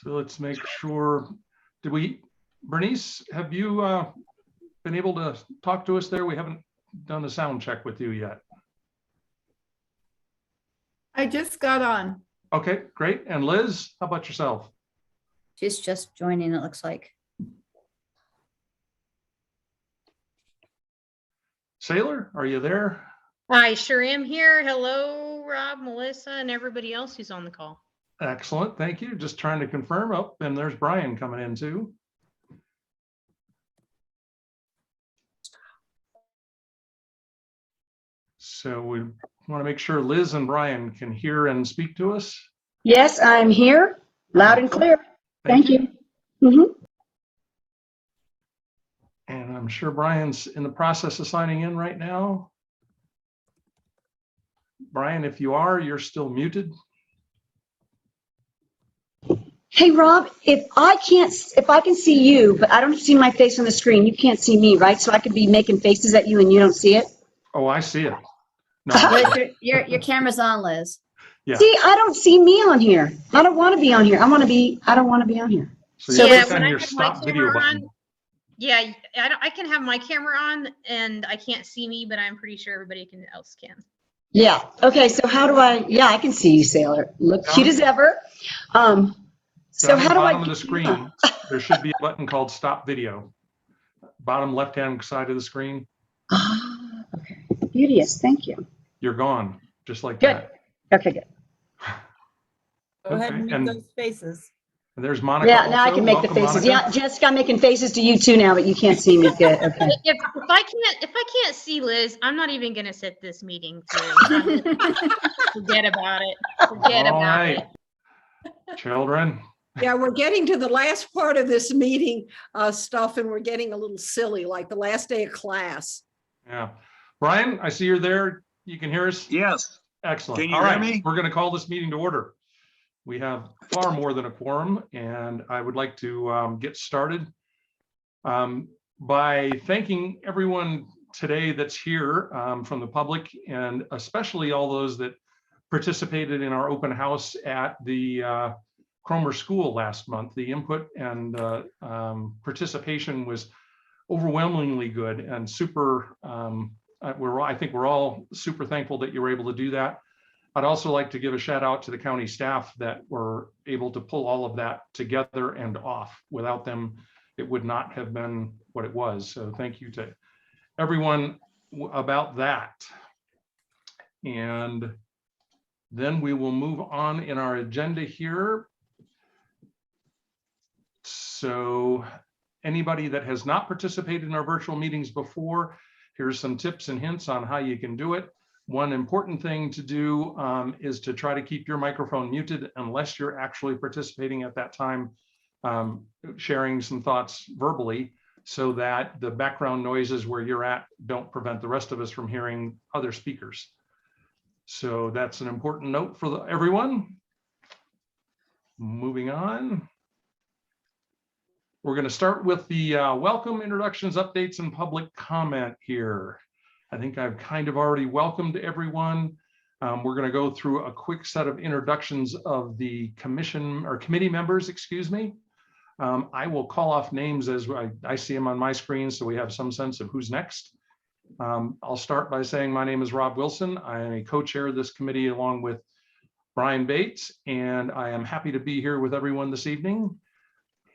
So let's make sure, Bernice, have you been able to talk to us there? We haven't done a sound check with you yet. I just got on. Okay, great. And Liz, how about yourself? She's just joining, it looks like. Sailor, are you there? I sure am here. Hello, Rob, Melissa, and everybody else who's on the call. Excellent, thank you. Just trying to confirm. Oh, and there's Brian coming in too. So we want to make sure Liz and Brian can hear and speak to us. Yes, I'm here, loud and clear. Thank you. And I'm sure Brian's in the process of signing in right now. Brian, if you are, you're still muted. Hey, Rob, if I can see you, but I don't see my face on the screen, you can't see me, right? So I could be making faces at you and you don't see it? Oh, I see it. No. Liz, your camera's on, Liz. Yeah. See, I don't see me on here. I don't want to be on here. I don't want to be on here. So yeah, click when on I your have my stop video camera button. on, yeah, I can have my camera on and I can't see me, but I'm pretty sure everybody else can. Yeah. Okay. So how do I can see you, Sailor. Look cute as ever. So Down how at the do I bottom of the screen, there should be a button called stop video. Bottom left-hand side of the screen. Okay. Beauteous. Thank you. You're gone, just like Good. that. Okay, good. Go ahead and And make those faces. there's Monica. Yeah, now I also. can make the Welcome, faces. Monica. Yeah, Jessica, I'm making faces to you too now, but you can't see me. Good. Okay. If I can't see Liz, I'm not even gonna sit this meeting through. Forget about it. Forget All about right. it. Children. Yeah, we're getting to the last part of this meeting stuff and we're getting a little silly, like the last day of class. Yeah. Brian, I see you're there. You can hear us? Yes. Excellent. Can you All hear right, me? we're going to call this meeting to order. We have far more than a quorum, and I would like to get started by thanking everyone today that's here from the public, and especially all those that participated in our open house at the Cromer School last month. The input and participation was overwhelmingly good and super. I think we're all super thankful that you were able to do that. I'd also like to give a shout out to the county staff that were able to pull all of that together and off. Without them, it would not have been what it was. So thank you to everyone about that. And then we will move on in our agenda here. So anybody that has not participated in our virtual meetings before, here's some tips and hints on how you can do it. One important thing to do is to try to keep your microphone muted unless you're actually participating at that time, sharing some thoughts verbally, so that the background noises where you're at don't prevent the rest of us from hearing other speakers. So that's an important note for everyone. Moving on. We're going to start with the welcome, introductions, updates, and public comment here. I think I've kind of already welcomed everyone. We're going to go through a quick set of introductions of the commission or committee members, excuse me. I will call off names as I see them on my screen, so we have some sense of who's next. I'll start by saying my name is Rob Wilson. I am a co-chair of this committee along with Brian Bates, and I am happy to be here with everyone this evening.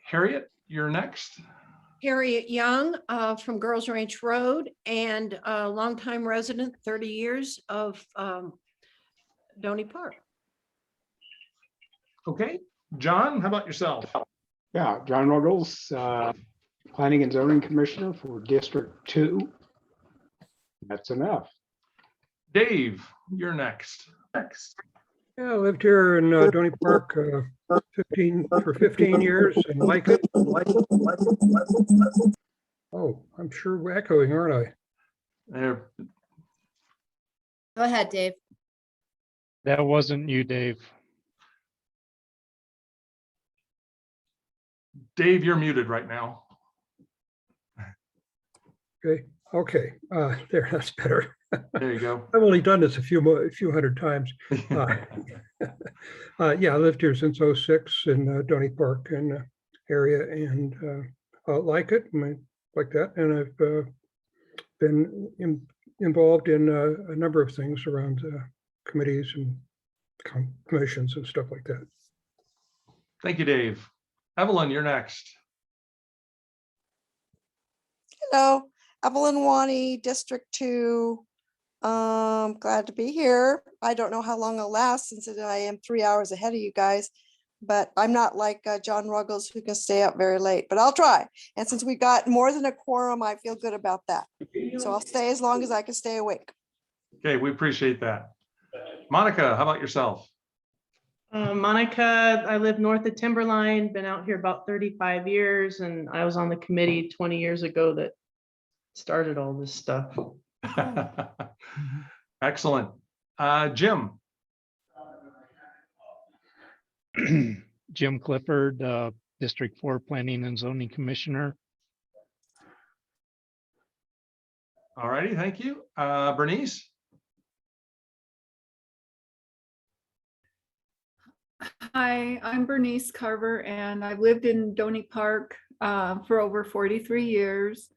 Harriet, you're next. Harriet Young from Girls Ranch Road and a longtime resident, 30 years of Donny Park. Okay, John, how about yourself? Yeah, John Ruggles, Planning and Zoning Commissioner for District 2. That's enough. Dave, you're next. Yeah, I lived here in Donny Park for 15 years and like it. Oh, I'm sure we're echoing, aren't I? There. Go ahead, Dave. That wasn't you, Dave. Dave, you're muted right now. Okay, there, that's better. There you go. I've only done this a few hundred times. Yeah, I lived here since '06 in Donny Park and area, and like it, and I like that. And I've been involved in a number of things around committees and commissions and stuff like that. Thank you, Dave. Evelyn, you're next. Hello, Evelyn Wani, District 2. Glad to be here. I don't know how long I'll last since I am 3 hours ahead of you guys, but I'm not like John Ruggles who can stay up very late, but I'll try. And since we got more than a quorum, I feel good about that. So I'll stay as long as I can stay awake. Okay, we appreciate that. Monica, how about yourself? Monica, I live north of Timberline, been out here about 35 years, and I was on the committee 20 years ago that started all this stuff. Excellent. Jim. Jim Clifford, District 4 Planning and Zoning Commissioner. All righty, thank you. Bernice. Hi, I'm Bernice Carver, and I've lived in Donny Park for over 43 years.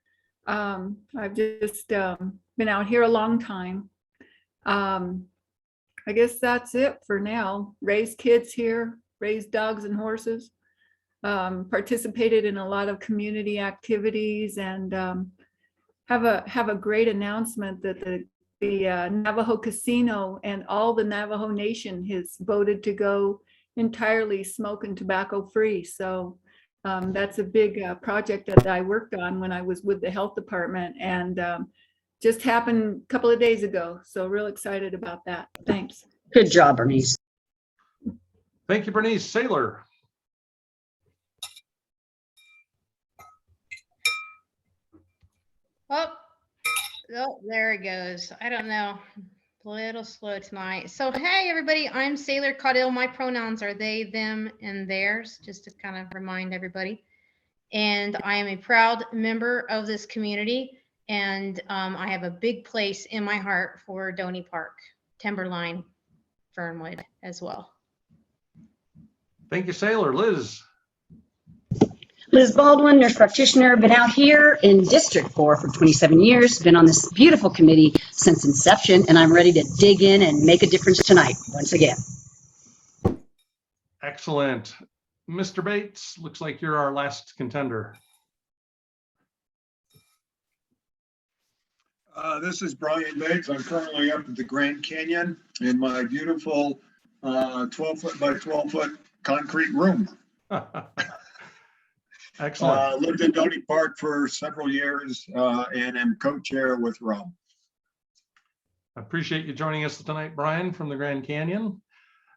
I've just been out here a long time. I guess that's it for now. Raised kids here, raised dogs and horses, participated in a lot of community activities, and have a great announcement that the Navajo Casino and all the Navajo Nation has voted to go entirely smoke and tobacco free. So that's a big project that I worked on when I was with the health department, and just happened a couple of days ago. So real excited about that. Thanks. Good job, Bernice. Thank you, Bernice. Sailor. Oh, there it goes. I don't know. A little slow tonight. So, hey, everybody, I'm Sailor Caudill. My pronouns are they, them, and theirs, just to kind of remind everybody. And I am a proud member of this community. And I have a big place in my heart for Donny Park, Timberline, Fernwood as well. Thank you, Sailor. Liz. Liz Baldwin, nurse practitioner, been out here in District 4 for 27 years, been on this beautiful committee since inception, and I'm ready to dig in and make a difference tonight, once again. Excellent. Mr. Bates, looks like you're our last contender. This is Brian Bates. I'm currently up at the Grand Canyon in my beautiful 12-foot by 12-foot concrete room. Excellent. Lived in Donny Park for several years and am co-chair with Rob. I appreciate you joining us tonight, Brian, from the Grand Canyon.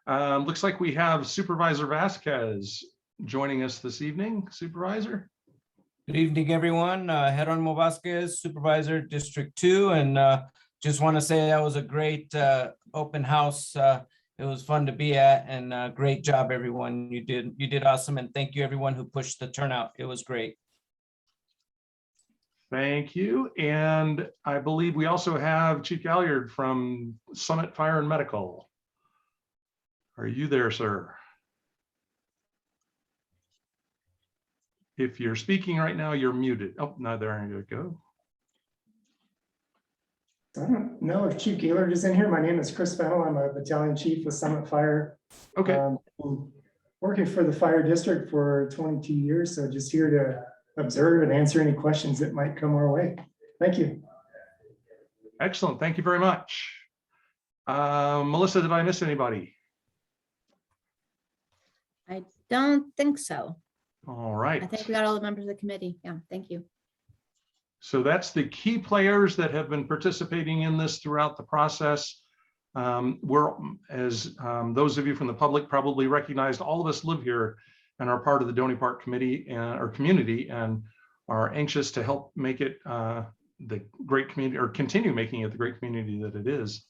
Looks like we have Supervisor Vasquez joining us this evening. Supervisor. Good evening, everyone. Geronimo Vasquez, Supervisor, District 2, and just want to say that was a great open house. It was fun to be at, and great job, everyone. You did awesome, and thank you, everyone who pushed the turnout. It was great. Thank you. And I believe we also have Chief Galliard from Summit Fire and Medical. Are you there, sir? If you're speaking right now, you're muted. Oh, no, there you go. I don't know if Chief Gaylord is in here. My name is Chris Fennell. I'm a battalion chief with Summit Fire. Okay. Working for the fire district for 22 years. So just here to observe and answer any questions that might come our way. Thank you. Excellent. Thank you very much. Melissa, did I miss anybody? I don't think so. All right. I think we got all the members of the committee. Yeah, thank you. So that's the key players that have been participating in this throughout the process. Those of you from the public probably recognized, all of us live here and are part of the Donny Park committee and our community, and are anxious to help make it the great community, or continue making it the great community that it is.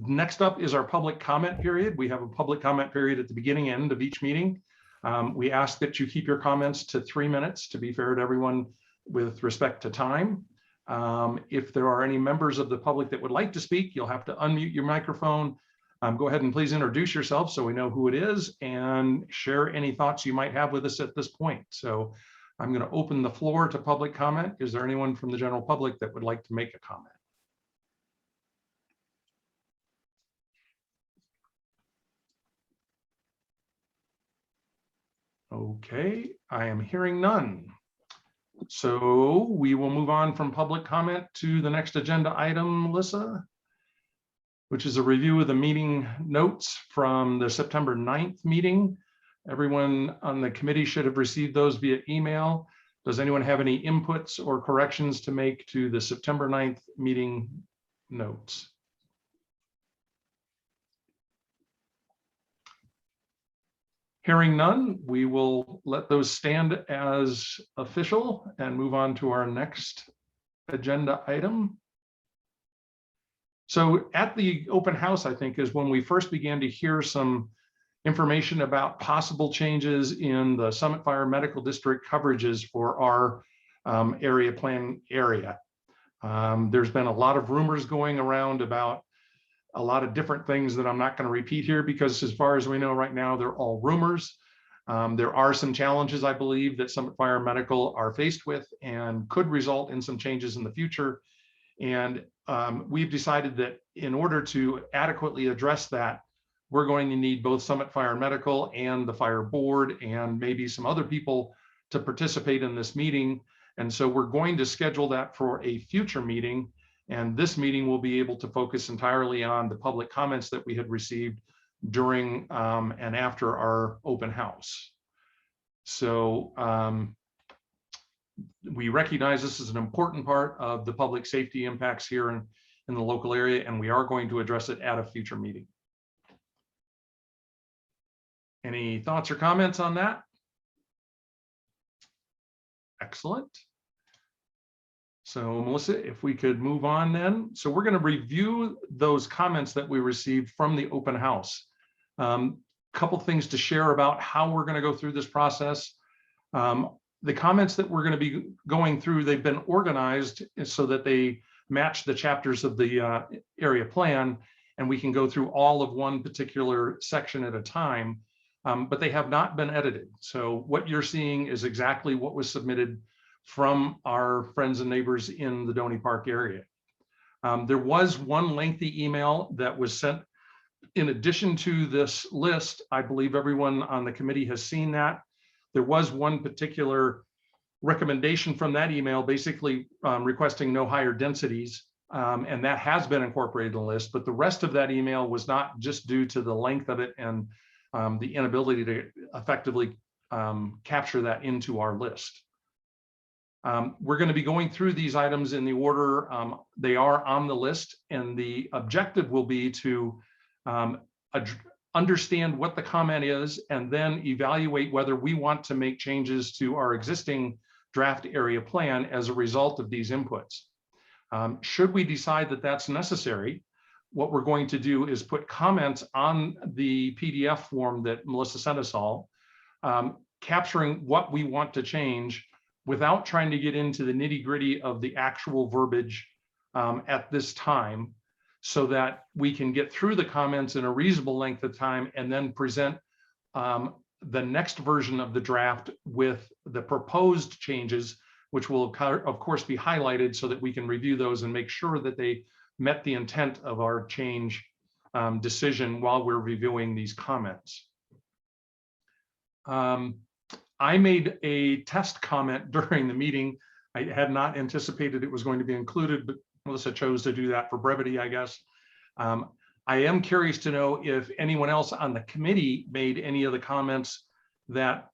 Next up is our public comment period. We have a public comment period at the beginning and end of each meeting. We ask that you keep your comments to 3 minutes to be fair to everyone with respect to time. If there are any members of the public that would like to speak, you'll have to unmute your microphone. Go ahead and please introduce yourself so we know who it is and share any thoughts you might have with us at this point. So I'm going to open the floor to public comment. Is there anyone from the general public that would like to make a comment? Okay, I am hearing none. So we will move on from public comment to the next agenda item, Melissa, which is a review of the meeting notes from the September 9th meeting. Everyone on the committee should have received those via email. Does anyone have any inputs or corrections to make to the September 9th meeting notes? Hearing none, we will let those stand as official and move on to our next agenda item. So at the open house, I think, is when we first began to hear some information about possible changes in the Summit Fire Medical District coverages for our area plan area. There's been a lot of rumors going around about a lot of different things that I'm not going to repeat here because as far as we know right now, they're all rumors. There are some challenges, I believe, that Summit Fire Medical are faced with and could result in some changes in the future. And we've decided that in order to adequately address that, we're going to need both Summit Fire Medical and the fire board and maybe some other people to participate in this meeting. And so we're going to schedule that for a future meeting. And this meeting will be able to focus entirely on the public comments that we had received during and after our open house. So we recognize this is an important part of the public safety impacts here in the local area, and we are going to address it at a future meeting. Any thoughts or comments on that? Excellent. So Melissa, if we could move on then. So we're going to review those comments that we received from the open house. Couple things to share about how we're going to go through this process. The comments that we're going to be going through, they've been organized so that they match the chapters of the area plan, and we can go through all of one particular section at a time, but they have not been edited. So what you're seeing is exactly what was submitted from our friends and neighbors in the Donny Park area. There was one lengthy email that was sent in addition to this list. I believe everyone on the committee has seen that. There was one particular recommendation from that email basically requesting no higher densities, and that has been incorporated in the list, but the rest of that email was not just due to the length of it and the inability to effectively capture that into our list. We're going to be going through these items in the order they are on the list, and the objective will be to understand what the comment is and then evaluate whether we want to make changes to our existing draft area plan as a result of these inputs. Should we decide that that's necessary, what we're going to do is put comments on the PDF form that Melissa sent us all, capturing what we want to change without trying to get into the nitty-gritty of the actual verbiage at this time, so that we can get through the comments in a reasonable length of time and then present the next version of the draft with the proposed changes, which will of course be highlighted so that we can review those and make sure that they met the intent of our change decision while we're reviewing these comments. I made a test comment during the meeting. I had not anticipated it was going to be included, but Melissa chose to do that for brevity, I guess. I am curious to know if anyone else on the committee made any of the comments that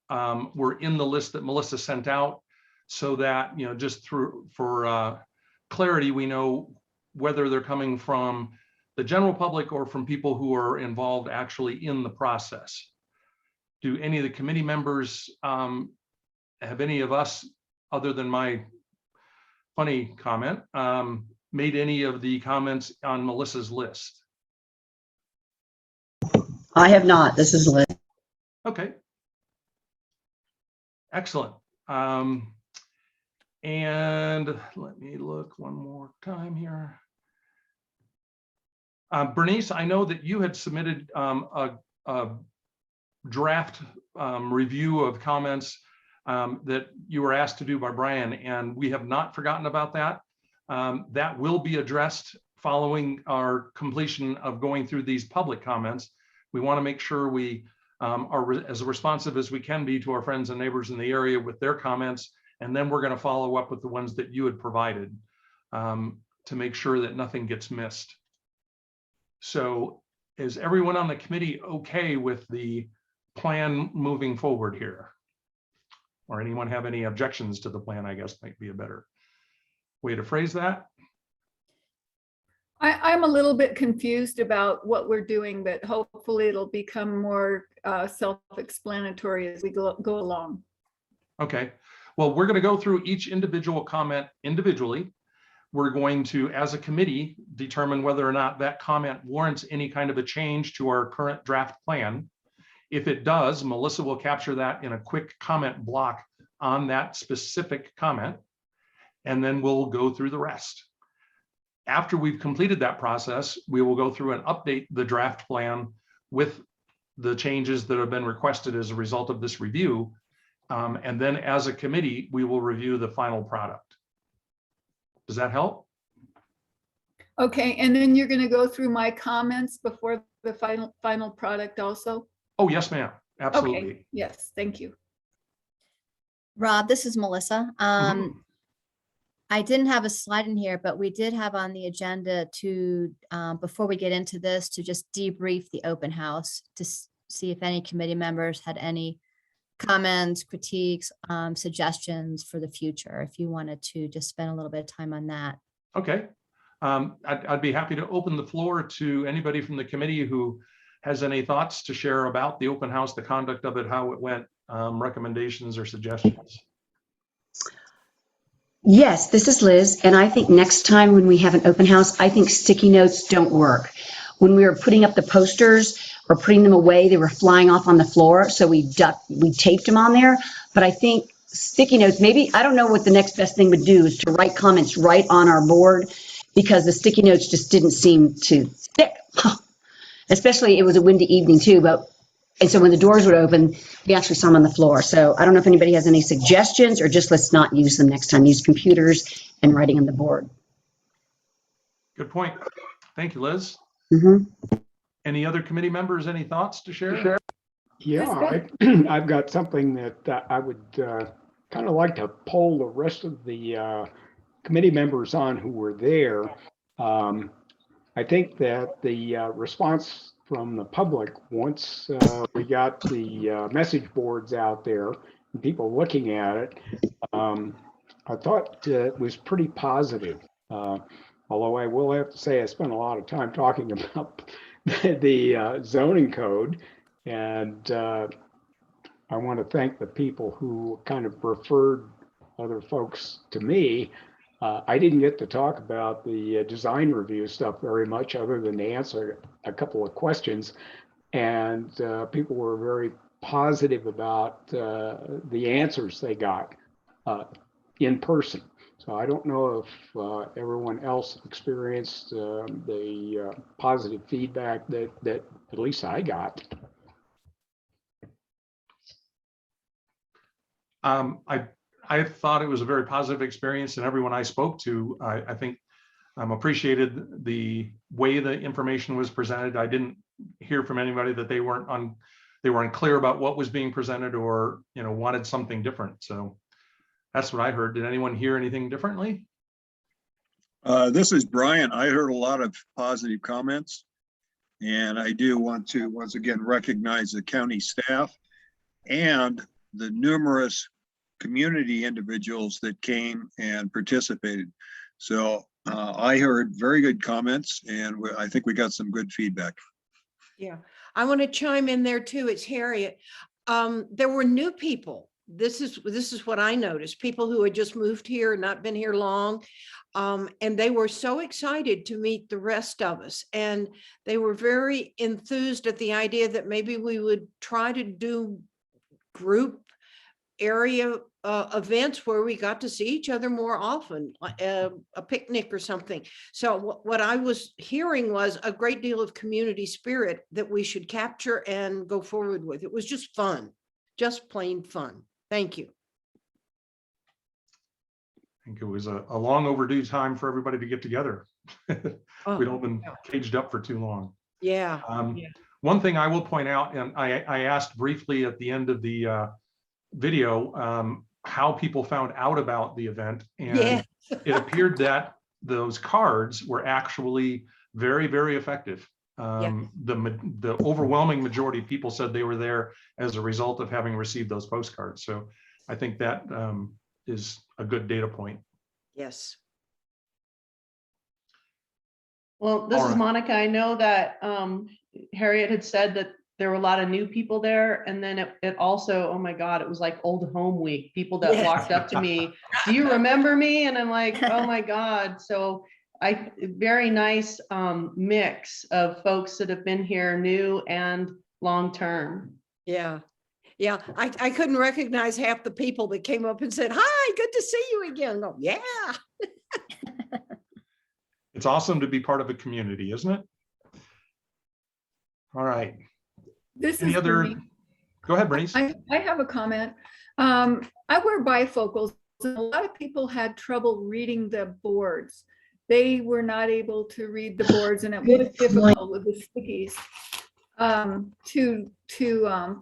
were in the list that Melissa sent out, so that, you know, just for clarity, we know whether they're coming from the general public or from people who are involved actually in the process. Do any of the committee members, have any of us, other than my funny comment, made any of the comments on Melissa's list? I have not. This is Liz. Okay. Excellent. And let me look one more time here. Bernice, I know that you had submitted a draft review of comments that you were asked to do by Brian, and we have not forgotten about that. That will be addressed following our completion of going through these public comments. We want to make sure we are as responsive as we can be to our friends and neighbors in the area with their comments, and then we're going to follow up with the ones that you had provided to make sure that nothing gets missed. So is everyone on the committee okay with the plan moving forward here? Or anyone have any objections to the plan, I guess might be a better way to phrase that. I'm a little bit confused about what we're doing, but hopefully it'll become more self-explanatory as we go along. Okay, well, we're going to go through each individual comment individually. We're going to, as a committee, determine whether or not that comment warrants any kind of a change to our current draft plan. If it does, Melissa will capture that in a quick comment block on that specific comment, and then we'll go through the rest. After we've completed that process, we will go through and update the draft plan with the changes that have been requested as a result of this review. And then as a committee, we will review the final product. Does that help? Okay, and then you're going to go through my comments before the final product also? Oh, yes, ma'am. Absolutely. Okay, yes, thank you. Rob, this is Melissa. I didn't have a slide in here, but we did have on the agenda to, before we get into this, to just debrief the open house to see if any committee members had any comments, critiques, suggestions for the future, if you wanted to just spend a little bit of time on that. Okay. I'd be happy to open the floor to anybody from the committee who has any thoughts to share about the open house, the conduct of it, how it went, recommendations or suggestions. Yes, this is Liz, and I think next time when we have an open house, I think sticky notes don't work. When we were putting up the posters or putting them away, they were flying off on the floor, so we taped them on there. But I think sticky notes, maybe, I don't know what the next best thing would do is to write comments right on our board, because the sticky notes just didn't seem to stick. Especially, it was a windy evening too, and so when the doors would open, we actually saw them on the floor. So I don't know if anybody has any suggestions, or just let's not use them next time. Use computers and writing on the board. Good point. Thank you, Liz. Mm-hmm. Any other committee members, any thoughts to share? Yeah, I've got something that I would kind of like to poll the rest of the committee members on who were there. I think that the response from the public, once we got the message boards out there and people looking at it, I thought it was pretty positive. Although I will have to say I spent a lot of time talking about the zoning code, and I want to thank the people who kind of referred other folks to me. I didn't get to talk about the design review stuff very much, other than to answer a couple of questions, and people were very positive about the answers they got in person. So I don't know if everyone else experienced the positive feedback that at least I got. I thought it was a very positive experience, and everyone I spoke to, I think appreciated the way the information was presented. I didn't hear from anybody that they were unclear about what was being presented, or wanted something different. So that's what I heard. Did anyone hear anything differently? This is Brian. I heard a lot of positive comments, and I do want to once again recognize the county staff and the numerous community individuals that came and participated. So I heard very good comments, and I think we got some good feedback. Yeah, I want to chime in there too. It's Harriet. There were new people. This is what I noticed. People who had just moved here, not been here long. And they were so excited to meet the rest of us. And they were very enthused at the idea that maybe we would try to do group area events where we got to see each other more often, a picnic or something. So what I was hearing was a great deal of community spirit that we should capture and go forward with. It was just fun, just plain fun. Thank you. I think it was a long overdue time for everybody to get together. We'd all been caged up for too long. Yeah. One thing I will point out, and I asked briefly at the end of the video how people found out about the event, and it appeared that those cards were actually very, very effective. The overwhelming majority of people said they were there as a result of having received those postcards. So I think that is a good data point. Yes. Well, this All is right. Monica. I know that Harriet had said that there were a lot of new people there. And then it also, oh my God, it was like old home week. People that walked up to me, do you remember me? And I'm like, oh my God. So very nice mix of folks that have been here new and long-term. Yeah. Yeah. I couldn't recognize half the people that came up and said, hi, good to see you again. Oh, yeah. It's awesome to be part of a community, isn't it? All right. Any other? Bernice. Go ahead, Bernice. I have a comment. I wear bifocals, and a lot of people had trouble reading the boards. They were not able to read the boards, and it was difficult with the stickies to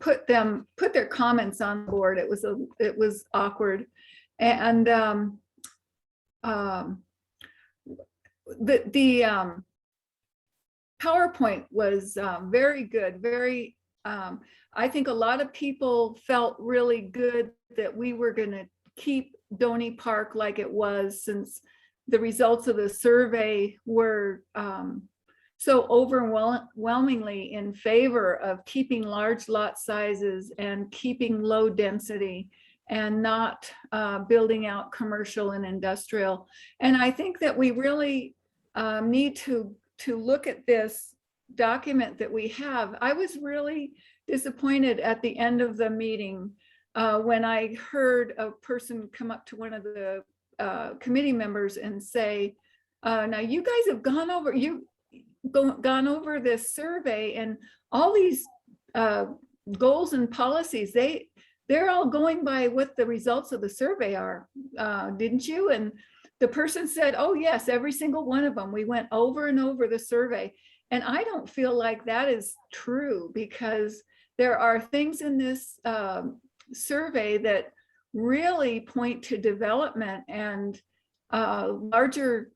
put their comments on the board. It was awkward, and the PowerPoint was very good. Very, I think a lot of people felt really good that we were going to keep Donny Park like it was, since the results of the survey were so overwhelmingly in favor of keeping large lot sizes and keeping low density and not building out commercial and industrial. And I think that we really need to look at this document that we have. I was really disappointed at the end of the meeting when I heard a person come up to one of the committee members and say, now you guys have gone over this survey and all these goals and policies, they're all going by what the results of the survey are, didn't you? And the person said, oh yes, every single one of them. We went over and over the survey. And I don't feel like that is true, because there are things in this survey that really point to development and larger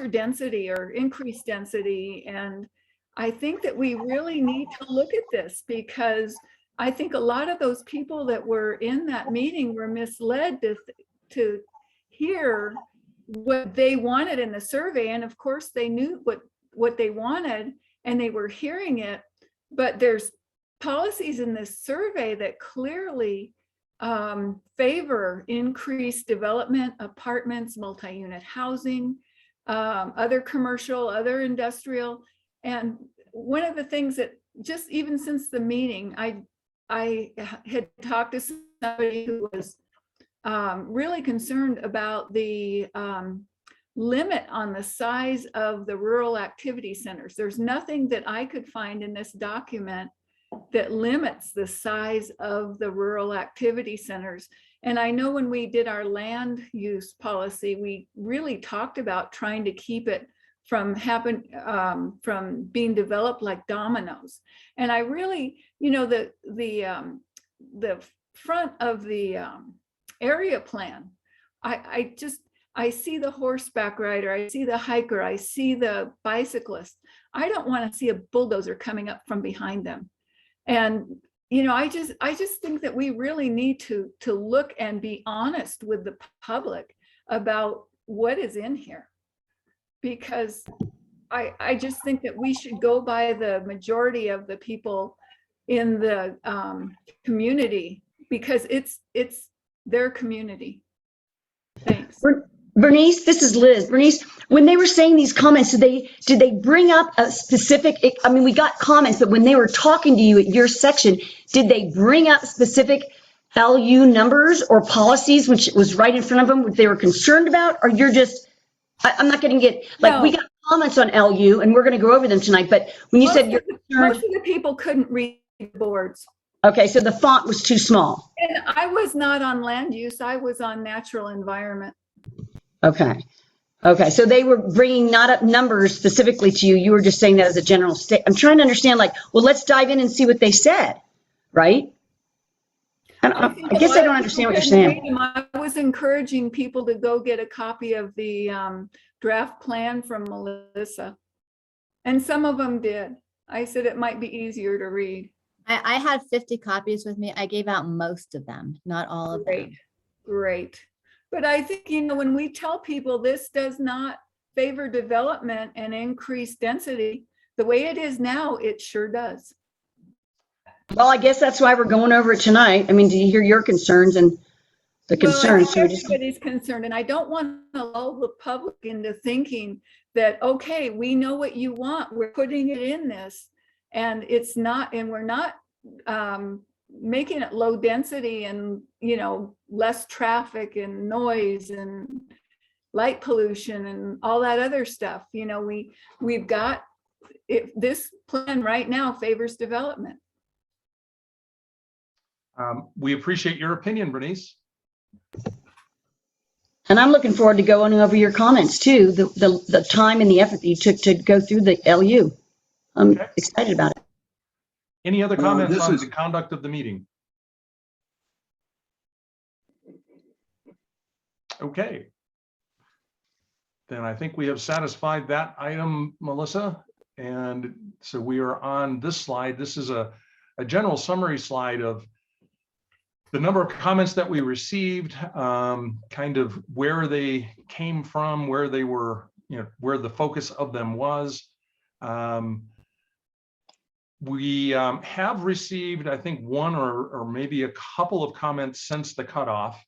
density or increased density. And I think that we really need to look at this, because I think a lot of those people that were in that meeting were misled to hear what they wanted in the survey. And of course they knew what they wanted and they were hearing it, but there's policies in this survey that clearly favor increased development, apartments, multi-unit housing, other commercial, other industrial. And one of the things that just even since the meeting, I had talked to somebody who was really concerned about the limit on the size of the rural activity centers. There's nothing that I could find in this document that limits the size of the rural activity centers. And I know when we did our land use policy, we really talked about trying to keep it from being developed like dominoes. And I really, you know, the front of the area plan, I see the horseback rider, I see the hiker, I see the bicyclist. I don't want to see a bulldozer coming up from behind them. And, you know, I just think that we really need to look and be honest with the public about what is in here. Because I just think that we should go by the majority of the people in the community, because it's their community. Thanks. Bernice, this is Liz. Bernice, when they were saying these comments, did they bring up a specific, I mean, we got comments, but when they were talking to you at your section, did they bring up specific LU numbers or policies, which was right in front of them, what they were concerned about? Or you're just, I'm not going to get, like, we No. got comments on LU and we're going to go over them tonight, but when you said you're Most concerned, of the people couldn't read the boards. okay, so the font was too small. And I was not on land use, I was on natural environment. Okay. Okay, so they were bringing not up numbers specifically to you. You were just saying that as a general state. I'm trying to understand, like, well, let's dive in and see what they said, right? I think guess a I lot don't of understand what people you're couldn't saying. read them. I was encouraging people to go get a copy of the draft plan from Melissa. And some of them did. I said it might be easier to read. I had 50 copies with me. I gave out most of them, not all of them. Great, great. But I think, you know, when we tell people this does not favor development and increase density, the way it is now, it sure does. Well, I guess that's why we're going over it tonight. I mean, do you hear your concerns and the Well, I concerns? think So we just, everybody's concerned, and I don't want to lull the public into thinking that, okay, we know what you want, we're putting it in this, and it's not, and we're not making it low density and, you know, less traffic and noise and light pollution and all that other stuff. You know, we've got this plan right now favors development. We appreciate your opinion, Bernice. and I'm looking forward to going over your comments too, the time and the effort that you took to go through the LU. I'm Okay. excited about it. Any other comments this on is- the conduct of the meeting? Okay. Then I think we have satisfied that item, Melissa. And so we are on this slide. This is a general summary slide of the number of comments that we received, kind of where they came from, where they were, you know, where the focus of them was. We have received, I think, one or maybe a couple of comments since the cutoff.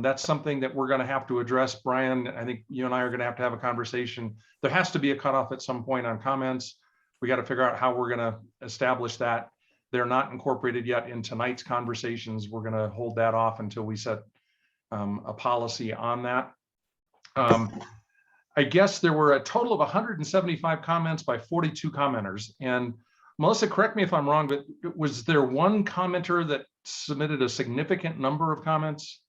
That's something that we're going to have to address. Brian, I think you and I are going to have a conversation. There has to be a cutoff at some point on comments. We got to figure out how we're going to establish that. They're not incorporated yet in tonight's conversations. We're going to hold that off until we set a policy on that. I guess there were a total of 175 comments by 42 commenters. And Melissa, correct me if I'm wrong, but was there one commenter that submitted a significant number of comments?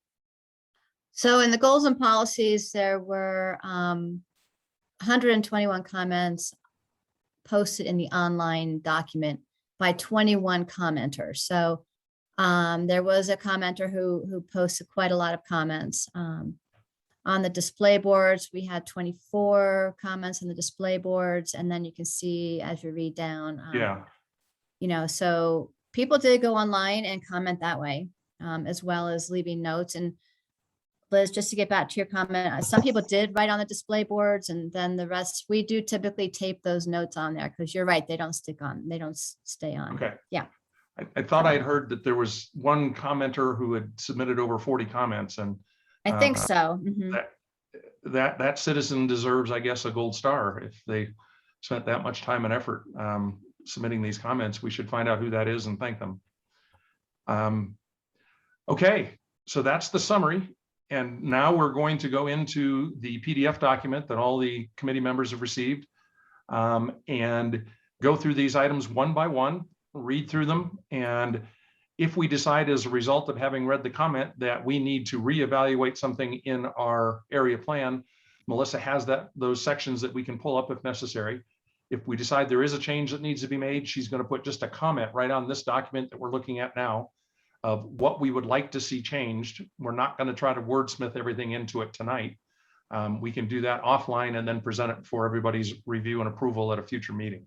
So in the goals and policies, there were 121 comments posted in the online document by 21 commenters. So there was a commenter who posted quite a lot of comments. On the display boards, we had 24 comments on the display boards, and then you can see as you read down. Yeah. You know, so people did go online and comment that way, as well as leaving notes. And Liz, just to get back to your comment, some people did write on the display boards, and then the rest, we do typically tape those notes on there, because you're right, they don't stick on, they don't stay on. Okay. Yeah. I thought I'd heard that there was one commenter who had submitted over 40 comments, and I think so. Mhm. that citizen deserves, I guess, a gold star. If they spent that much time and effort submitting these comments, we should find out who that is and thank them. Okay, so that's the summary. And now we're going to go into the PDF document that all the committee members have received and go through these items one by one, read through them. And if we decide as a result of having read the comment that we need to reevaluate something in our area plan, Melissa has those sections that we can pull up if necessary. If we decide there is a change that needs to be made, she's going to put just a comment right on this document that we're looking at now of what we would like to see changed. We're not going to try to wordsmith everything into it tonight. We can do that offline and then present it for everybody's review and approval at a future meeting.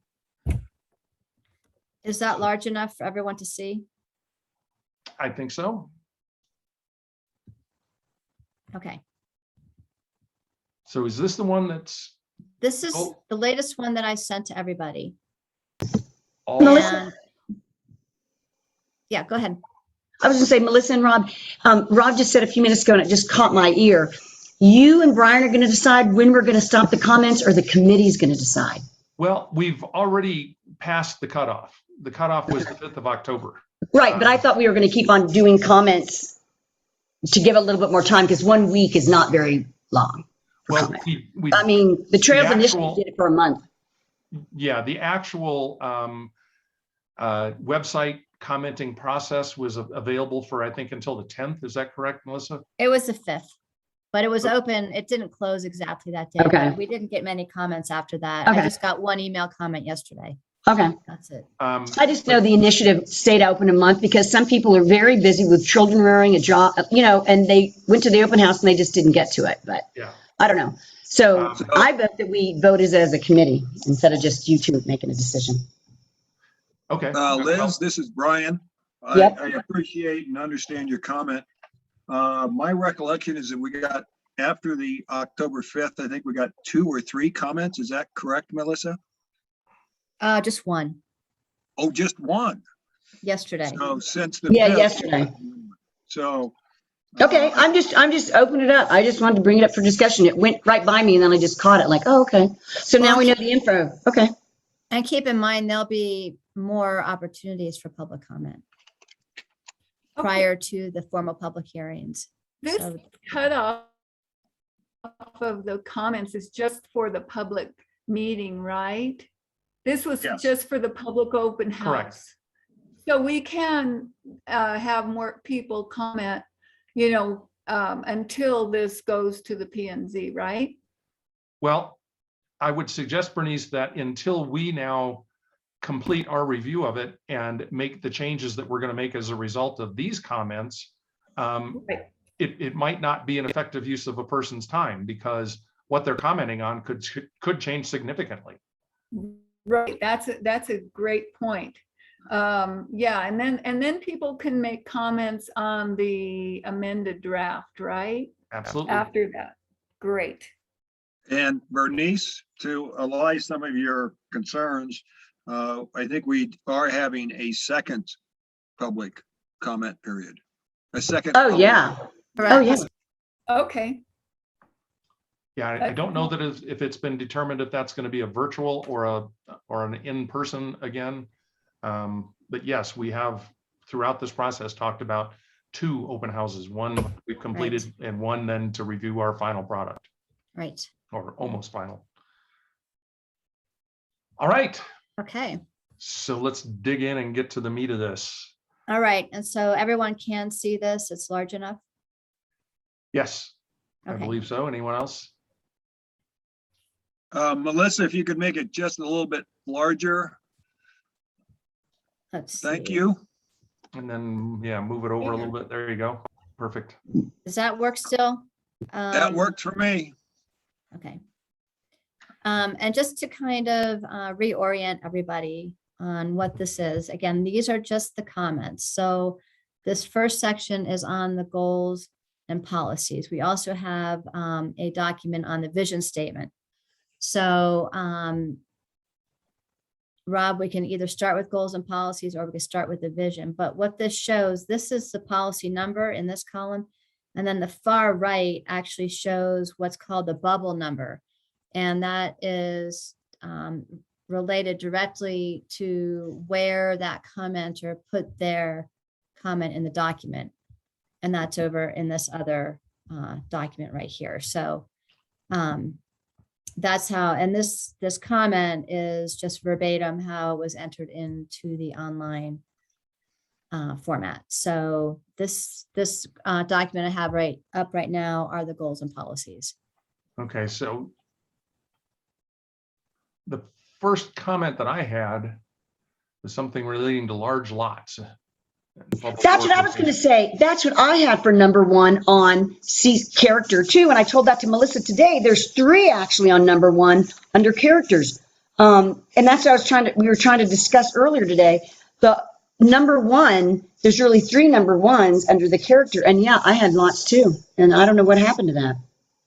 Is that large enough for everyone to see? I think so. Okay. So is this the one that's This is Oh. the latest one that I sent to everybody. all? Melissa? And- Yeah, go ahead. I was gonna say, Melissa and Rob, Rob just said a few minutes ago, and it just caught my ear. You and Brian are gonna decide when we're gonna stop the comments, or the committee's gonna decide? Well, we've already passed the cutoff. The cutoff was the 5th of October. Right, but I thought we were going to keep on doing comments to give a little bit more time because 1 week is not very long. for Well, comment. we I mean, the Trails the Initiative actual- did it for a month. yeah, the actual website commenting process was available for, I think, until the 10th. Is that correct, Melissa? It was the 5th, but it was open. It didn't close exactly that day. Okay. But we didn't get many comments after that. I Okay. just got one email comment yesterday. Okay. That's it. I just know the initiative stayed open a month because some people are very busy with children rearing, a job, and they went to the open house and they just didn't get to it, but Yeah. I don't know. So I bet that we vote as a committee instead of just you two making a decision. Okay. Liz, this is Brian. Yep. I appreciate and understand your comment. My recollection is that we got, after the October 5th, I think we got 2 or 3 comments. Is that correct, Melissa? Just one Oh, just one. yesterday. So since the. Yeah, 5th, yesterday. So. Okay, I'm just opening it up. I just wanted to bring it up for discussion. It went right by me and then I just caught it like, oh, okay. So now we know the info. Okay. And keep in mind, there'll be more opportunities for public comment prior to the formal public hearings. This So- cutoff of the comments is just for the public meeting, right? This was Yes. just for the public open Correct. house. So we can have more people comment, until this goes to the P and Z, right? Well, I would suggest, Bernice, that until we now complete our review of it and make the changes that we're going to make as a result of these comments, Right. it might not be an effective use of a person's time because what they're commenting on could change significantly. Right, that's a great point. Yeah, and then people can make comments on the amended draft, right? Absolutely. After that, great. And Bernice, to allay some of your concerns, I think we are having a second public comment period. A second. Oh, public- yeah. Oh, Correct. yeah. Okay, Yeah, I don't know that if it's been determined if that's going to be a virtual or an in-person again. But yes, we have throughout this process talked about 2 open houses. One we've completed and one then to review our final product Right. or almost final. All right, Okay. so let's dig in and get to the meat of this. All right. And so everyone can see this. It's large enough. Yes, I Okay. believe so. Anyone else? Melissa, if you could make it just a little bit larger, Let's thank see. you. And then, yeah, move it over a little bit. There you go. Perfect. Does that work still? That worked for me. Okay. And just to kind of reorient everybody on what this is, again, these are just the comments. So this first section is on the goals and policies. We also have a document on the vision statement. So Rob, we can either start with goals and policies or we can start with the vision. But what this shows, this is the policy number in this column. And then the far right actually shows what's called the bubble number. And that is related directly to where that commenter put their comment in the document. And that's over in this other document right here. So that's how, and this comment is just verbatim how it was entered into the online format. So this document I have up right now are the goals and policies. Okay, so the first comment that I had was something relating to large lots. That's what I was going to say. That's what I had for number 1 on C character 2. And I told that to Melissa today. There's 3 actually on number 1 under characters. And that's what we were trying to discuss earlier today. The number 1, there's really 3 number 1s under the character. And yeah, I had lots too. And I don't know what happened to that.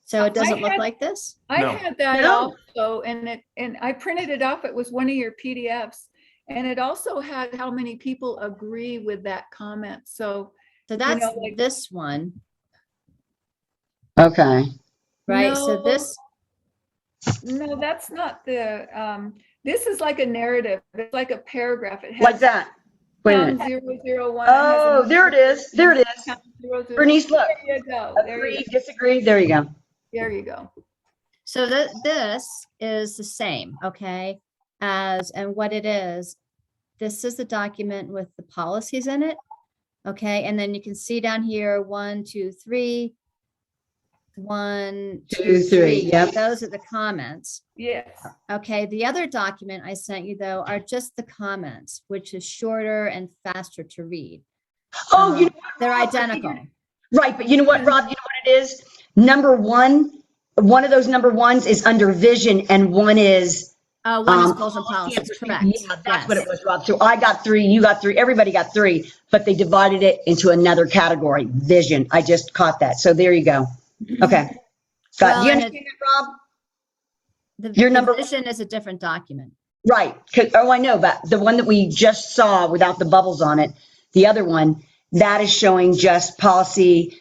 So it doesn't look had- like this? I No. had that No. also, and I printed it off. It was one of your PDFs. And it also had how many people agree with that comment. So, So that's like- this one, Okay. right? So No. this, no, that's not the, this is like a narrative. It's like a paragraph. It Like has that. Wait a Account minute. 001. Oh, there it is. There it is. Account 001. Bernice, look. There you go. There Agree, you go. disagree. There you go. There you go. So this is the same, okay? And what it is, this is the document with the policies in it. Okay, and then you can see down here, 1, 2, 3. 1, 2, 2, 3, 3. yep. Those are the comments. Yes. Okay, the other document I sent you though are just the comments, which is shorter and faster to read. Oh, you know what, They're Rob? identical. Right, but you know what, Rob? You know what it is? Number one of those number ones is under vision and one is. One is goals and policies, correct. Yeah, that's what it was, Rob. So I got 3, you got 3, everybody got 3, but they divided it into another category, vision. I just caught that. So there you go. Okay. Got, do you Well, and understand that, Rob? The number- vision is a different document. Right. Oh, I know, but the one that we just saw without the bubbles on it, the other one, that is showing just policy,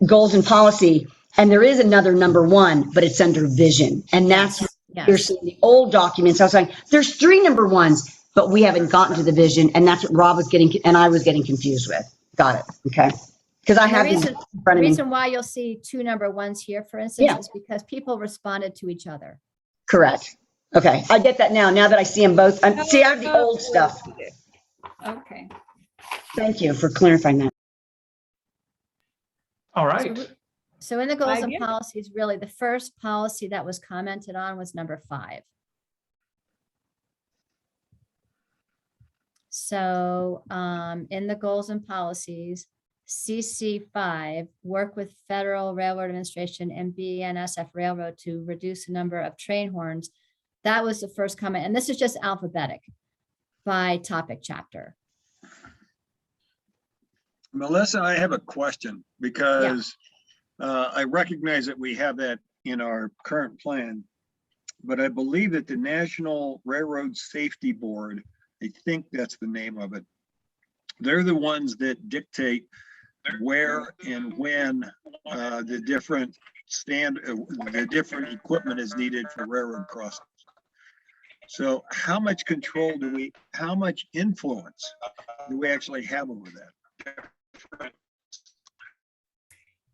goals and policy. And there is another number 1, but it's under vision. And that's, Yes. you're seeing the old documents. I was saying, there's 3 number 1s, but we haven't gotten to the vision. And that's what Rob was getting, and I was getting confused with. Got it. Okay. Because I And the have these reason- in front of me. reason why you'll see 2 number 1s here, for instance, Yeah. is because people responded to each other. Correct. Okay. I get that now that I see them both. See, I have the old stuff. Okay. Thank you for clarifying that. All right. So in the goals I and get it. policies, really, the first policy that was commented on was number 5. So in the goals and policies, CC5, work with Federal Railroad Administration and BNSF Railroad to reduce the number of train horns. That was the first comment, and this is just alphabetic by topic chapter. Melissa, I have a question because I recognize that we have that in our current plan, but I believe that the National Railroad Safety Board, I think that's the name of it, they're the ones that dictate where and when the different equipment is needed for railroad crossings. So how much control how much influence do we actually have over that?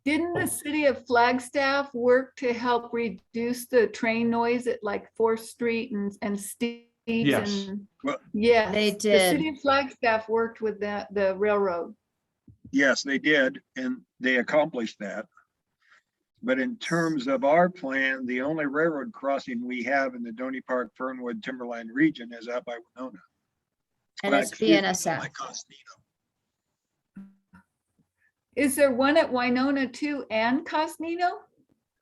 Didn't the city of Flagstaff work to help reduce the train noise at like 4th Street and Steve's? Yes. And Well, yes, They the did. city of Flagstaff worked with the railroad. yes, they did, and they accomplished that. But in terms of our plan, the only railroad crossing we have in the Donny Park, Fernwood, Timberline region is out by Winona. And it's BNSF. By Costino. Is there one at Winona too and Cosnino?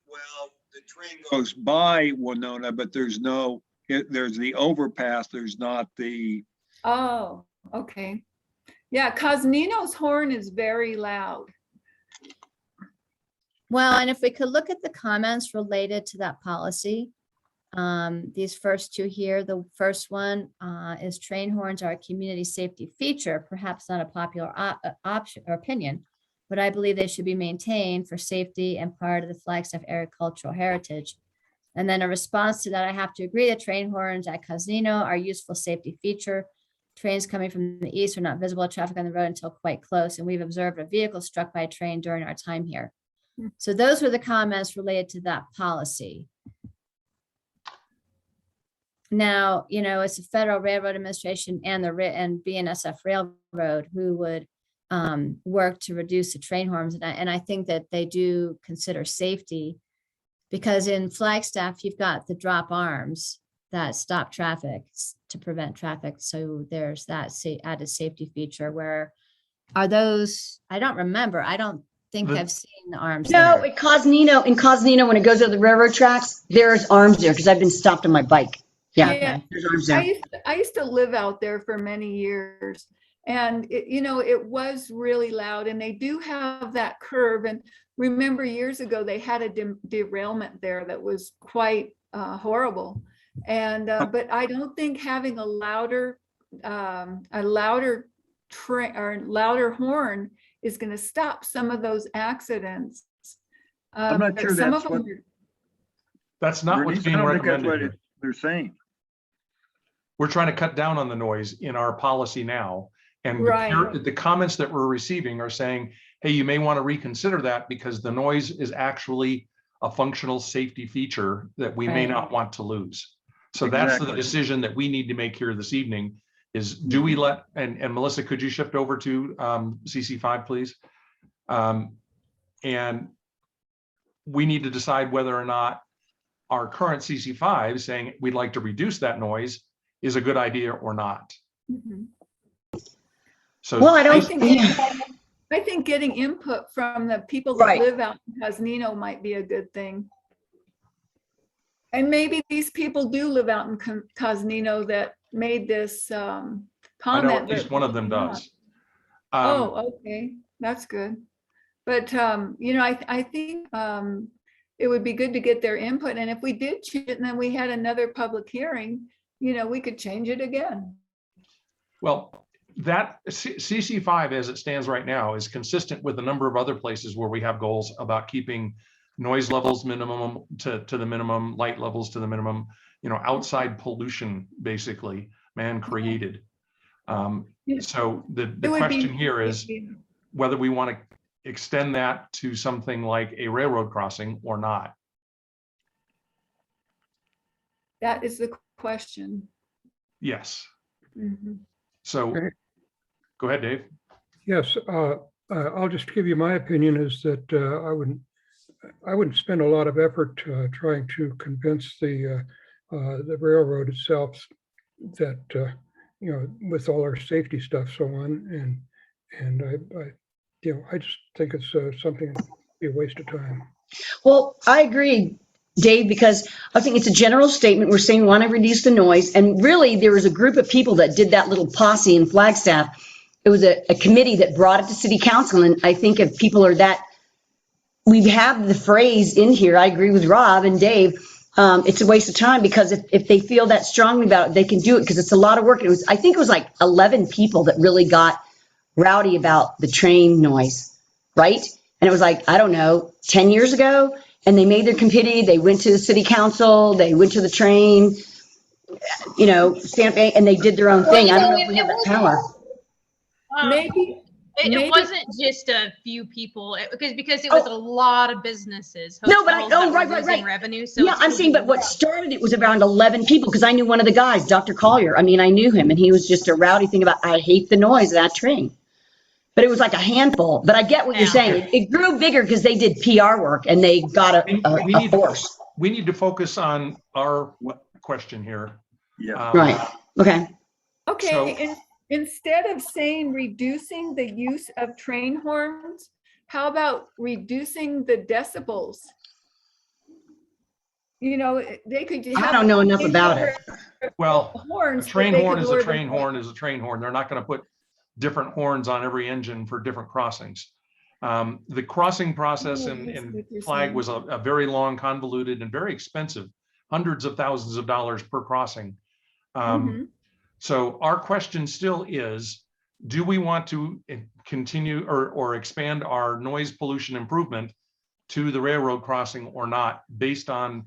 Well, the train goes by Winona, but there's the overpass, there's not the, Oh, okay. Yeah, Cosnino's horn is very loud. Well, and if we could look at the comments related to that policy, these first 2 here, the first one is train horns are a community safety feature, perhaps not a popular option or opinion, but I believe they should be maintained for safety and part of the Flagstaff agricultural heritage. And then a response to that, I have to agree that train horns at Cosnino are a useful safety feature. Trains coming from the east are not visible to traffic on the road until quite close, and we've observed a vehicle struck by a train during our time here. So those were the comments related to that policy. Now, you know, it's the Federal Railroad Administration and and BNSF Railroad who would work to reduce the train horns. And I think that they do consider safety because in Flagstaff, you've got the drop arms that stop traffic to prevent traffic. So there's that added safety feature. Where are those? I don't remember. I don't think I've seen the arms. No, there. in Cosnino, when it goes over the railroad tracks, there's arms there because I've been stopped on my bike. Yeah, Yeah. there's arms there. I used to live out there for many years, and it was really loud, and they do have that curve. And remember years ago, they had a derailment there that was quite horrible. And but I don't think having a louder train or louder horn is going to stop some of those accidents. I'm not sure Some that's of them what. That's not what's Bernice, I being don't think that's recommended what here. they're saying. We're trying to cut down on the noise in our policy now. And Right. the comments that we're receiving are saying, hey, you may want to reconsider that because the noise is actually a functional safety feature that we may Right. not want to lose. So that's the Exactly. decision that we need to make here this evening is, do we let, and Melissa, could you shift over to CC5, please? And we need to decide whether or not our current CC5 saying we'd like to reduce that noise is a good idea or not. Mhm. So Well, I don't, I think getting input from the people Right. that live out in Cosnino might be a good thing. And maybe these people do live out in Cosnino that made this I know comment. at least but one of them maybe not. does. Oh, okay, that's good. But, you know, I think it would be good to get their input. And if we did change it and then we had another public hearing, you know, we could change it again. Well, that CC5 as it stands right now is consistent with a number of other places where we have goals about keeping noise levels minimum to the minimum, light levels to the minimum, you know, outside pollution, basically man created. So the question here is whether we want to extend that to something like a railroad crossing or not. That is the question. Yes. Mhm. So Okay. go ahead, Dave. Yes, I'll just give you my opinion is that I wouldn't spend a lot of effort trying to convince the railroad itself that, you know, with all our safety stuff so on, and you know, I just think it's something be a waste of time. well, I agree, Dave, because I think it's a general statement. We're saying we want to reduce the noise. And really, there was a group of people that did that little posse in Flagstaff. It was a committee that brought it to city council. And I think if people are that, we have the phrase in here, I agree with Rob and Dave, it's a waste of time because if they feel that strongly about it, they can do it because it's a lot of work. I think it was like 11 people that really got rowdy about the train noise, right? And it was like, I don't know, 10 years ago, and they made their committee, they went to the city council, they went to the train, you know, and they did their own thing. I don't know if we have that power. Maybe. It Maybe- wasn't just a few people, because it was a lot of businesses. No, but hotels that were right. losing revenue. So Yeah, it's I'm saying, but what started it was around 11 people because I knew one of the guys, Dr. Collier. I mean, I knew him and he was just a rowdy thing about, I hate the noise of that train. But it was like a handful. But I get what you're saying. It grew bigger because they did PR work and they got a force. We need to focus on our question here. Yeah. Right. Okay. Okay, So- instead of saying reducing the use of train horns, how about reducing the decibels? You know, they could. I don't know enough about it. Well, Horns. a but train they horn could is a lower the train noise. horn is a train horn. They're not going to put different horns on every engine for different crossings. The crossing process Oh, that's in what you're Flag saying. was a very long, convoluted, and very expensive, hundreds of thousands of dollars per crossing. Mhm. So our question still is, do we want to continue or expand our noise pollution improvement to the railroad crossing or not, based on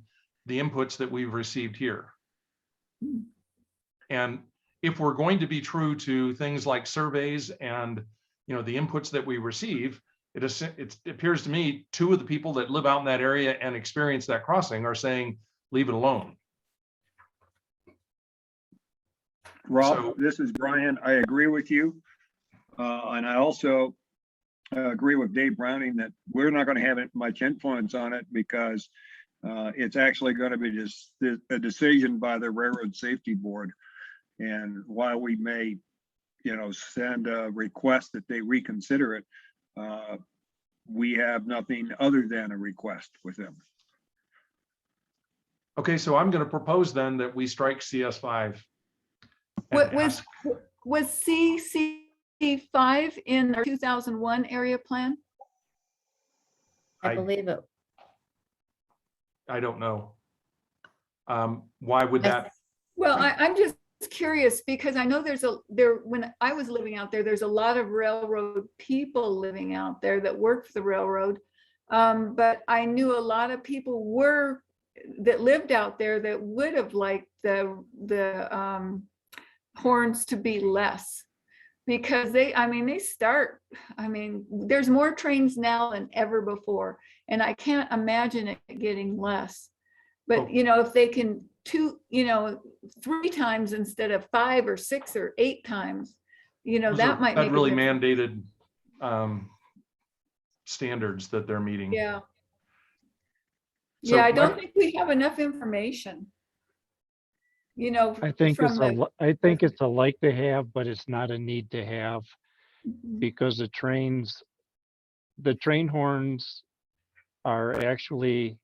the inputs that we've received here? And if we're going to be true to things like surveys and, you know, the inputs that we receive, it appears to me 2 of the people that live out in that area and experience that crossing are saying, leave it alone. Rob, So- this is Brian. I agree with you. And I also agree with Dave Browning that we're not going to have much influence on it because it's actually going to be just a decision by the Railroad Safety Board. And while we may, you know, send a request that they reconsider it, we have nothing other than a request with them. Okay, so I'm going to propose then that we strike CS5. What was CC5 in our 2001 area plan? I believe it. I don't know. Why would that? Well, I'm just curious because I know when I was living out there, there's a lot of railroad people living out there that work for the railroad. But I knew a lot of people that lived out there that would have liked the horns to be less. because they start, there's more trains now than ever before. And I can't imagine it getting less. Oh. But, if they can 3 times instead of 5 or 6 or 8 times, Those that are might make a federally difference. mandated standards that they're meeting. Yeah. So Yeah, I my- don't think we have enough information. I think from I think it's a like to have, but it's not a need to have, Mhm. because the train horns are actually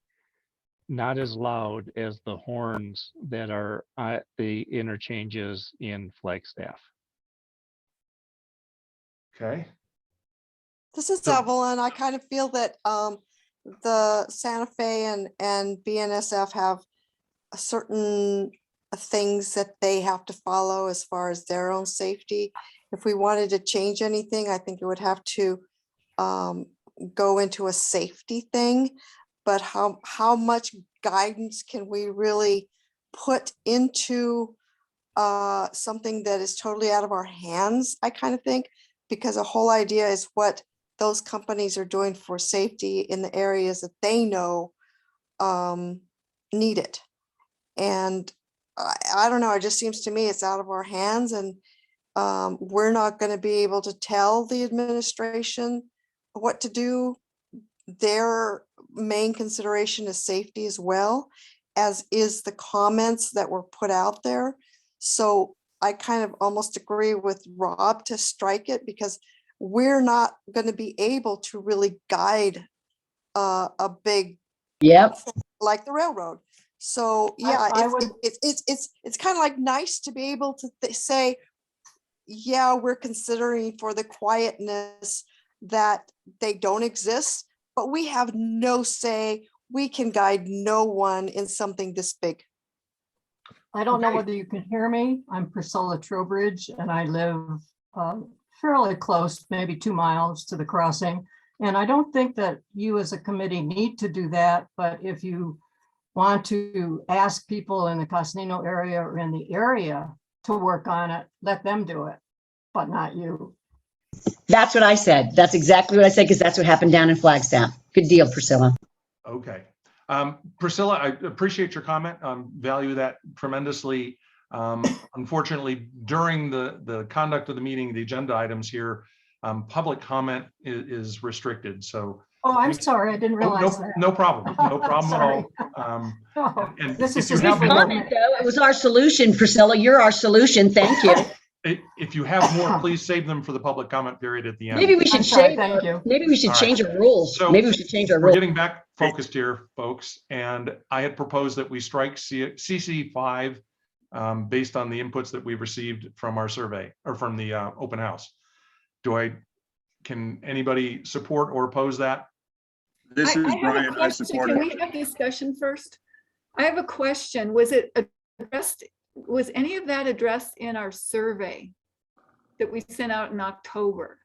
not as loud as the horns that are at the interchanges in Flagstaff. Okay. This is So- Evelyn. I kind of feel that the Santa Fe and BNSF have a certain things that they have to follow as far as their own safety. If we wanted to change anything, I think it would have to go into a safety thing. But how much guidance can we really put into something that is totally out of our hands, I kind of think, because the whole idea is what those companies are doing for safety in the areas that they know need it. And I don't know, it just seems to me it's out of our hands, and we're not going to be able to tell the administration what to do. Their main consideration is safety as well, as is the comments that were put out there. So I kind of almost agree with Rob to strike it, because we're not going to be able to really guide a big Yep. like the railroad. So yeah, I would- it's kind of like nice to be able to say, yeah, we're considering for the quietness that they don't exist, but we have no say. We can guide no one in something this big. I don't know Okay. whether you can hear me. I'm Priscilla Trowbridge, and I live fairly close, maybe 2 miles to the crossing. And I don't think that you as a committee need to do that, but if you want to ask people in the Cosnino area or in the area to work on it, let them do it, but not you. That's what I said. That's exactly what I said, because that's what happened down in Flagstaff. Good deal, Priscilla. Okay. Priscilla, I appreciate your comment. Value that tremendously. Unfortunately, during the conduct of the meeting, the agenda items here, public comment is restricted. So. Oh, I'm sorry, I didn't realize No, that. no problem. No problem at all. Oh, And this if is you just have a more, comment. It was our solution, Priscilla. You're our solution. Thank you. if you have more, please save them for the public comment period at the end. Maybe we should I'm sorry, shave. thank you. Maybe we should All right. change our rules. So, Maybe we should change our We're rules. getting back focused here, folks, and I had proposed that we strike CC5 based on the inputs that we received from our survey or from the open house. Can anybody support or oppose that? This is I have a Brian. I question. support Can it. we have discussion first? I have a question. Was any of that addressed in our survey that we sent out in October?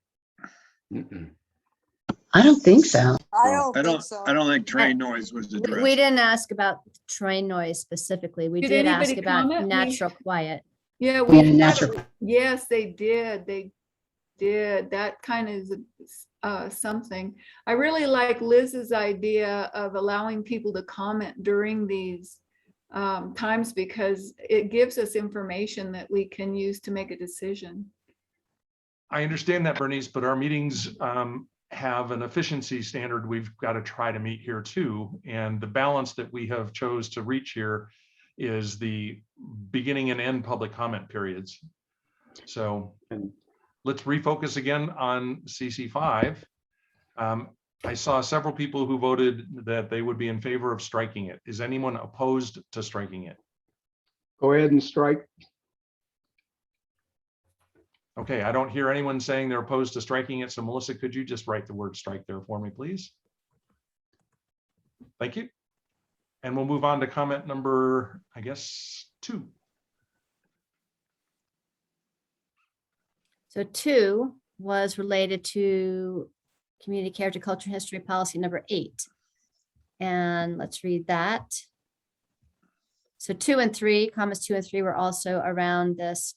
I don't think so. I don't think so. I don't think train noise was We addressed. didn't ask about train noise specifically. We Did did ask anybody about comment? natural quiet. Yeah, Yeah, we had natural. yes, they did. They did. That kind of is something. I really like Liz's idea of allowing people to comment during these times, because it gives us information that we can use to make a decision. I understand that, Bernice, but our meetings have an efficiency standard we've got to try to meet here too. And the balance that we have chose to reach here is the beginning and end public comment periods. So let's refocus again on CC5. I saw several people who voted that they would be in favor of striking it. Is anyone opposed to striking it? Go ahead and strike. Okay, I don't hear anyone saying they're opposed to striking it. So Melissa, could you just write the word strike there for me, please? Thank you. And we'll move on to comment number, I guess, 2. So 2 was related to community character, culture, and history policy number 8. And let's read that. So 2 and 3, comments 2 and 3 were also around this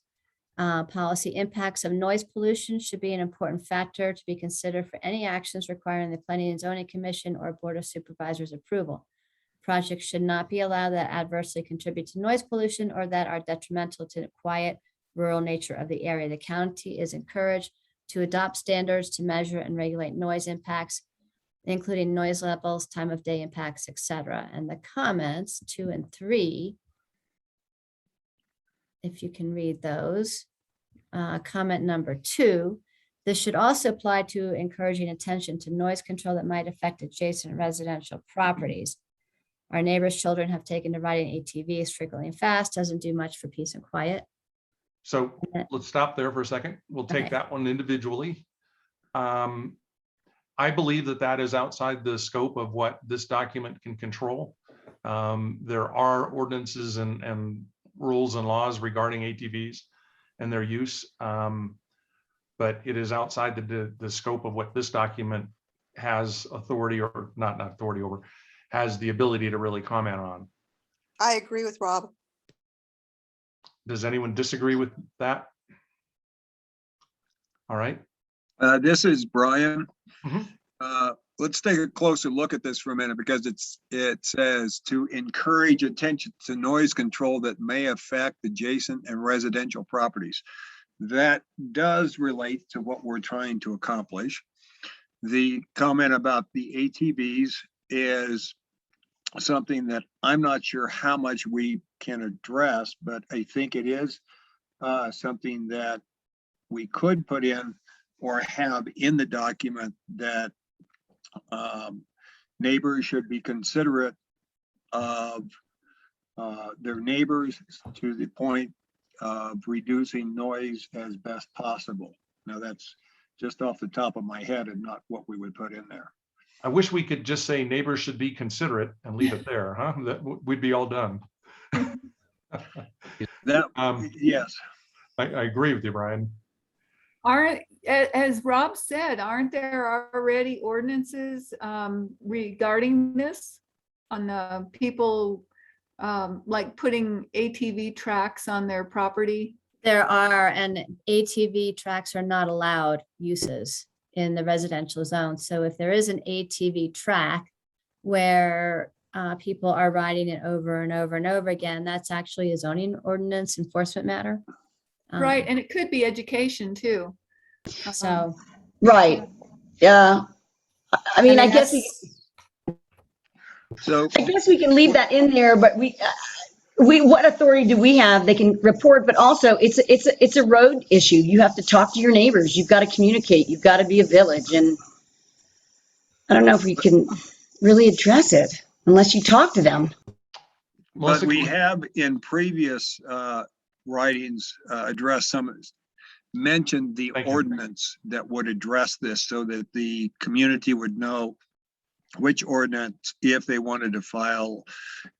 Policy impacts of noise pollution should be an important factor to be considered for any actions requiring the Planning and Zoning Commission or Board of Supervisors approval. Projects should not be allowed that adversely contribute to noise pollution or that are detrimental to the quiet rural nature of the area. The county is encouraged to adopt standards to measure and regulate noise impacts, including noise levels, time of day impacts, etc. And the comments 2 and 3, if you can read those. Comment number 2, this should also apply to encouraging attention to noise control that might affect adjacent residential properties. Our neighbors' children have taken to riding ATVs frequently and fast, doesn't do much for peace and quiet. So let's stop there for a second. We'll take Okay. that one individually. I believe that that is outside the scope of what this document can control. There are ordinances and rules and laws regarding ATVs and their use, but it is outside the scope of what this document has authority, or not authority over, has the ability to really comment on. I agree with Rob. Does anyone disagree with that? All right. This is Brian. Mhm. Let's take a closer look at this for a minute, because it says to encourage attention to noise control that may affect adjacent and residential properties. That does relate to what we're trying to accomplish. The comment about the ATVs is something that I'm not sure how much we can address, but I think it is something that we could put in or have in the document, that neighbors should be considerate of their neighbors to the point of reducing noise as best possible. Now, that's just off the top of my head and not what we would put in there. I wish we could just say neighbors should be considerate and leave it there, huh? That we'd be all done. That, yes. I agree with you, Brian. As Rob said, aren't there already ordinances regarding this on the people like putting ATV tracks on their property? There are, and ATV tracks are not allowed uses in the residential zone. So if there is an ATV track where people are riding it over and over and over again, that's actually a zoning ordinance enforcement matter. Right, and it could be education too. So. Right. Yeah. I mean, I guess So I guess we can leave that in there, but we what authority do we have? They can report, but also it's a road issue. You have to talk to your neighbors. You've got to communicate. You've got to be a village, and I don't know if we can really address it unless you talk to them. but we have in previous writings addressed mentioned the ordinance that would address this, so that the community would know which ordinance, if they wanted to file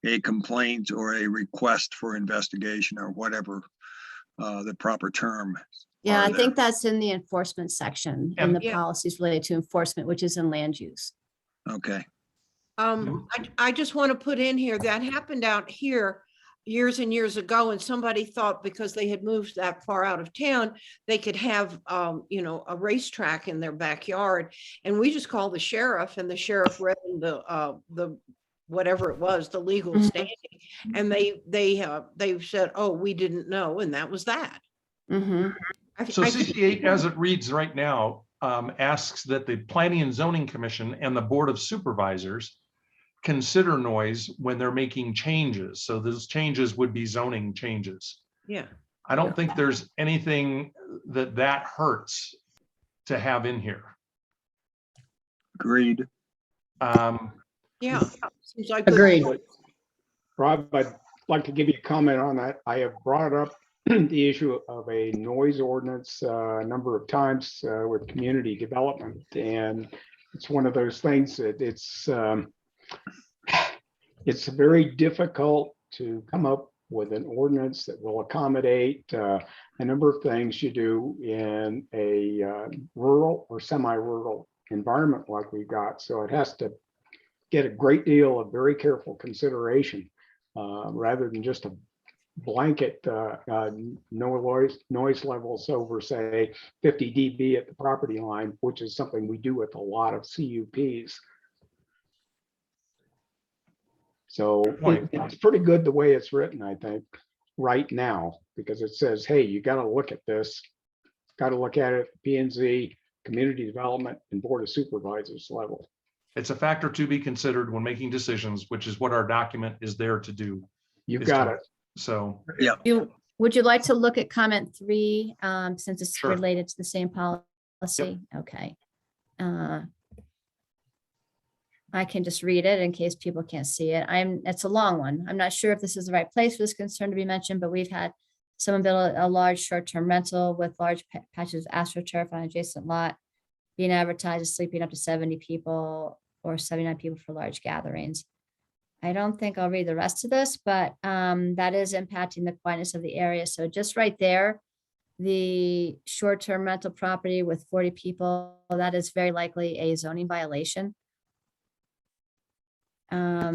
a complaint or a request for investigation or whatever the proper term. Yeah, I are think that's in the enforcement section in the Yeah. policies related to enforcement, which is in land use. there. Okay. I just want to put in here, that happened out here years and years ago, and somebody thought because they had moved that far out of town, they could have, a racetrack in their backyard. And we just called the sheriff, and the sheriff read the whatever it was, the legal Mhm. standing, and they said, oh, we didn't know, and that was that. Mhm. So 68, as it reads right now, asks that the Planning and Zoning Commission and the Board of Supervisors consider noise when they're making changes. So those changes would be zoning changes. Yeah. I don't think there's anything that hurts to have in here. Agreed. Yeah. Seems like good- Agreed. Rob, I'd like to give you a comment on that. I have brought up the issue of a noise ordinance a number of times with community development, and it's one of those things that it's very difficult to come up with an ordinance that will accommodate a number of things you do in a rural or semi-rural environment like we've got. So it has to get a great deal of very careful consideration rather than just a blanket noise levels over, say, 50 dB at the property line, which is something we do with a lot of CUPs. So it's pretty good the way it's written, I think, right now, because it says, hey, you got to look at this, got to look at it at P&Z, community development, and board of supervisors level. It's a factor to be considered when making decisions, which is what our document is there to do. You got it. So, yeah. Would you like to look at comment 3, since it's Sure. related to the same policy? Okay. I can just read it in case people can't see it. It's a long one. I'm not sure if this is the right place for this concern to be mentioned, but we've had someone build a large short-term rental with large patches of astroturf on an adjacent lot being advertised as sleeping up to 70 people or 79 people for large gatherings. I don't think I'll read the rest of this, but that is impacting the quietness of the area. So just right there, the short-term rental property with 40 people, that is very likely a zoning violation.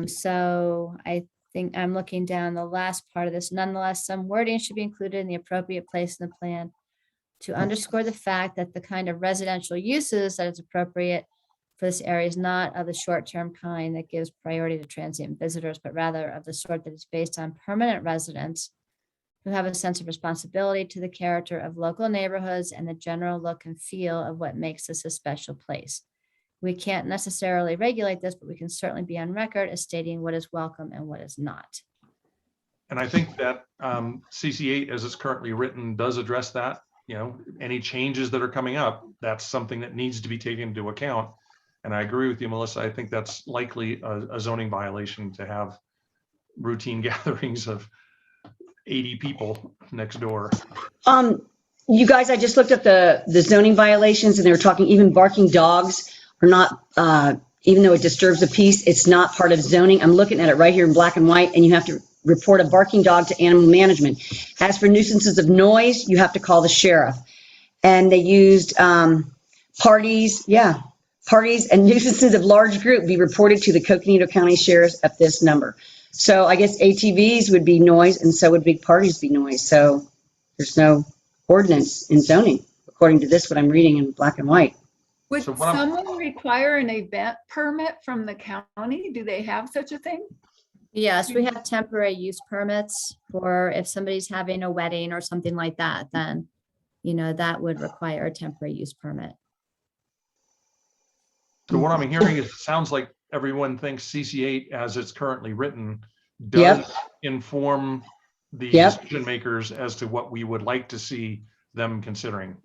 So I think I'm looking down the last part of this. Nonetheless, some wording should be included in the appropriate place in the plan to underscore the fact that the kind of residential uses that is appropriate for this area is not of the short-term kind that gives priority to transient visitors, but rather of the sort that is based on permanent residents who have a sense of responsibility to the character of local neighborhoods and the general look and feel of what makes this a special place. We can't necessarily regulate this, but we can certainly be on record as stating what is welcome and what is not. and I think that CC8, as it's currently written, does address that. You know, any changes that are coming up, that's something that needs to be taken into account. And I agree with you, Melissa. I think that's likely a zoning violation to have routine gatherings of 80 people next door. You guys, I just looked at the zoning violations, and they were talking even barking dogs are not, even though it disturbs the peace, it's not part of zoning. I'm looking at it right here in black and white, and you have to report a barking dog to animal management. As for nuisances of noise, you have to call the sheriff. And they used parties and nuisances of large group be reported to the Coconino County Sheriff's at this number. So I guess ATVs would be noise, and so would big parties be noise. So there's no ordinance in zoning, according to this, what I'm reading in black and white. Would So what I'm- someone require an event permit from the county? Do they have such a thing? Yes, we have temporary use permits for if somebody's having a wedding or something like that, then, you know, that would require a temporary use permit. So what I'm hearing is, it sounds like everyone thinks CC8 as it's currently written does Yep. inform the Yep. decision makers as to what we would like to see them considering.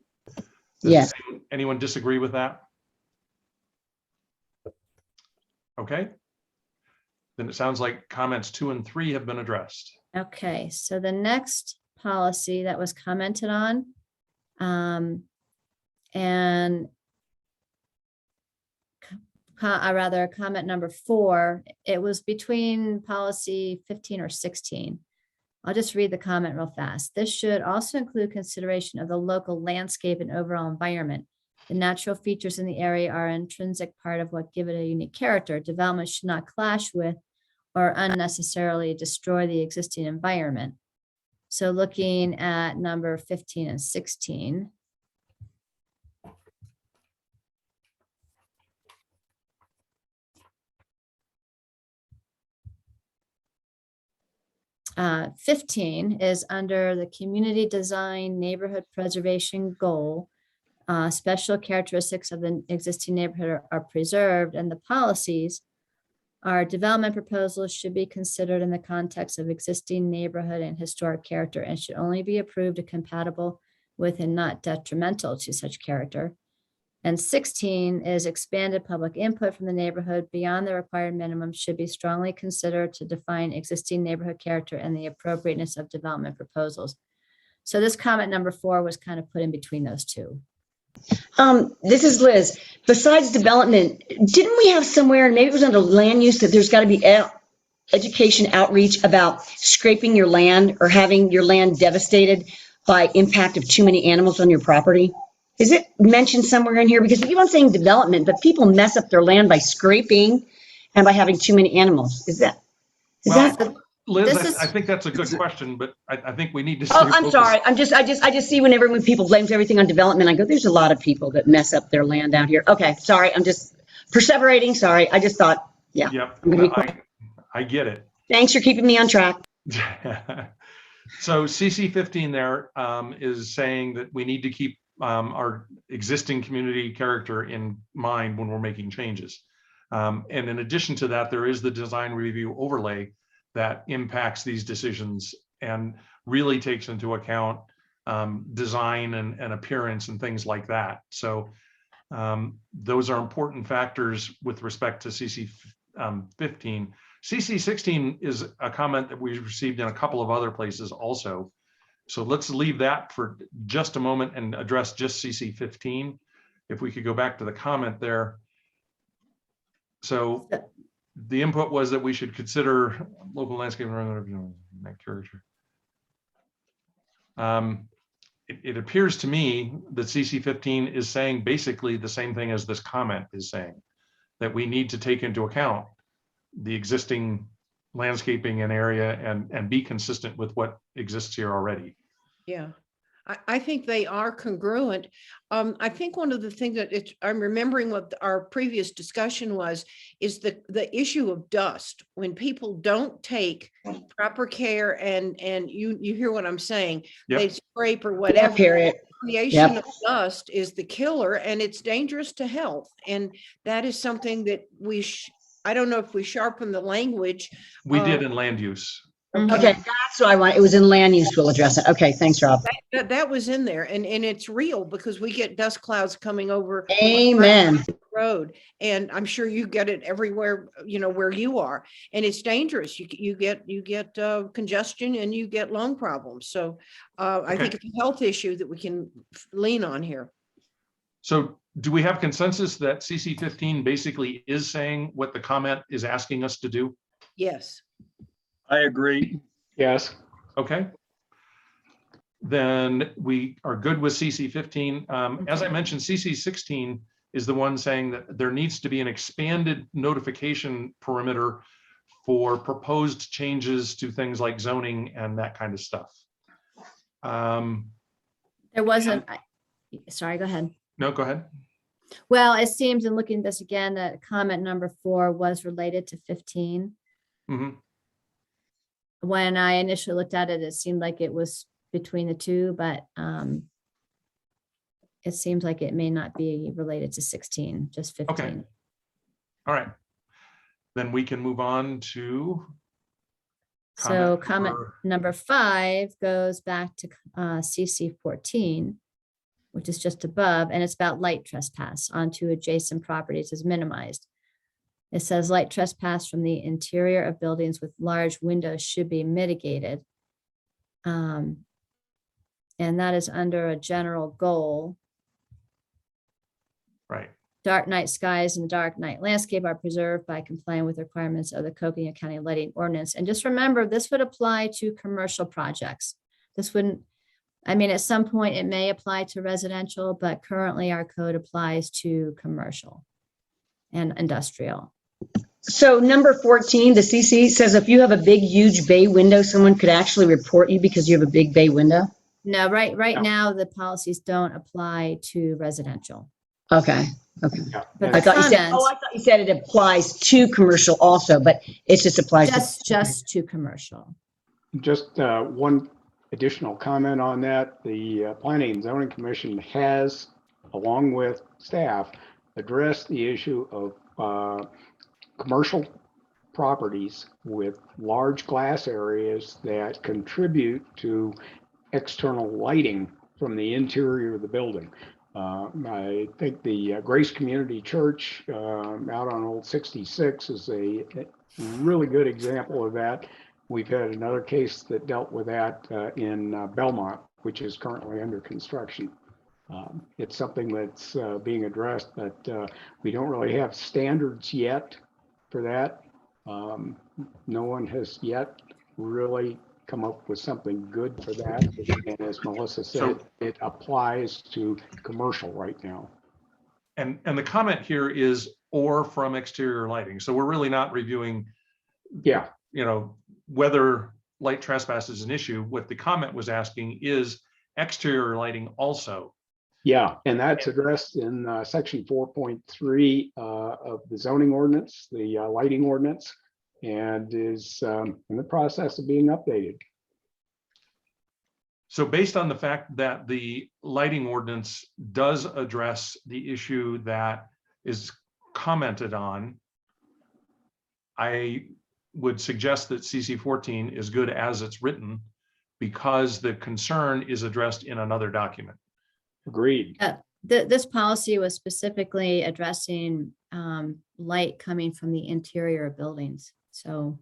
Does Yes. anyone disagree with that? Okay. Then it sounds like comments 2 and 3 have been addressed. Okay, so the next policy that was commented on, and rather comment number 4, it was between policy 15 or 16. I'll just read the comment real fast. This should also include consideration of the local landscape and overall environment. The natural features in the area are an intrinsic part of what give it a unique character. Development should not clash with or unnecessarily destroy the existing environment. So looking at number 15 and 16. Uh, 15 is under the community design neighborhood preservation goal. Special characteristics of the existing neighborhood are preserved, and the policies are development proposals should be considered in the context of existing neighborhood and historic character and should only be approved if compatible with and not detrimental to such character. And 16 is expanded public input from the neighborhood beyond the required minimum should be strongly considered to define existing neighborhood character and the appropriateness of development proposals. So this comment number 4 was kind of put in between those two. This is Liz. Besides development, didn't we have somewhere, and maybe it was under land use, that there's got to be education outreach about scraping your land or having your land devastated by impact of too many animals on your property? Is it mentioned somewhere in here? Because we keep on saying development, but people mess up their land by scraping and by having too many animals. Is that? Liz, This is- I think that's a good question, but I think we need to. Oh, stay I'm focused. sorry. I just see whenever when people blames everything on development, I go, there's a lot of people that mess up their land out here. Okay, sorry. I'm just perseverating. Sorry. I just thought, yeah. Yep, I'm gonna be quiet. I get it. Thanks for keeping me on track. So CC 15 there is saying that we need to keep our existing community character in mind when we're making changes. And in addition to that, there is the design review overlay that impacts these decisions and really takes into account design and appearance and things like that. So those are important factors with respect to CC 15. CC 16 is a comment that we received in a couple of other places also. So let's leave that for just a moment and address just CC 15. If we could go back to the comment there. So the input was that we should consider local landscape character. It appears to me that CC 15 is saying basically the same thing as this comment is saying, that we need to take into account the existing landscaping and area and be consistent with what exists here already. Yeah, I think they are congruent. I think one of the things that I'm remembering what our previous discussion is the issue of dust. When people don't take proper care and you hear what I'm saying, Yep. they scrape or whatever. Period. Creation Yep. of dust is the killer and it's dangerous to health. And that is something that I don't know if we sharpen the language. We did in land use. Okay, that's what I want. It was in land use. We'll address it. Okay, thanks, Rob. That was in there and it's real because we get dust clouds coming over. Amen. the road, and I'm sure you get it everywhere, where you are, and it's dangerous. You get congestion and you get lung problems. So I think it's a health issue that we can lean on here. So do we have consensus that CC 15 basically is saying what the comment is asking us to do? Yes. I agree. Yes. Okay. Then we are good with CC 15. As I mentioned, CC 16 is the one saying that there needs to be an expanded notification perimeter for proposed changes to things like zoning and that kind of stuff. There wasn't, sorry, go ahead. No, go ahead. Well, it seems in looking at this again, that comment number 4 was related to 15. Mm-hmm. When I initially looked at it, it seemed like it was between the two, but it seems like it may not be related to 16, just 15. Okay. All right. Then we can move on to. So comment number 5 goes back to CC 14, which is just above, and it's about light trespass onto adjacent properties is minimized. It says light trespass from the interior of buildings with large windows should be mitigated. And that is under a general goal. Right. Dark night skies and dark night landscape are preserved by complying with requirements of the Coconino County Lighting Ordinance. And just remember, this would apply to commercial projects. This wouldn't, at some point it may apply to residential, but currently our code applies to commercial and industrial. So number 14, the CC says if you have a big, huge bay window, someone could actually report you because you have a big bay window. No, right now, the policies don't apply to residential. Okay. Okay. But I the thought you said it applies to commercial also, but it just applies just to commercial. Just one additional comment on that. The Planning and Zoning Commission has, along with staff, addressed the issue of commercial properties with large glass areas that contribute to external lighting from the interior of the building. I think the Grace Community Church out on Old 66 is a really good example of that. We've had another case that dealt with that in Belmont, which is currently under construction. It's something that's being addressed, but we don't really have standards yet for that. No one has yet really come up with something good for that. And as Melissa said, it applies to commercial right now. And the comment here is or from exterior lighting. So we're really not reviewing, whether light trespass is an issue. What the comment was asking is exterior lighting also. Yeah, and that's addressed in section 4.3 of the zoning ordinance, the lighting ordinance, and is in the process of being updated. So based on the fact that the lighting ordinance does address the issue that is commented on, I would suggest that CC 14 is good as it's written because the concern is addressed in another document. Agreed. This policy was specifically addressing light coming from the interior of buildings. So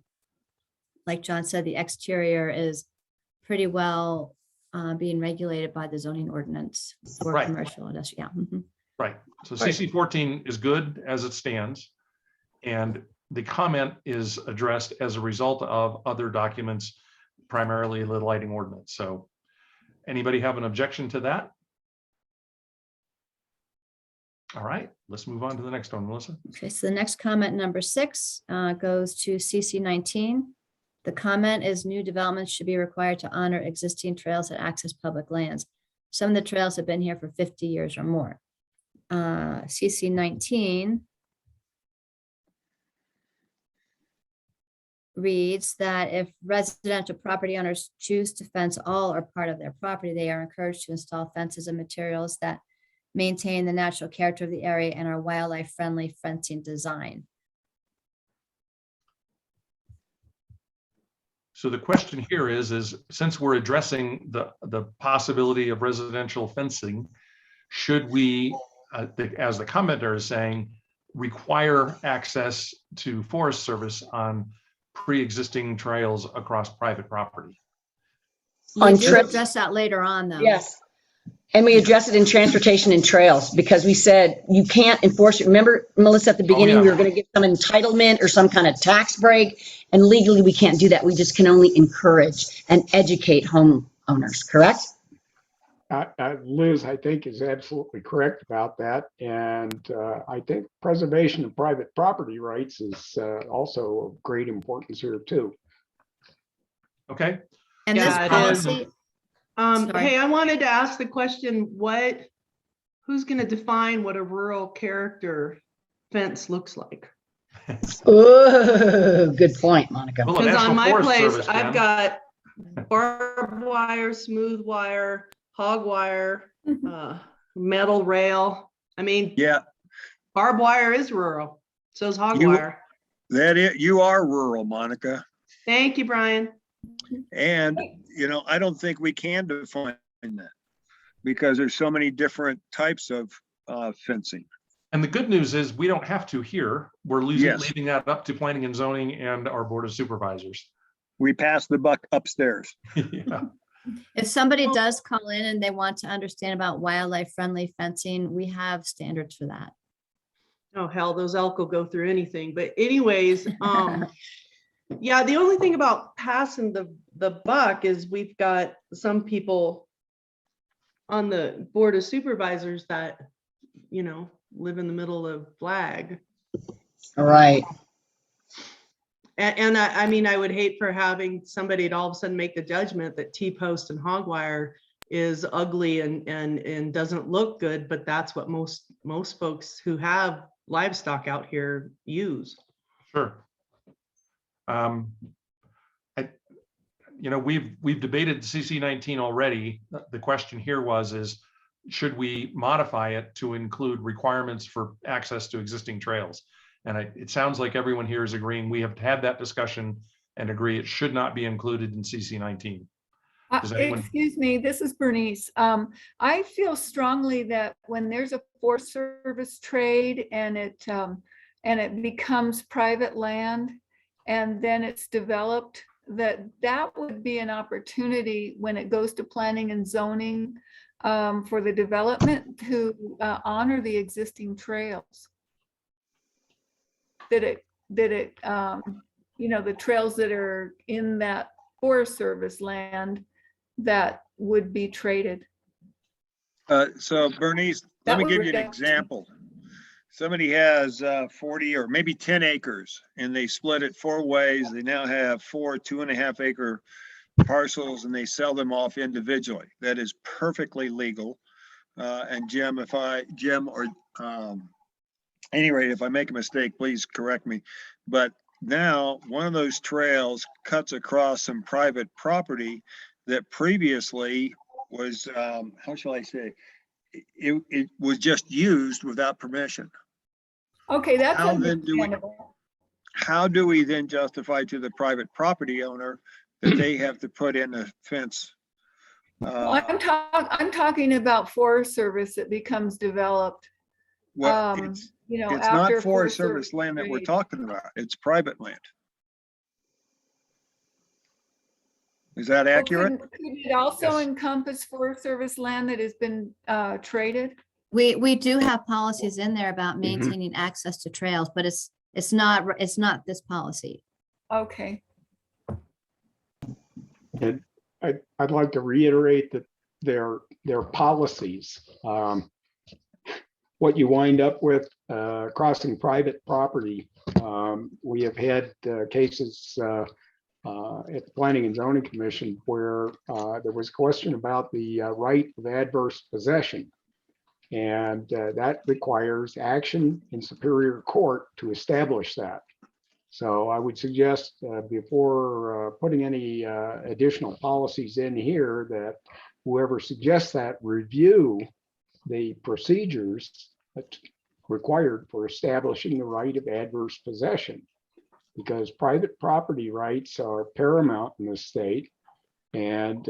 like John said, the exterior is pretty well being regulated by the zoning ordinance for Right. commercial industrial. Yeah. Mhm. Right. So CC 14 is good as it stands. And the comment is addressed as a result of other documents, primarily the lighting ordinance. So anybody have an objection to that? All right, let's move on to the next one, Melissa. Okay, so the next comment, number 6, goes to CC 19. The comment is new developments should be required to honor existing trails that access public lands. Some of the trails have been here for 50 years or more. CC 19 reads that if residential property owners choose to fence all or part of their property, they are encouraged to install fences and materials that maintain the natural character of the area and are wildlife-friendly fencing design. So the question here is since we're addressing the possibility of residential fencing, should we, as the commenter is saying, require access to Forest Service on pre-existing trails across private property? We do address that later on, though. Yes. And we address it in transportation and trails because we said you can't enforce it. Remember, Melissa, at the beginning, we were going to give some entitlement or some kind of tax break. And legally, we can't do that. We just can only encourage and educate homeowners, correct? Liz, I think, is absolutely correct about that. And I think preservation of private property rights is also of great importance here, too. Okay. And Yeah, this it is. policy, Hey, I wanted to ask the question, who's going to define what a rural character fence looks like? Oh, good point, Monica. Well, the Because on National my Forest place, Service I've can. got barbed wire, smooth wire, hog wire, metal rail. I mean, Yeah, barbed wire is rural. So is hog You- wire. you are rural, Monica. Thank you, Brian. And, I don't think we can define that because there's so many different types of fencing. And the good news is we don't have to here. We're Yes. leaving that up to planning and zoning and our board of supervisors. We pass the buck upstairs. Yeah. if somebody does call in and they want to understand about wildlife-friendly fencing, we have standards for that. Oh, hell, those elk will go through anything. But anyways, yeah, the only thing about passing the buck is we've got some people on the board of supervisors that, live in the middle of Flag. All right. And I mean, I would hate for having somebody to all of a sudden make the judgment that T-post and hog wire is ugly and doesn't look good, but that's what most folks who have livestock out here use. Sure. We've debated CC 19 already. The question here is should we modify it to include requirements for access to existing trails? And it sounds like everyone here is agreeing we have had that discussion and agree it should not be included in CC 19. Excuse me, this is Bernice. I feel strongly that when there's a Forest Service trade and it becomes private land and then it's developed, that would be an opportunity when it goes to planning and zoning for the development to honor the existing trails. The trails that are in that Forest Service land that would be traded. So Bernice, let me give you an example. somebody has 40 or maybe 10 acres and they split it 4 ways. They now have 4 2.5 acre parcels and they sell them off individually. That is perfectly legal. And Jim, or anyway, if I make a mistake, please correct me. But now one of those trails cuts across some private property that previously was, how shall I say, it was just used without permission. Okay, that's How then do we, understandable. how do we then justify to the private property owner that they have to put in a fence? Well, I'm talking about Forest Service that becomes developed. Well, You know, it's after not Forest Service land that we're trade. talking about. It's private land. Is that accurate? Could it also Yes. encompass Forest Service land that has been traded? We do have policies in there about Mhm. maintaining access to trails, but it's not this policy. Okay, And I'd like to reiterate that their policies, what you wind up with crossing private property. We have had cases at the Planning and Zoning Commission where there was a question about the right of adverse possession. And that requires action in Superior Court to establish that. So I would suggest before putting any additional policies in here, that whoever suggests that review the procedures that's required for establishing the right of adverse possession, because private property rights are paramount in the state. And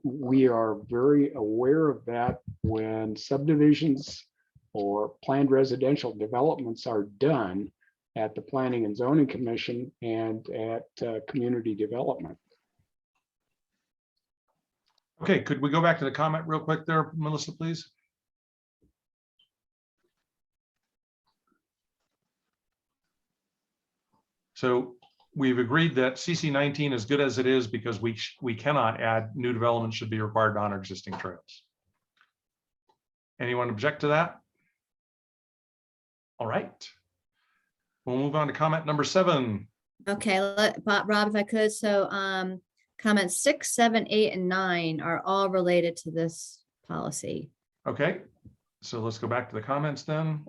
we are very aware of that when subdivisions or planned residential developments are done at the Planning and Zoning Commission and at community development. Okay, could we go back to the comment real quick there, Melissa, please? So we've agreed that CC 19 is good as it is because we cannot add new development should be required to honor existing trails. Anyone object to that? All right. We'll move on to comment number 7. Okay, Rob, if I could, so comments 6, 7, 8, and 9 are all related to this policy. Okay, so let's go back to the comments then.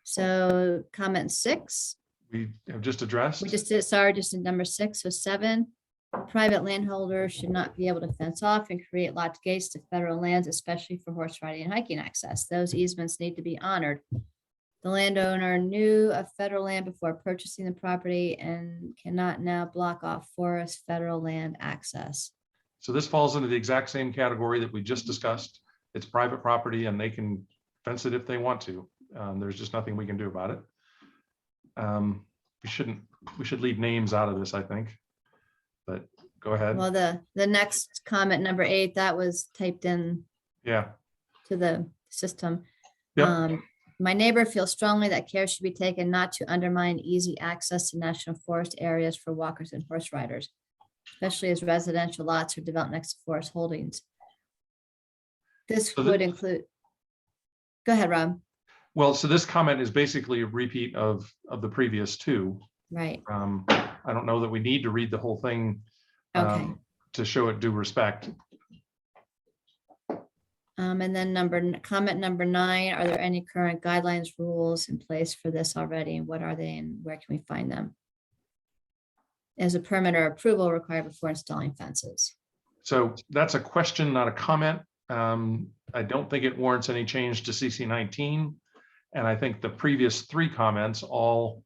So comment 6, We have just addressed. we just did, sorry, just in number 6, so 7. Private landholders should not be able to fence off and create lot gates to federal lands, especially for horse riding and hiking access. Those easements need to be honored. The landowner knew of federal land before purchasing the property and cannot now block off forest federal land access. So this falls into the exact same category that we just discussed. It's private property and they can fence it if they want to. There's just nothing we can do about it. We should leave names out of this, I think, but go ahead. Well, the next comment, number 8, that was typed in Yeah, to the system. Yep. My neighbor feels strongly that care should be taken not to undermine easy access to national forest areas for walkers and horse riders, especially as residential lots are developed next to forest holdings. This So would include, go ahead, Rob. well, so this comment is basically a repeat of the previous 2. Right, I don't know that we need to read the whole thing okay. to show it due respect. And then comment number 9, are there any current guidelines, rules in place for this already? And what are they and where can we find them? Is a permit or approval required before installing fences? So that's a question, not a comment. I don't think it warrants any change to CC 19. And I think the previous 3 comments all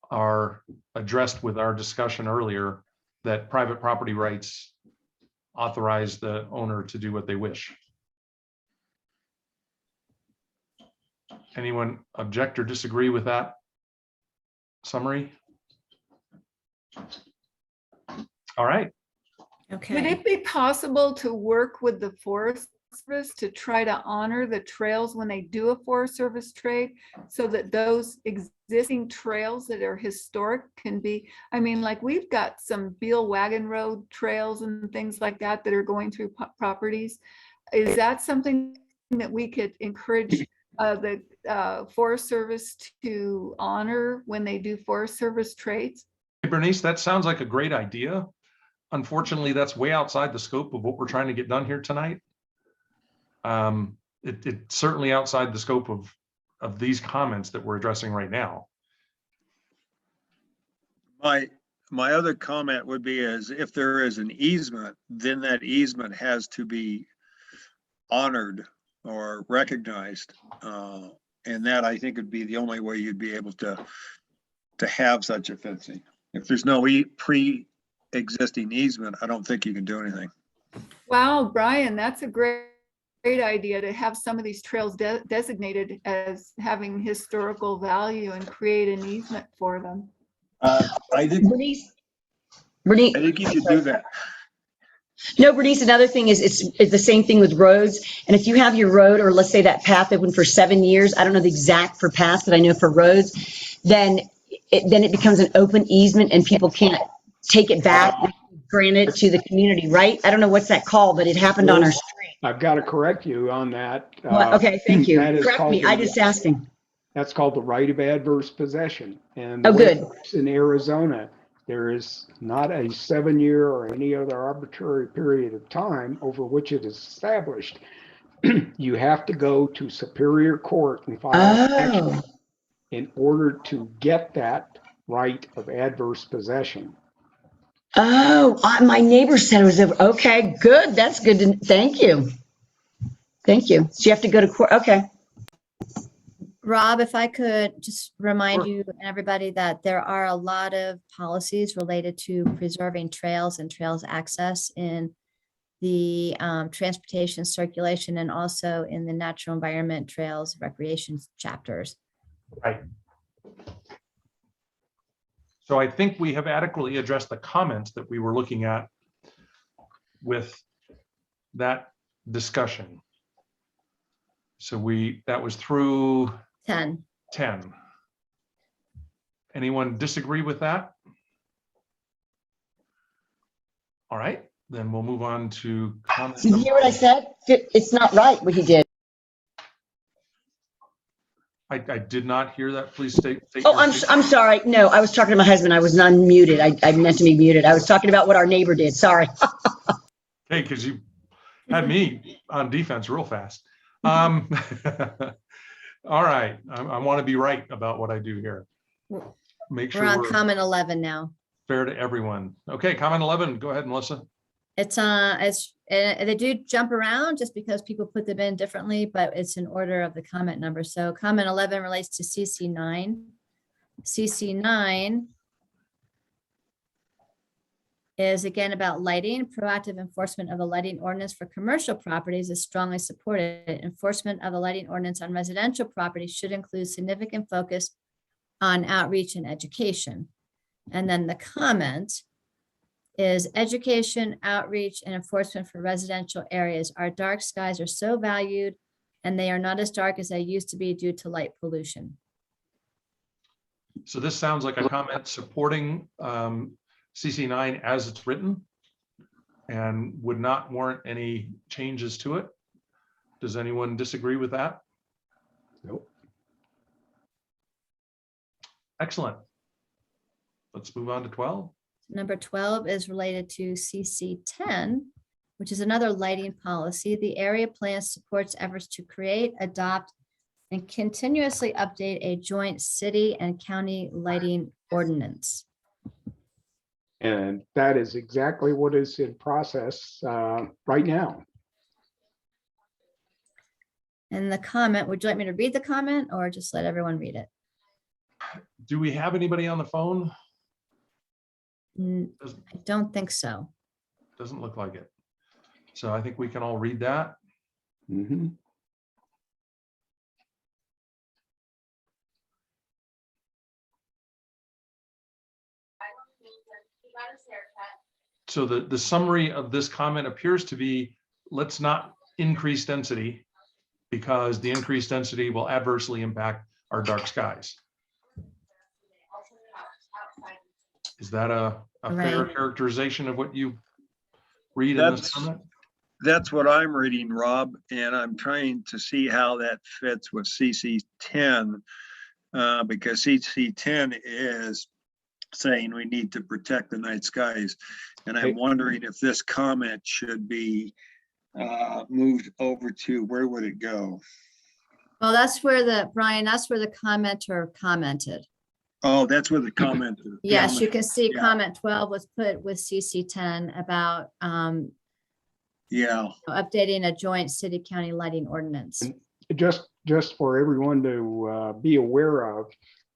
are addressed with our discussion earlier that private property rights authorize the owner to do what they wish. Anyone object or disagree with that summary? All right. would Okay, it be possible to work with the Forest Service to try to honor the trails when they do a Forest Service trade, so that those existing trails that are historic can be, I mean, like we've got some Beal Wagon Road trails and things like that that are going through properties. Is that something that we could encourage the Forest Service to honor when they do Forest Service trades. Hey, Bernice, that sounds like a great idea. Unfortunately, that's way outside the scope of what we're trying to get done here tonight. It's certainly outside the scope of these comments that we're addressing right now. My other comment would be is if there is an easement, then that easement has to be honored or recognized. And that I think would be the only way you'd be able to have such a fencing. If there's no pre-existing easement, I don't think you can do anything. Wow, Brian, that's a great idea to have some of these trails designated as having historical value and create an easement for them. I think Bernice, I think you could do that. no, Bernice, another thing is it's the same thing with roads. And if you have your road, or let's say that path open for 7 years, I don't know the exact for paths, but I know for roads, then it becomes an open easement and people can't take it back, grant it to the community, right? I don't know what's that called, but it happened on our street. I've got to correct you on that. Okay, thank you. That is Correct called me, I just asking. That's called the right of adverse possession. And Oh, the way it good. works in Arizona, there is not a 7-year or any other arbitrary period of time over which it is established. You have to go to Superior Court and file action Oh, in order to get that right of adverse possession. My neighbor said it was, okay, good, that's good, thank you. Thank you. So you have to go to court, okay. Rob, if I could just remind Sure. you and everybody that there are a lot of policies related to preserving trails and trails access in the transportation circulation and also in the natural environment trails recreation chapters. Right. So I think we have adequately addressed the comments that we were looking at with that discussion. So that was through 10. 10. Anyone disagree with that? All right, then we'll move on to comment. Did you hear what I said? It's not right what he did. I did not hear that. Please state. Oh, I'm sorry. No, I was talking to my husband. I was unmuted. I meant to be muted. I was talking about what our neighbor did. Sorry. Okay, because you had me on defense real fast. All right, I want to be right about what I do here. Make sure We're on we're comment 11 now. fair to everyone. Okay, comment 11. Go ahead, Melissa. It's they do jump around just because people put them in differently, but it's in order of the comment number. So comment 11 relates to CC9. CC9 is again about lighting. Proactive enforcement of the lighting ordinance for commercial properties is strongly supported. Enforcement of the lighting ordinance on residential properties should include significant focus on outreach and education. And then the comment is education, outreach, and enforcement for residential areas. Our dark skies are so valued and they are not as dark as they used to be due to light pollution. So this sounds like a comment supporting CC9 as it's written and would not warrant any changes to it. Does anyone disagree with that? Nope. Excellent. Let's move on to 12. Number 12 is related to CC10, which is another lighting policy. The area plan supports efforts to create, adopt, and continuously update a joint city and county lighting ordinance. And that is exactly what is in process right now. And the comment, would you like me to read the comment or just let everyone read it? Do we have anybody on the phone? I don't think so. Doesn't look like it. So I think we can all read that. Mm-hmm. So the summary of this comment appears to be, let's not increase density because the increased density will adversely impact our dark skies. Is that a fair Right. characterization of what you read in this comment? That's what I'm reading, Rob, and I'm trying to see how that fits with CC10, because CC10 is saying we need to protect the night skies. And I'm wondering if this comment should be moved over to, where would it go? Well, that's where Brian, that's where the commenter commented. Oh, that's where the comment. Yes, you can see Yeah. comment 12 was put with CC10 about Yeah. updating a joint city-county lighting ordinance. Just for everyone to be aware of,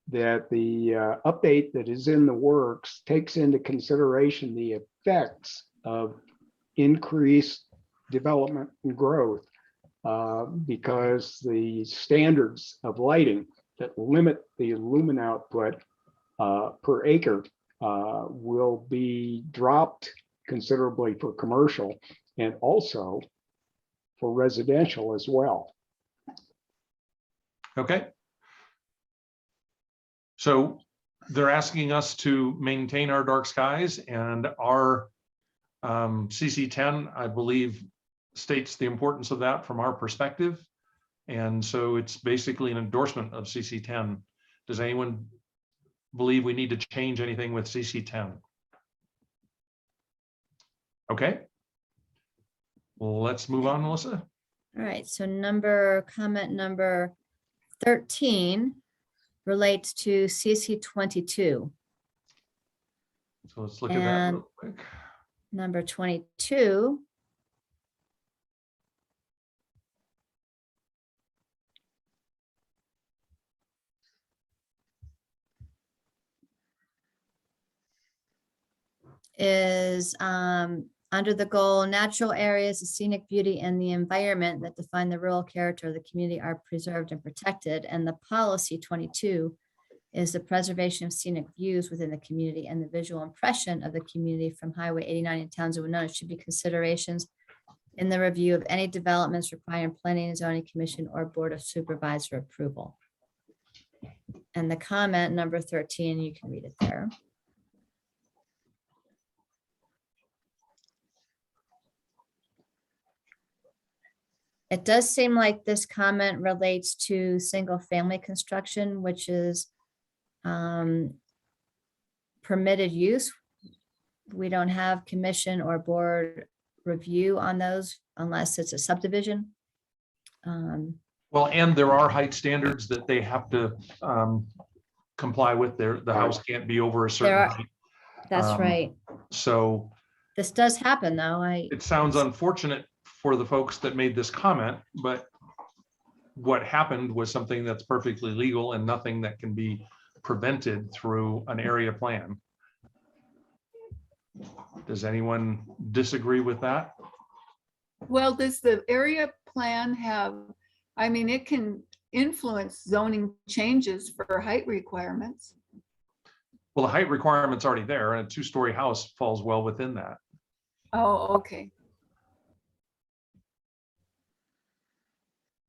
that the update that is in the works takes into consideration the effects of increased development and growth, because the standards of lighting that limit the lumen output per acre will be dropped considerably for commercial and also for residential as well. Okay. So they're asking us to maintain our dark skies, and our CC10, I believe, states the importance of that from our perspective. And so it's basically an endorsement of CC10. Does anyone believe we need to change anything with CC10? Okay. Well, let's move on, Melissa. All right, so comment number 13 relates to CC 22. So let's look at that And real quick. number 22 is under the goal, natural areas of scenic beauty and the environment that define the rural character of the community are preserved and protected. And the policy 22 is the preservation of scenic views within the community and the visual impression of the community from Highway 89 in towns of Winona should be considerations in the review of any developments requiring planning and zoning commission or board of supervisor approval. And the comment number 13, you can read it there. It does seem like this comment relates to single family construction, which is permitted use. We don't have commission or board review on those unless it's a subdivision. Well, and there are height standards that they have to comply with. The house can't be over a certain height. That's right. So this does happen though. It sounds unfortunate for the folks that made this comment, but what happened was something that's perfectly legal and nothing that can be prevented through an area plan. Does anyone disagree with that? Well, does the area plan have, I mean, it can influence zoning changes for height requirements. Well, the height requirement's already there, and a two-story house falls well within that. Oh, okay.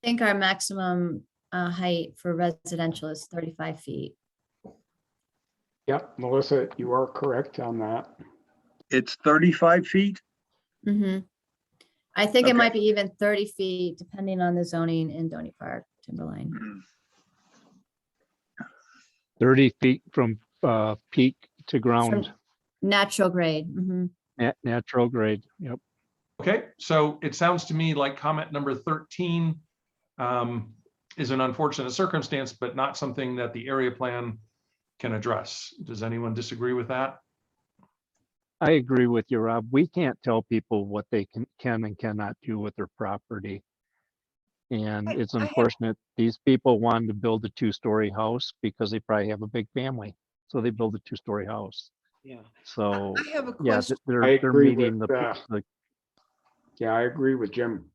I think our maximum height for residential is 35 feet. Yep, Melissa, you are correct on that. It's 35 feet? Mm-hmm. I think it Okay. might be even 30 feet, depending on the zoning in Donny Park, Timberline. 30 feet from peak to ground, Natural grade. Mhm. natural grade. Yep. Okay, so it sounds to me like comment number 13 is an unfortunate circumstance, but not something that the area plan can address. Does anyone disagree with that? I agree with you, Rob. We can't tell people what they can and cannot do with their property. And it's unfortunate. These people wanted to build a two-story house because they probably have a big family. So they build a two-story house. Yeah. So, I have a yeah, question. I they're agree meeting with, the Yeah, I agree with Jim.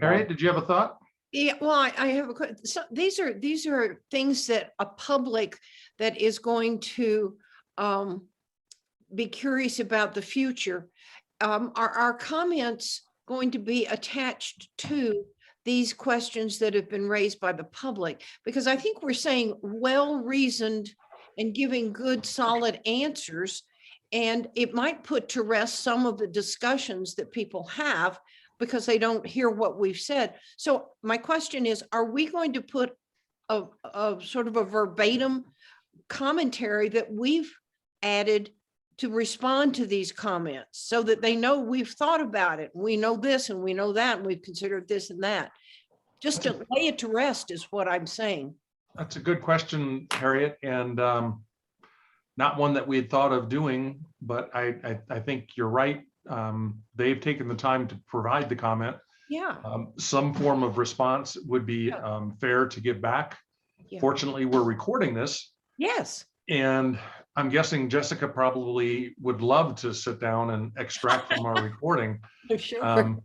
Harriet, did you have a thought? Yeah, well, I have a question. So these are things that a public that is going to be curious about the future. Are our comments going to be attached to these questions that have been raised by the public? Because I think we're saying well-reasoned and giving good, solid answers. And it might put to rest some of the discussions that people have because they don't hear what we've said. So my question is, are we going to put a sort of a verbatim commentary that we've added to respond to these comments so that they know we've thought about it? We know this and we know that, and we've considered this and that. Just to lay it to rest is what I'm saying. That's a good question, Harriet, and not one that we had thought of doing, but I think you're right. They've taken the time to provide the comment. Yeah. Some form of response would be fair to give back. Yeah. Fortunately, we're recording this, Yes. and I'm guessing Jessica probably would love to sit down and extract from our recording Sure.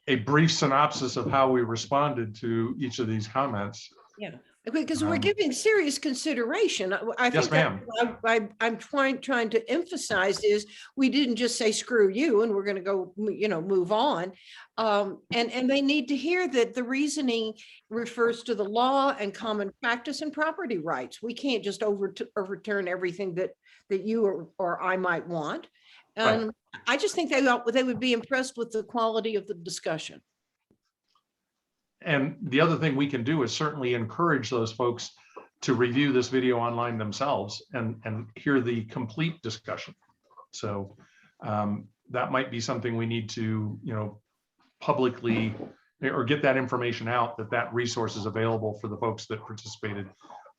a brief synopsis of how we responded to each of these comments. Yeah, because we're giving serious consideration. I Yes, think that I'm trying to emphasize is we didn't just say screw you and we're going to go, move on. And they need to hear that the reasoning refers to the law and common practice and property rights. We can't just overturn everything that you or I might want. Right. I just think they would be impressed with the quality of the discussion. And the other thing we can do is certainly encourage those folks to review this video online themselves and hear the complete discussion. So that might be something we need to, publicly or get that information out, that resource is available for the folks that participated.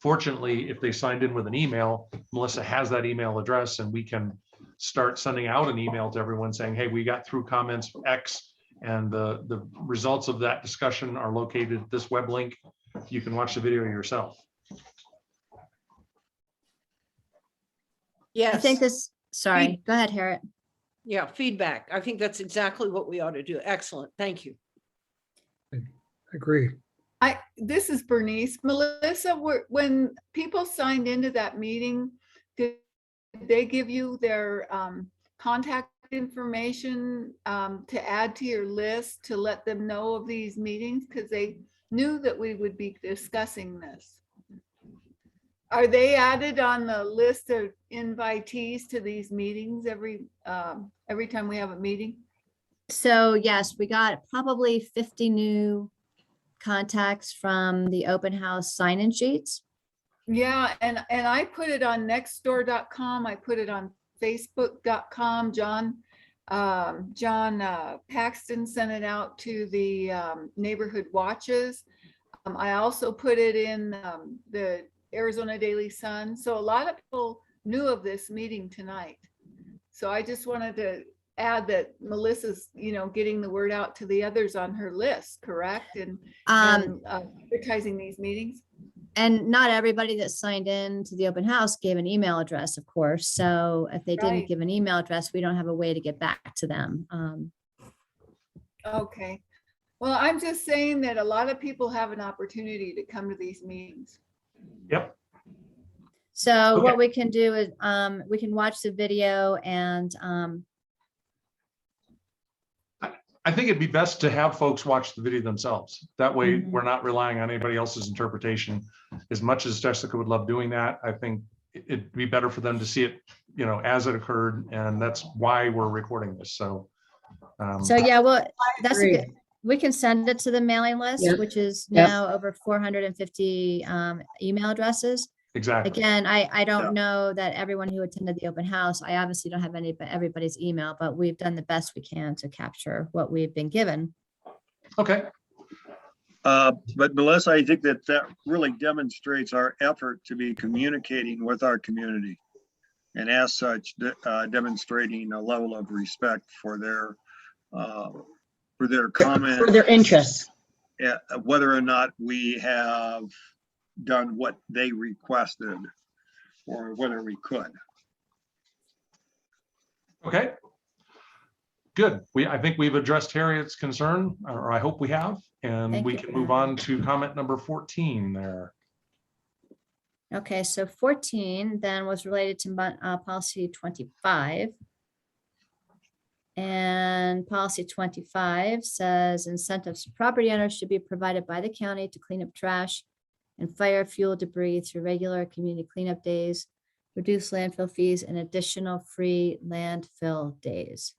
Fortunately, if they signed in with an email, Melissa has that email address and we can start sending out an email to everyone saying, hey, we got through comments X, and the results of that discussion are located at this web link. You can watch the video yourself. Yes. I think sorry, go ahead, Harriet. Yeah, feedback. I think that's exactly what we ought to do. Excellent. Thank you. I agree. This is Bernice. Melissa, when people signed into that meeting, did they give you their contact information to add to your list to let them know of these meetings? Because they knew that we would be discussing this. Are they added on the list of invitees to these meetings every time we have a meeting? So yes, we got probably 50 new contacts from the open house sign-in sheets. Yeah, and I put it on nextdoor.com. I put it on facebook.com. John Paxton sent it out to the neighborhood watches. I also put it in the Arizona Daily Sun. So a lot of people knew of this meeting tonight. So I just wanted to add that Melissa's, getting the word out to the others on her list, correct? And advertising these meetings. And not everybody that signed in to the open house gave an email address, of course. So if they didn't give an email address, we don't have a way to get back to them. Okay. Well, I'm just saying that a lot of people have an opportunity to come to these meetings. Yep. So what we can do is we can watch the video and I think it'd be best to have folks watch the video themselves. That way we're not relying on anybody else's interpretation. As much as Jessica would love doing that, I think it'd be better for them to see it, as it occurred. And that's why we're recording this. So yeah, well, that's a good, we can send it to the mailing list, which is now over 450 email addresses. Exactly. Again, I don't know that everyone who attended the open house, I obviously don't have everybody's email, but we've done the best we can to capture what we've been given. Okay. But Melissa, I think that really demonstrates our effort to be communicating with our community, and as such, demonstrating a level of respect for their comment, For their interests. whether or not we have done what they requested or whether we could. Okay. Good. I think we've addressed Harriet's concern, or I hope we have, and Thank we you. can move on to comment number 14 there. Okay, so 14 then was related to policy 25. And policy 25 says incentives to property owners should be provided by the county to clean up trash and fire fuel debris through regular community cleanup days, reduce landfill fees, and additional free landfill days.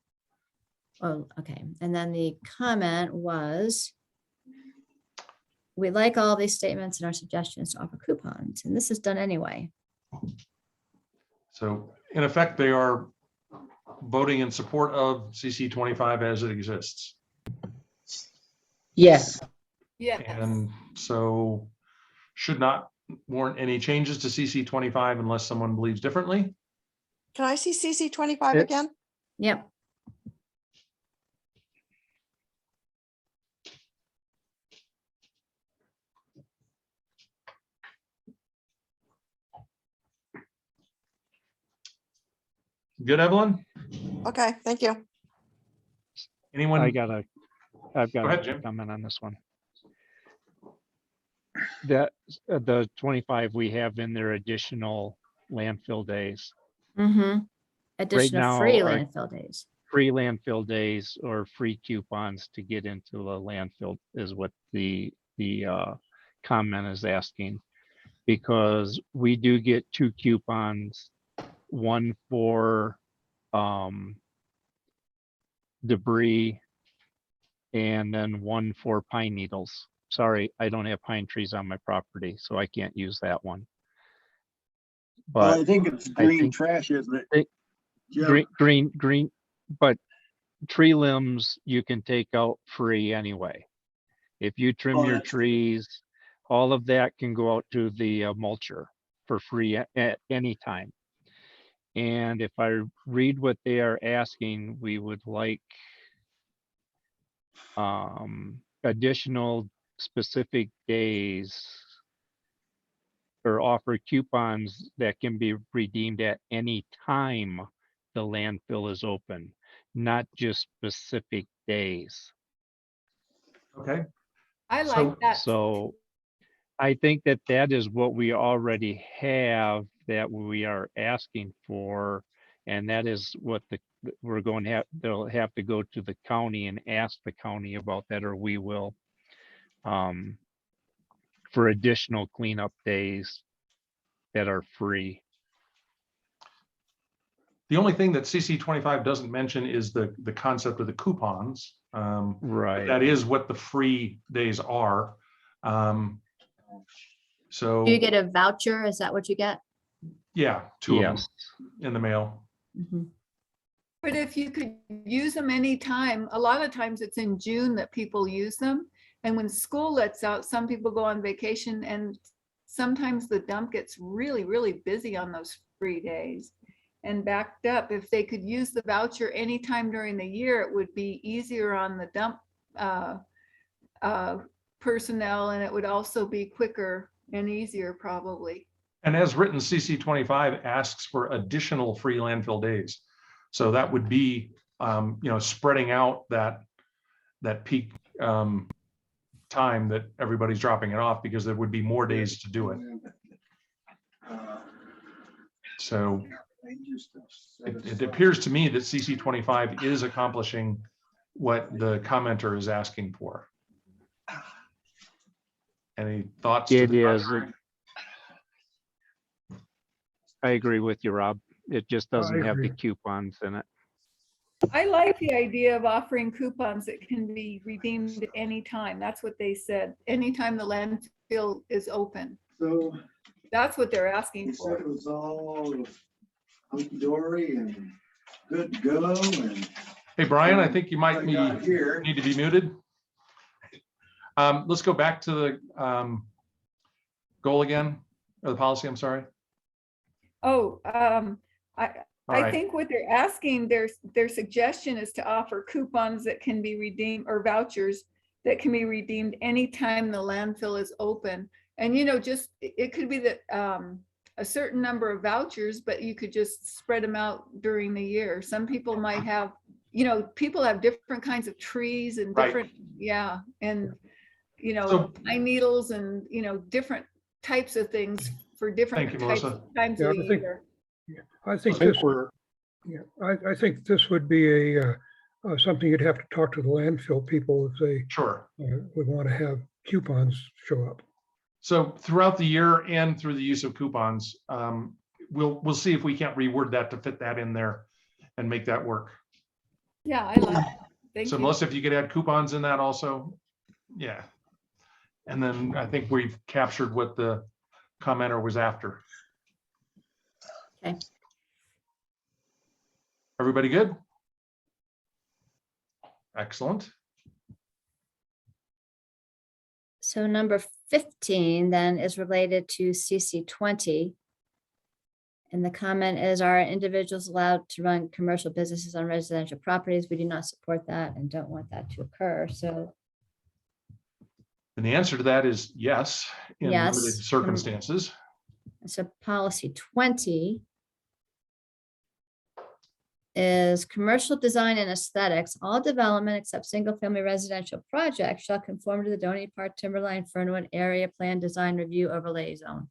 Oh, okay. And then the comment was, we like all these statements and our suggestions to offer coupons, and this is done anyway. So in effect, they are voting in support of CC 25 as it exists. Yes. Yeah. And so should not warrant any changes to CC 25 unless someone believes differently. Can I see CC 25 It- again? Yep. Good, Evelyn? Okay, thank you. Anyone? I've Go got ahead, a Jim. comment on this one. That the 25, we have in there additional landfill days. Mm-hmm. Addition of free now, our- landfill days. Free landfill days or free coupons to get into the landfill is what the comment is asking. Because we do get 2 coupons, one for debris and then one for pine needles. Sorry, I don't have pine trees on my property, so I can't use that one. Well, But I think it's I green think trash, isn't it? Jim? green, but tree limbs you can take out free anyway. If you trim Oh, your that's true. trees, all of that can go out to the mulcher for free at any time. And if I read what they are asking, we would like additional specific days or offer coupons that can be redeemed at any time the landfill is open, not just specific days. Okay. I So- like that. So I think that that is what we already have that we are asking for. And that is what we're going to have, they'll have to go to the county and ask the county about that, or we will for additional cleanup days that are free. The only thing that CC 25 doesn't mention is the concept of the coupons. Right. That is what the free days are. So Do you get a voucher? Is that what you get? yeah, 2 of them Yes. in the mail. Mhm. But if you could use them anytime, a lot of times it's in June that people use them. And when school lets out, some people go on vacation and sometimes the dump gets really, really busy on those free days and backed up. If they could use the voucher anytime during the year, it would be easier on the dump personnel, and it would also be quicker and easier probably. And as written, CC 25 asks for additional free landfill days. So that would be, spreading out that peak time that everybody's dropping it off, because there would be more days to do it. So it appears to me that CC 25 is accomplishing what the commenter is asking for. Any thoughts? to It the is. contrary? I agree with you, Rob. It just doesn't have the agree. coupons in it. I like the idea of offering coupons that can be redeemed at any time. That's what they said. Anytime the landfill is open. So That's what they're asking you said for. it was all hunky-dory and good to go and. Hey, Brian, I think you might I got here. need to be muted. Let's go back to the goal again, or the policy, I'm sorry. Oh, All I right. think what they're asking, their suggestion is to offer coupons that can be redeemed, or vouchers that can be redeemed anytime the landfill is open. And, just, it could be that a certain number of vouchers, but you could just spread them out during the year. Some people might have, people have different kinds of trees and Right. different, yeah, and, So- pine needles and, different types of things for different Thank you, types Melissa. times Yeah, of I the think- year. I think I think this, I think this would be something you'd have to talk to the landfill people if they Sure. would want to have coupons show up. So throughout the year and through the use of coupons, we'll see if we can't reword that to fit that in there and make that work. Yeah, I like, Thank So you. Melissa, if you could add coupons in that also, yeah. And then I think we've captured what the commenter was after. Okay. Everybody good? Excellent. So number 15 then is related to CC 20. And the comment is, are individuals allowed to run commercial businesses on residential properties? We do not support that and don't want that to occur. So And the answer to that is yes, in Yes. limited circumstances. So policy 20 is commercial design and aesthetics. All development except single-family residential projects shall conform to the Donny Park Timberline Fernwood Area Plan Design Review Overlay Zone.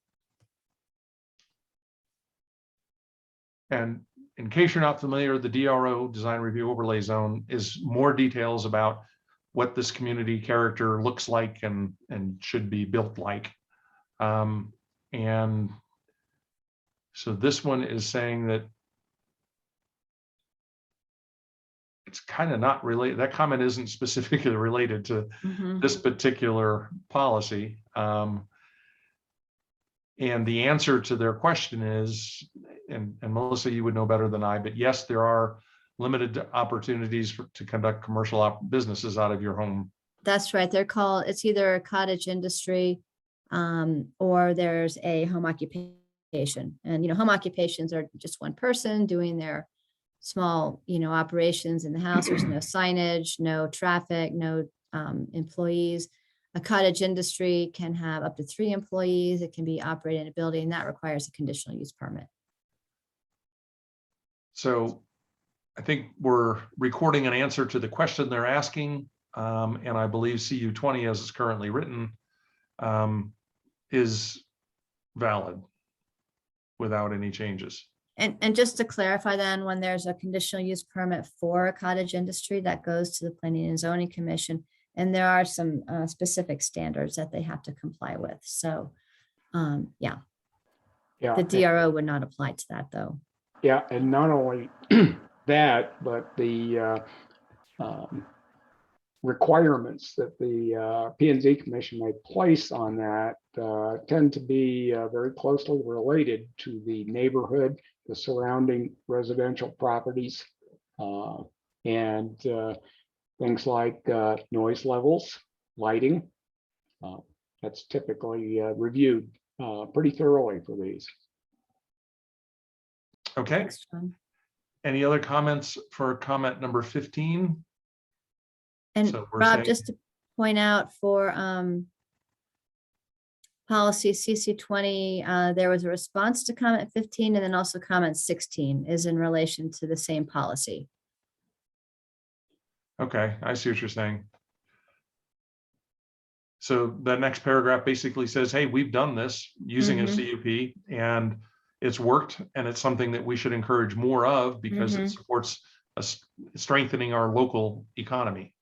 And in case you're not familiar, the DRO, Design Review Overlay Zone, is more details about what this community character looks like and should be built like. And so this one is saying that it's kind of not related. That comment isn't specifically related to this particular policy. And the answer to their question is, and Melissa, you would know better than I, but yes, there are limited opportunities to conduct commercial businesses out of your home. That's right. They're called, it's either a cottage industry or there's a home occupation. And, home occupations are just one person doing their small, operations in the house. There's no signage, no traffic, no employees. A cottage industry can have up to 3 employees. It can be operated in a building that requires a conditional use permit. So I think we're recording an answer to the question they're asking. And I believe CU 20 as it's currently written is valid without any changes. And just to clarify then, when there's a conditional use permit for a cottage industry, that goes to the Planning and Zoning Commission. And there are some specific standards that they have to comply with. So, yeah, the DRO would not apply to that though. Yeah, and not only that, but the requirements that the P&Z Commission may place on that tend to be very closely related to the neighborhood, the surrounding residential properties, and things like noise levels, lighting. That's typically reviewed pretty thoroughly for these. Okay. Any other comments for comment number 15? And So we're Rob, saying- just to point out for policy CC 20, there was a response to comment 15, and then also comment 16 is in relation to the same policy. Okay, I see what you're saying. So the next paragraph basically says, hey, we've done this using a CUP and it's worked, and it's something that we should encourage more of because it supports us strengthening our local economy.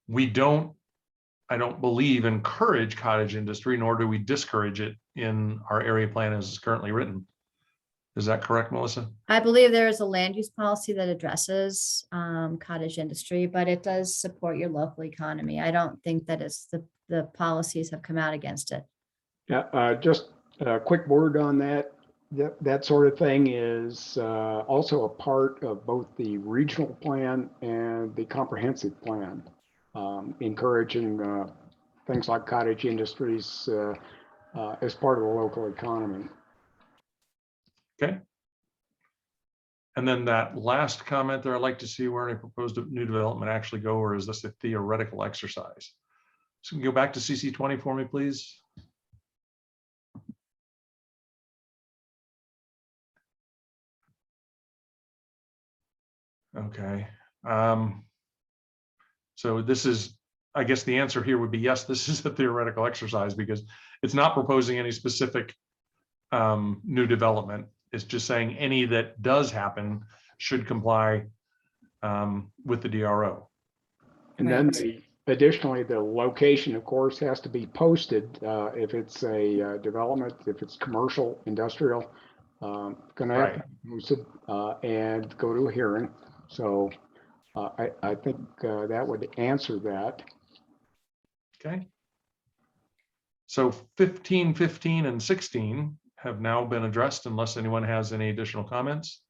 We don't, I don't believe, encourage cottage industry, nor do we discourage it in our area plan as it's currently written. Is that correct, Melissa? I believe there is a land use policy that addresses cottage industry, but it does support your local economy. I don't think that it's the policies have come out against it. Yeah, just a quick word on that. That sort of thing is also a part of both the regional plan and the comprehensive plan, encouraging things like cottage industries as part of the local economy. Okay. And then that last comment there, I'd like to see where any proposed new development actually go, or is this a theoretical exercise? So we can go back to CC 20 for me, please. Okay. So this is, I guess the answer here would be yes, this is a theoretical exercise because it's not proposing any specific new development. It's just saying any that does happen should comply with the DRO. And then additionally, the location, of course, has to be posted if it's a development, if it's commercial, industrial, going to have to be posted and go to a hearing. So I think that would answer that. Okay. So 15, 15, and 16 have now been addressed unless anyone has any additional comments.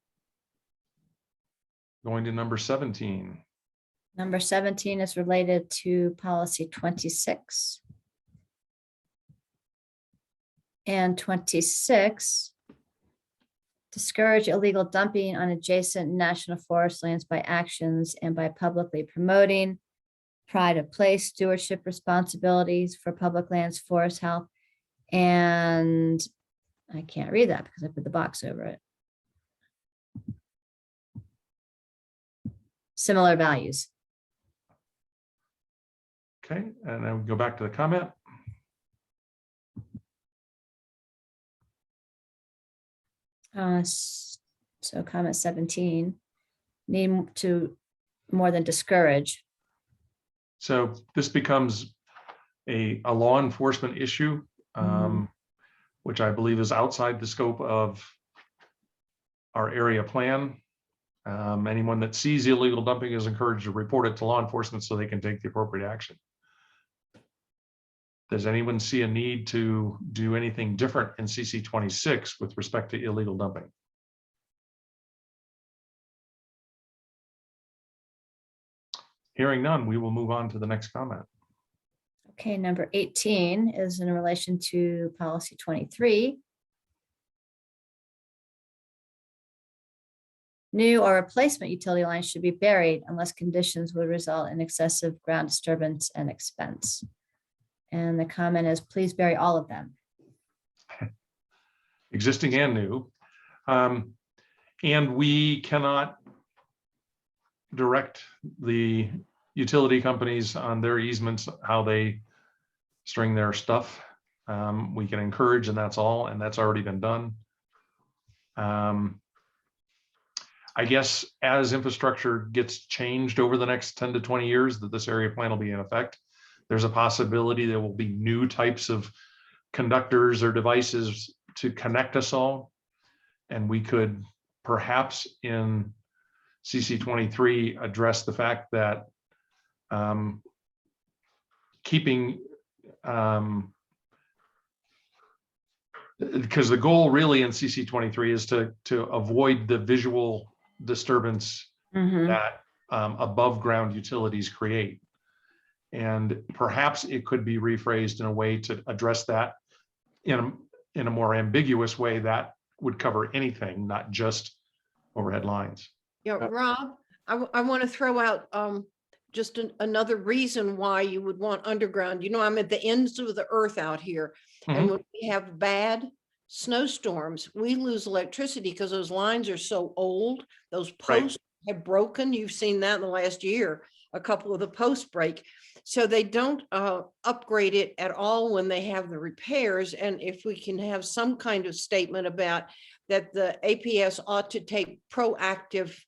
Going to number 17. Number 17 is related to policy 26. And 26, discourage illegal dumping on adjacent national forest lands by actions and by publicly promoting pride of place, stewardship responsibilities for public lands, forest health, and I can't read that because I put the box over it. Similar values. Okay, and then we go back to the comment. So comment 17, need to more than discourage. So this becomes a law enforcement issue, which I believe is outside the scope of our area plan. Anyone that sees illegal dumping is encouraged to report it to law enforcement so they can take the appropriate action. Does anyone see a need to do anything different in CC 26 with respect to illegal dumping? Hearing none, we will move on to the next comment. Okay, number 18 is in relation to policy 23. New or replacement utility lines should be buried unless conditions would result in excessive ground disturbance and expense. And the comment is, please bury all of them. Existing and new. And we cannot direct the utility companies on their easements, how they string their stuff. We can encourage, and that's all, and that's already been done. I guess as infrastructure gets changed over the next 10 to 20 years that this area plan will be in effect, there's a possibility there will be new types of conductors or devices to connect us all. And we could perhaps in CC 23 address the fact that keeping, because the goal really in CC 23 is to avoid the visual disturbance that above ground utilities create. And perhaps it could be rephrased in a way to address that in a more ambiguous way that would cover anything, not just overhead lines. Yeah, Rob, I want to throw out just another reason why you would want underground. You know, I'm at the ends of the earth out here. And when we have bad snowstorms, we lose electricity because those lines are so old. Those posts have broken. You've seen that in the last year. A couple of the posts break. So they don't upgrade it at all when they have the repairs. And if we can have some kind of statement about that the APS ought to take proactive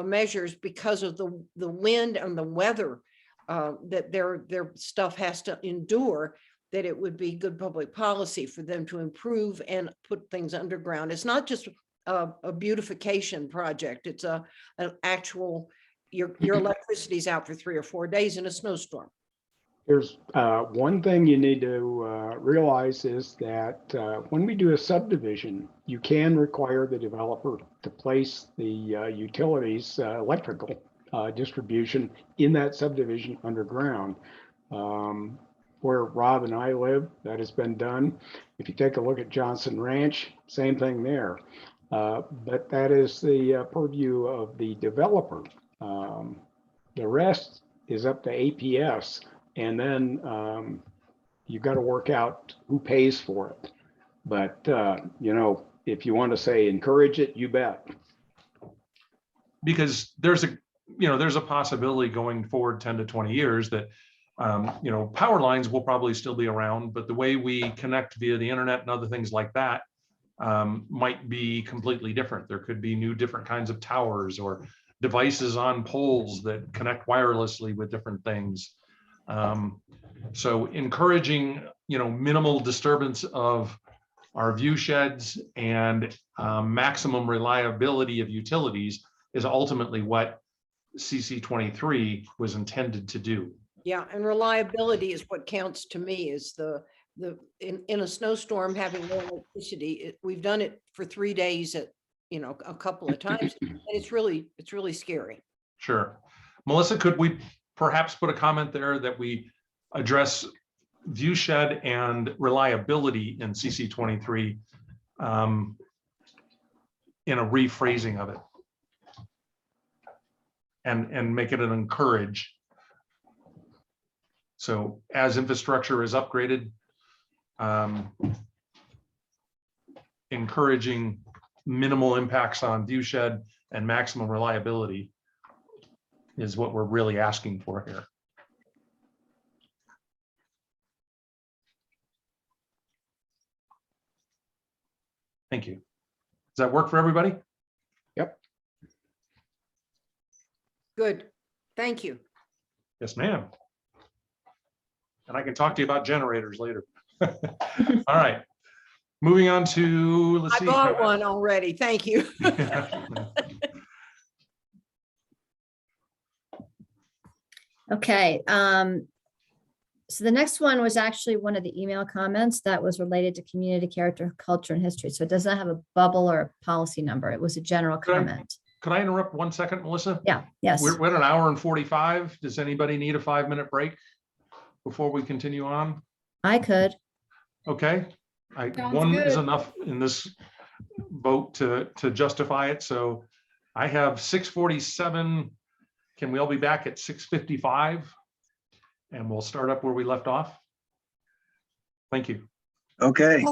measures because of the wind and the weather that their stuff has to endure, that it would be good public policy for them to improve and put things underground. It's not just a beautification project. It's an actual, your electricity's out for 3 or 4 days in a snowstorm. There's one thing you need to realize is that when we do a subdivision, you can require the developer to place the utilities, electrical distribution in that subdivision underground. Where Rob and I live, that has been done. If you take a look at Johnson Ranch, same thing there. But that is the purview of the developer. The rest is up to APS. And then you've got to work out who pays for it. But, you know, if you want to say encourage it, you bet. Because there's a possibility going forward 10 to 20 years that, you know, power lines will probably still be around, but the way we connect via the internet and other things like that might be completely different. There could be new different kinds of towers or devices on poles that connect wirelessly with different things. So encouraging, you know, minimal disturbance of our view sheds and maximum reliability of utilities is ultimately what CC23 was intended to do. Yeah, and reliability is what counts to me, is in a snowstorm, having no electricity. We've done it for 3 days at, a couple of times, and it's really scary. Sure. Melissa, could we perhaps put a comment there that we address view shed and reliability in CC23 in a rephrasing of it, and make it an encourage. So as infrastructure is upgraded, encouraging minimal impacts on view shed and maximum reliability is what we're really asking for here. Thank you. Does that work for everybody? Yep. Good. Thank you. Yes, ma'am. And I can talk to you about generators later. All right. Moving on to, let's see. I bought one already. Thank you. Okay, so the next one was actually one of the email comments that was related to community character, culture, and history. So it does not have a bubble or a policy number. It was a general comment. Could I interrupt 1 second, Melissa? Yeah, yes. We're at 1 hour and 45. Does anybody need a 5-minute break before we continue on? I could. Okay. Sounds One is good. enough in this vote to justify it. So I have 6:47. Can we all be back at 6:55? And we'll start up where we left off. Thank you. Okay.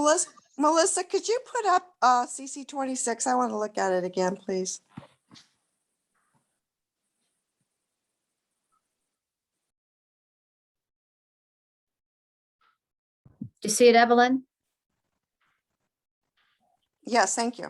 Melissa, could you put up CC 26? I want to look at it again, please. Do you see it, Evelyn? Yes, thank you.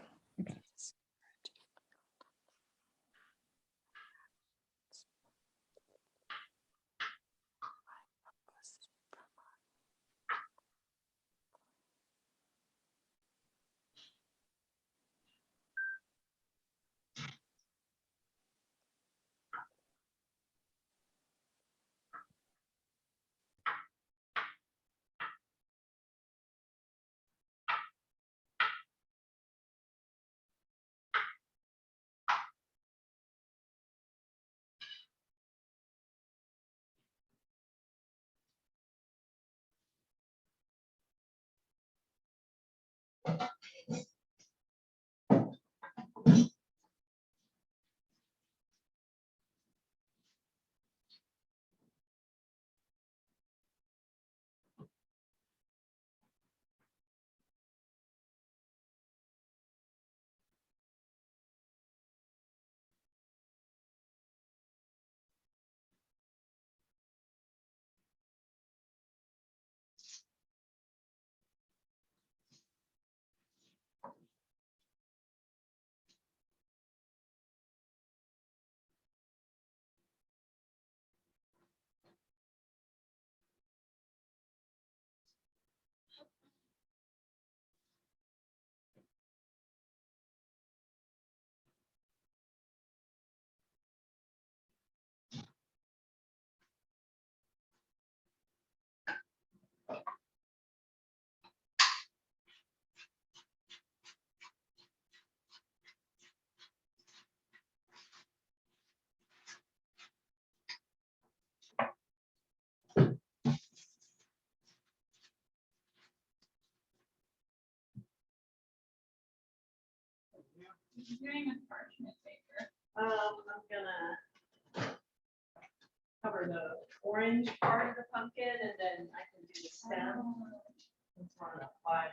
I'm gonna cover the orange part of the pumpkin, and then I can do the stem. It's on a 5.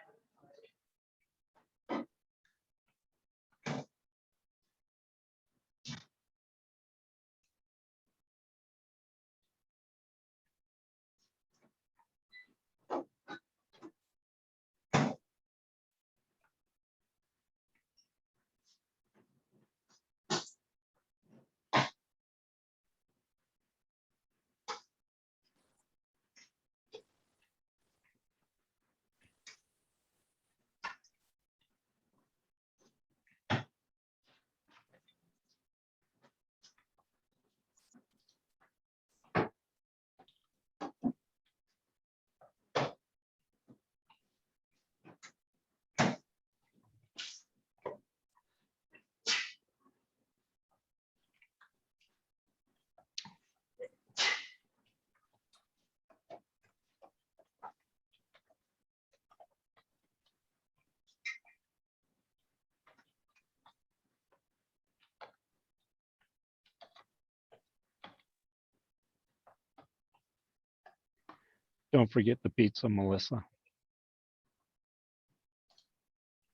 Don't forget the pizza, Melissa.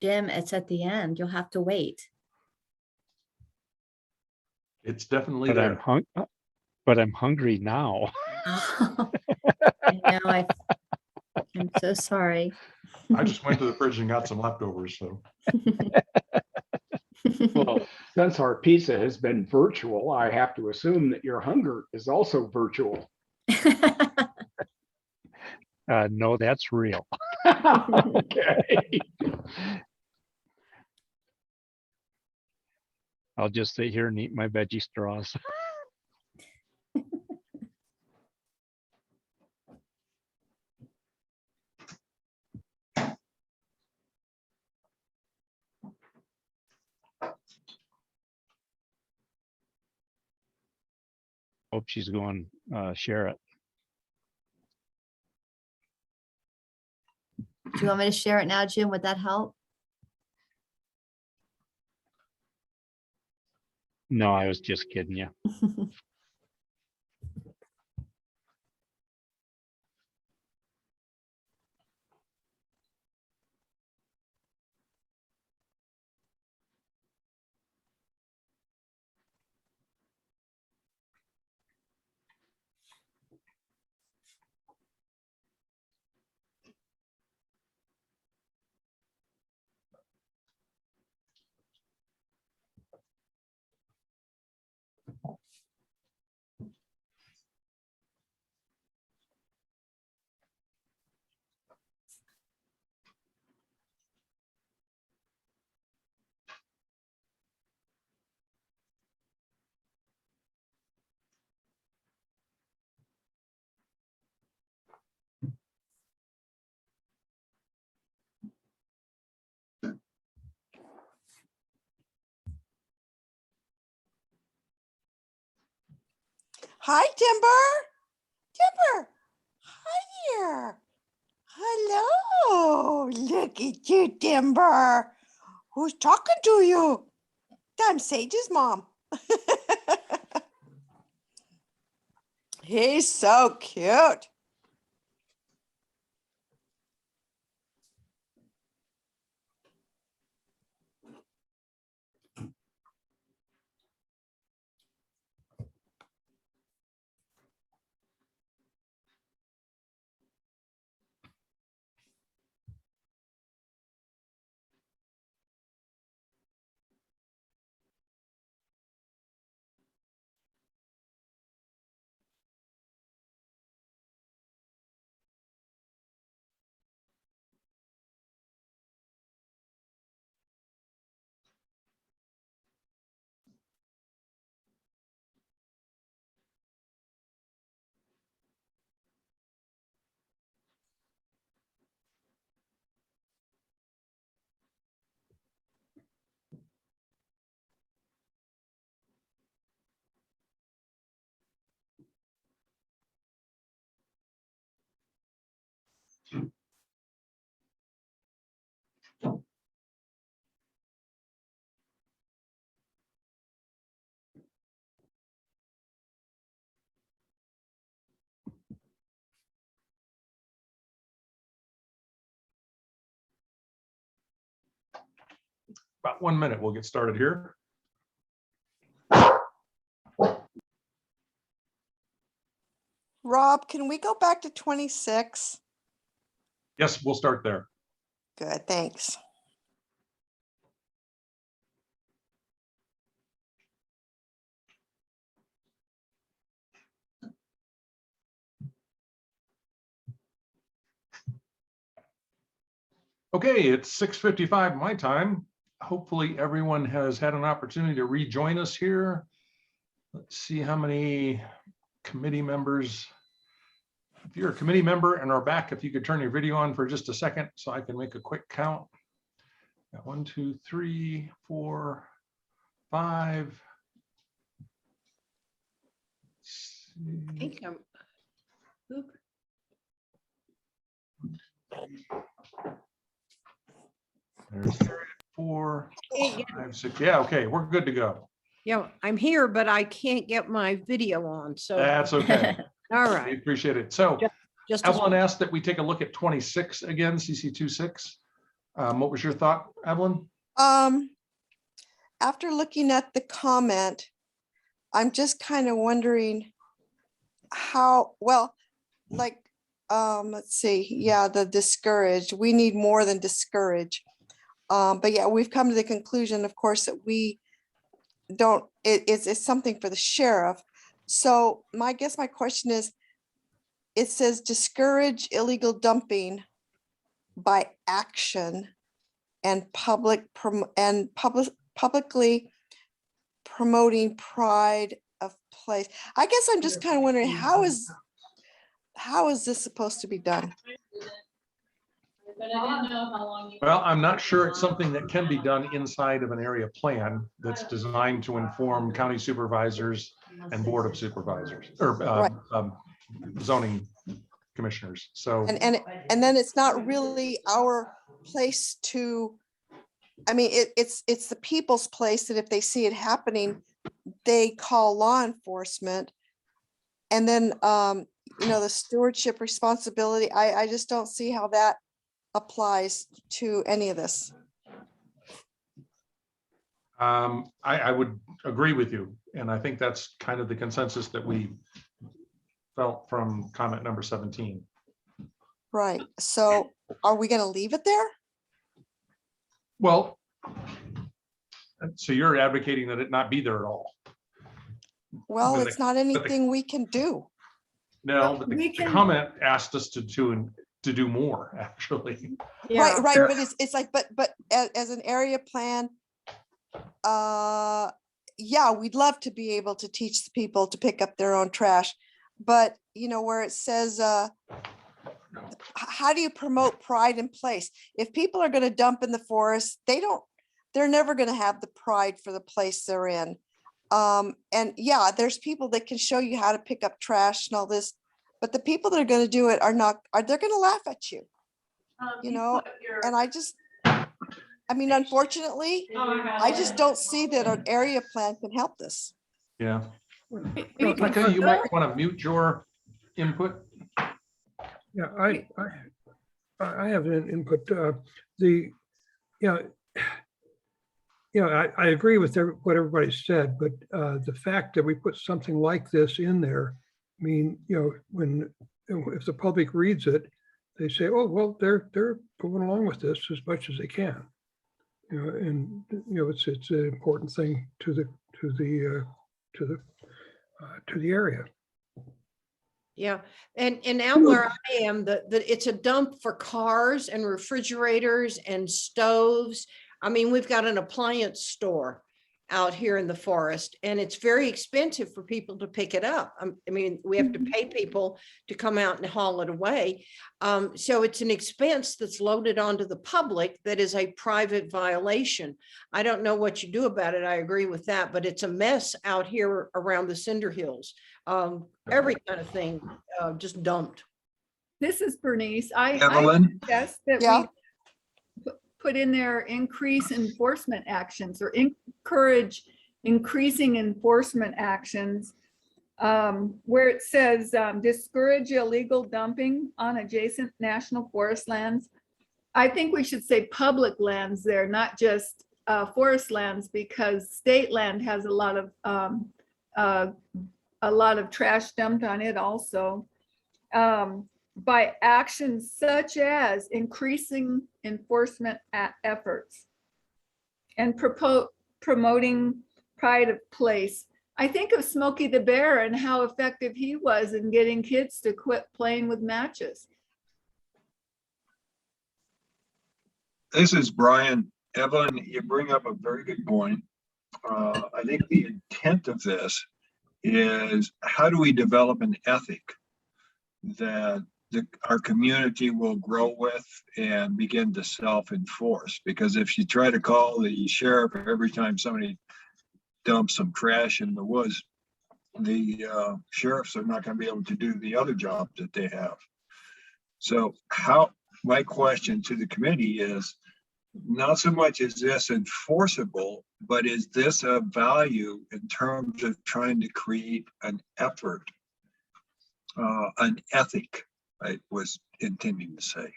Jim, it's at the end. You'll have to wait. It's definitely But there. I'm hungry now. I know, I'm so sorry. I just went to the fridge and got some leftovers, so. Well, since our pizza has been virtual, I have to assume that your hunger is also virtual. No, that's real. Okay. I'll just sit here and eat my veggie straws. Hope she's going share it. Do you want me to share it now, Jim? Would that help? No, I was just kidding you. Hi, Timber. Timber. Hi there. Hello. Look at you, Timber. Who's talking to you? I'm Sage's mom. He's so cute. About 1 minute, we'll get started here. Rob, can we go back to 26? Yes, we'll start there. Good, thanks. Okay, it's 6:55 my time. Hopefully everyone has had an opportunity to rejoin us here. Let's see how many committee members. If you're a committee member and are back, if you could turn your video on for just a second so I can make a quick count. Got 1, 2, 3, 4, 5. I think I'm. Oop. There's 3, 4, Can't get- 5, 6. Yeah, okay, we're good to go. Yeah, I'm here, but I can't get my video on, so. That's okay. All We right. appreciate it. So Just as Evelyn asked that we take a look at 26 again, CC 26. What was your thought, Evelyn? After looking at the comment, I'm just kind of wondering how, well, like, let's see, yeah, the discouraged, we need more than discourage. But yeah, we've come to the conclusion, of course, that we don't, it's something for the sheriff. So my question is, it says discourage illegal dumping by action and publicly promoting pride of place. I guess I'm just kind of wondering, how is this supposed to be done? Well, I'm not sure it's something that can be done inside of an area plan that's designed to inform county supervisors and board of supervisors or zoning commissioners. So and then it's not really our place to, I mean, it's the people's place that if they see it happening, they call law enforcement. And then, the stewardship responsibility, I just don't see how that applies to any of this. I would agree with you. And I think that's kind of the consensus that we felt from comment number 17. Right. So are we going to leave it there? Well, so you're advocating that it not be there at all. Well, it's not anything we can do. No, but the comment asked us to do more, actually. Right, but it's like, but as an area plan, yeah, we'd love to be able to teach the people to pick up their own trash. But, where it says, how do you promote pride in place? If people are going to dump in the forest, they're never going to have the pride for the place they're in. And yeah, there's people that can show you how to pick up trash and all this, but the people that are going to do it they're going to laugh at you, and unfortunately, I just don't see that an area plan can help this. Yeah. Rebecca, you might want to mute your input. Yeah, I have an input. I agree with what everybody said, but the fact that we put something like this in there, I mean, if the public reads it, they say, oh, well, they're going along with this as much as they can. It's an important thing to the area. Yeah, and now where I am, it's a dump for cars and refrigerators and stoves. I mean, we've got an appliance store out here in the forest, and it's very expensive for people to pick it up. I mean, we have to pay people to come out and haul it away. So it's an expense that's loaded onto the public that is a private violation. I don't know what you do about it. I agree with that, but it's a mess out here around the Cinder Hills. Every kind of thing just dumped. This is Bernice. I suggest that we put in there increase enforcement actions or encourage increasing enforcement actions where it says discourage illegal dumping on adjacent national forest lands. I think we should say public lands there, not just forest lands, because state land has a lot of trash dumped on it also. By actions such as increasing enforcement efforts and promoting pride of place. I think of Smokey the Bear and how effective he was in getting kids to quit playing with matches. This is Brian. Evelyn, you bring up a very good point. I think the intent of this is how do we develop an ethic that our community will grow with and begin to self-enforce? Because if you try to call the sheriff every time somebody dumps some trash in the woods, the sheriffs are not going to be able to do the other job that they have. So my question to the committee is not so much is this enforceable, but is this a value in terms of trying to create an effort, an ethic, I was intending to say.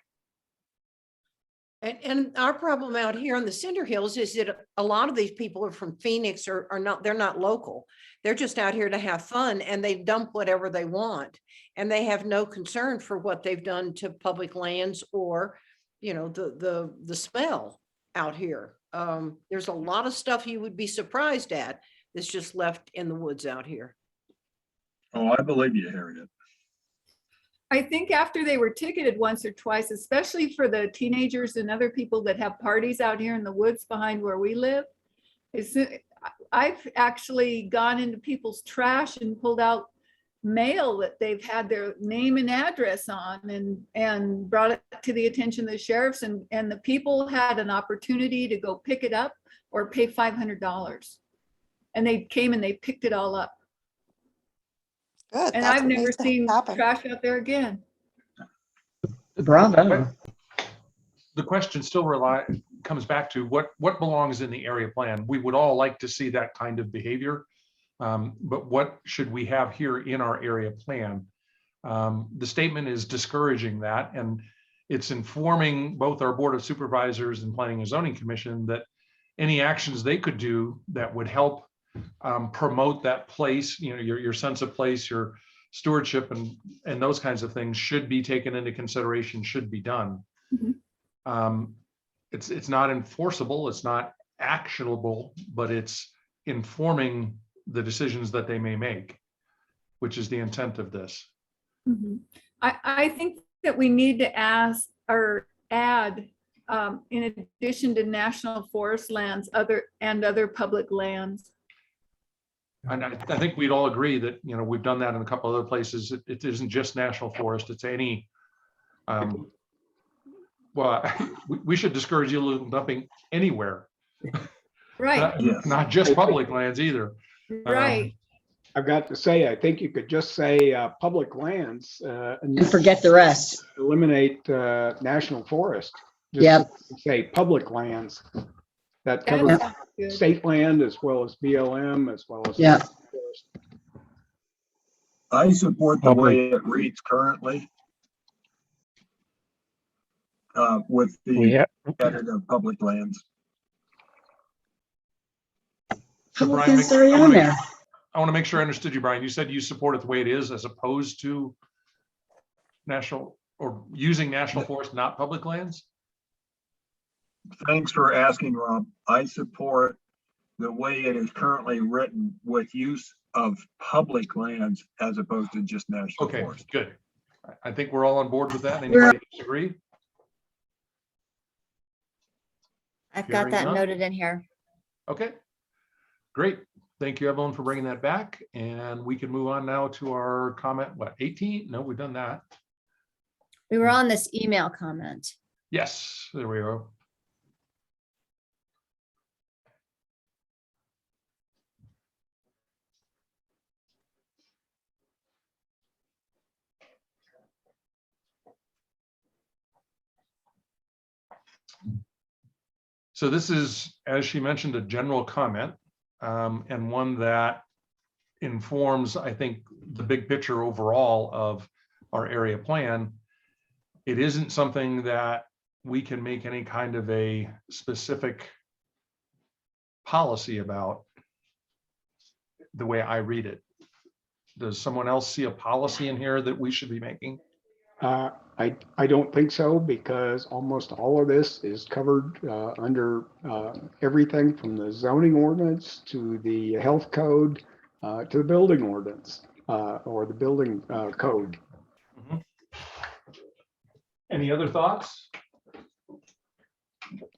And our problem out here on the Cinder Hills is that a lot of these people are from Phoenix or are not, they're not local. They're just out here to have fun and they dump whatever they want. And they have no concern for what they've done to public lands or, you know, the smell out here. There's a lot of stuff you would be surprised at that's just left in the woods out here. Oh, I believe you, Harriet. I think after they were ticketed once or twice, especially for the teenagers and other people that have parties out here in the woods behind where we live, I've actually gone into people's trash and pulled out mail that they've had their name and address on and brought it to the attention of the sheriffs, and the people had an opportunity to go pick it up or pay $500. And they came and they picked it all up. Good. And that's I've what never needs to seen happen. trash out there again. Bravo. The question still comes back to what belongs in the area plan. We would all like to see that kind of behavior. But what should we have here in our area plan? The statement is discouraging that, and it's informing both our Board of Supervisors and Planning and Zoning Commission that any actions they could do that would help promote that place, you know, your sense of place, your stewardship and those kinds of things should be taken into consideration, should be done. Mhm. It's not enforceable, it's not actionable, but it's informing the decisions that they may make, which is the intent of this. Mhm. I think that we need to ask or add, in addition to national forest lands, other public lands. And I think we'd all agree that, you know, we've done that in a couple other places. It isn't just national forest, it's any, well, we should discourage illegal dumping anywhere. Right. Not just public lands either. Right. I've got to say, I think you could just say public lands And forget the rest. eliminate national forest. Just Yep. say public lands. That That covers sounds good. state land as well as BLM as well as. Yeah. I support the way it reads currently. With the edit of public lands. So Brian, Public lands are on there. I want to make sure I understood you, Brian. You said you support it the way it is as opposed to national or using national forest, not public lands? Thanks for asking, Rob. I support the way it is currently written with use of public lands as opposed to just national Okay, forest. good. I think we're all on board with that. Anybody disagree? I've got Hearing that none. noted in here. Okay, great. Thank you, Evelyn, for bringing that back. And we can move on now to our comment, what, 18? No, we've done that. We were on this email comment. Yes, there we go. So this is, as she mentioned, a general comment and one that informs, I think, the big picture overall of our area plan. It isn't something that we can make any kind of a specific policy about the way I read it. Does someone else see a policy in here that we should be making? I don't think so, because almost all of this is covered under everything from the zoning ordinance to the health code to the building ordinance or the building code. Mhm. Any other thoughts?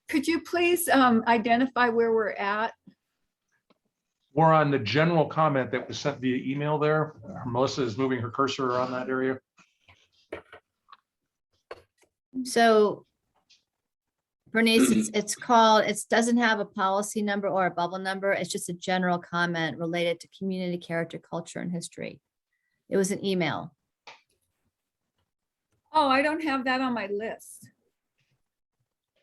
Could you please identify where we're at? We're on the general comment that was sent via email there. Melissa is moving her cursor around that area. So Bernice, it's called, it doesn't have a policy number or a bubble number. It's just a general comment related to community character, culture, and history. It was an email. Oh, I don't have that on my list.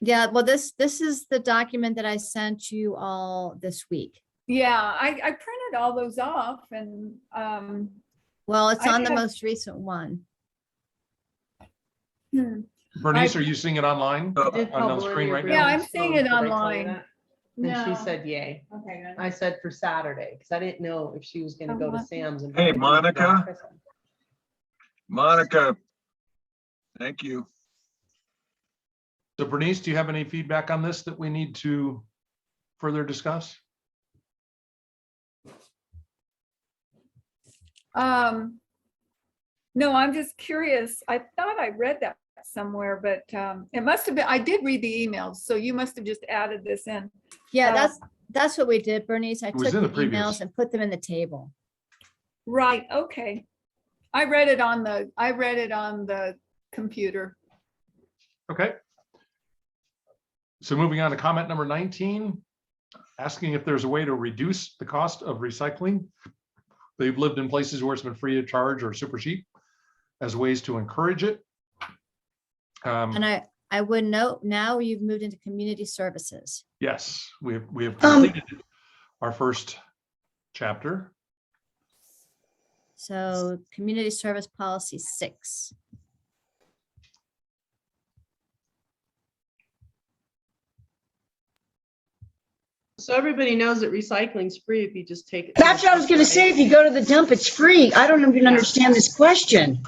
Yeah, well, this is the document that I sent you all this week. Yeah, I printed all those off and Well, it's I on the have- most recent one. Bernice, are you seeing it online Did on the Paulina screen right Yeah, now? I'm seeing it Did I tell you online. that? And she No. said yay. Okay, good. I said for Saturday, because I didn't know if she was gonna go to Sam's and. Hey, buy Monica. it. Monica. Thank you. So Bernice, do you have any feedback on this that we need to further discuss? No, I'm just curious. I thought I read that somewhere, but it must have been, I did read the emails, so you must have just added this in. Yeah, that's what we did, Bernice. I It was took in the the previous. emails and put them in the table. Right, okay. I read it on the computer. Okay. So moving on to comment number 19, asking if there's a way to reduce the cost of recycling. They've lived in places where it's been free of charge or super cheap as ways to encourage it. And I would note now you've moved into community services. Yes, we have completed our first chapter. So community service policy 6. So everybody knows that recycling's free if you just take it. That's what I was gonna say. If you go to the dump, it's free. I don't even understand this question.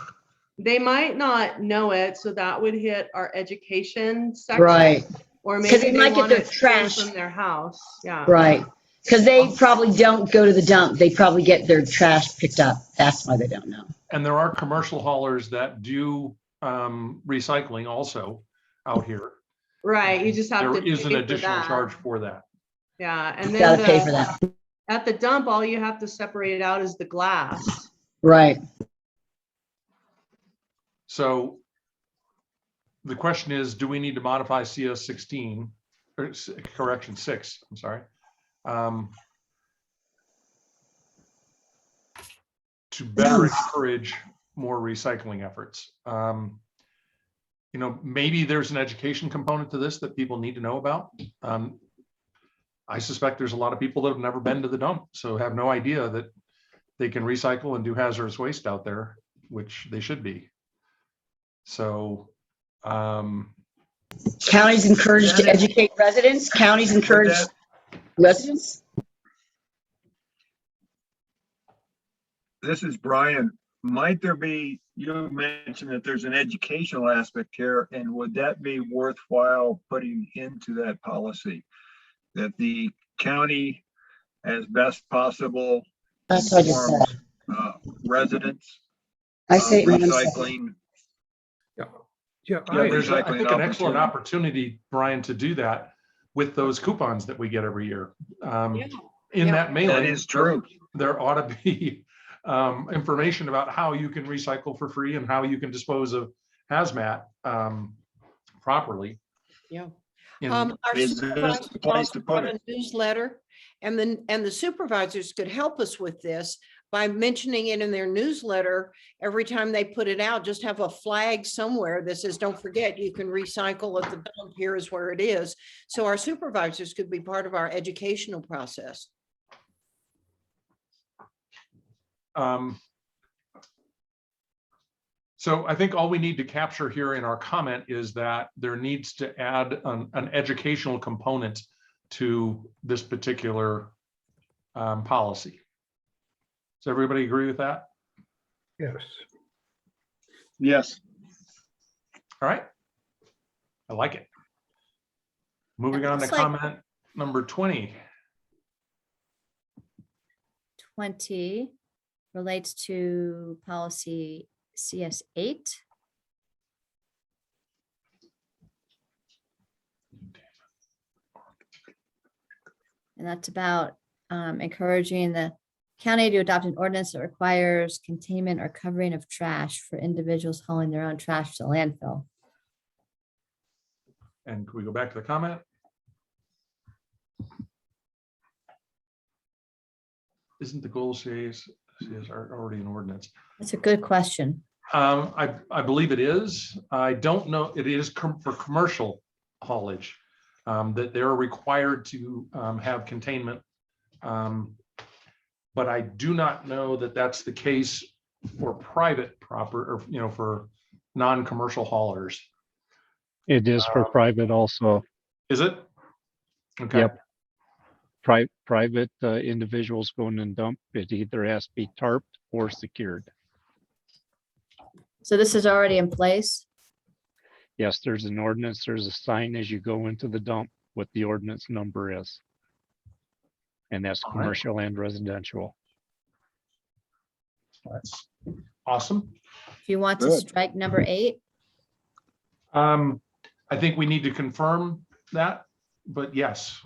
They might not know it, so that would hit our education section. Right, Or 'Cause maybe they they might get want their it free trash. from their house, yeah. right. Because they probably don't go to the dump. They probably get their trash picked up. That's why they don't know. And there are commercial haulers that do recycling also out here. Right, you just have to There is an pay for additional that. charge for that. Yeah, and You then gotta pay for that. at the dump, all you have to separate out is the glass. Right. So the question is, do we need to modify CS 16 or correction 6? I'm sorry. To better encourage more recycling efforts. You know, maybe there's an education component to this that people need to know about. I suspect there's a lot of people that have never been to the dump, so have no idea that they can recycle and do hazardous waste out there, which they should be. So, Counties encouraged to educate residents. Counties encourage residents. This is Brian. Might there be, you mentioned that there's an educational aspect here, and would that be worthwhile putting into that policy? That the county, as best possible, That's what I just informs, said. residents I of say recycling. Yeah, there's, I recycling think, an excellent opportunity. opportunity, Brian, to do that with those coupons that we get every year. In Yeah. that mailing, That is true. there ought to be information about how you can recycle for free and how you can dispose of hazmat properly. Yeah. In- Our Is this supervisors the place also to put run it? a newsletter, and the supervisors could help us with this by mentioning it in their newsletter every time they put it out. Just have a flag somewhere that says, "Don't forget, you can recycle at the dump. Here is where it is." So our supervisors could be part of our educational process. So I think all we need to capture here in our comment is that there needs to add an educational component to this particular policy. Does everybody agree with that? yes. Yes. All right. I like it. Moving on to looks like- comment number 20. 20 relates to policy CS 8. And that's about encouraging the county to adopt an ordinance that requires containment or covering of trash for individuals hauling their own trash to landfill. And can we go back to the comment? Isn't the goal CAs already an ordinance? That's a good question. I believe it is. I don't know. It is for commercial haulage that they're required to have containment. But I do not know that that's the case for private proper, or for non-commercial haulers. It is for private also. Is it? Okay. Yep. Private individuals going and dump, it either has to be tarped or secured. So this is already in place? Yes, there's an ordinance, there's a sign as you go into the dump, what the ordinance number is. And that's All right. commercial and residential. That's awesome. If you want to Good. strike number 8, I think we need to confirm that, but yes.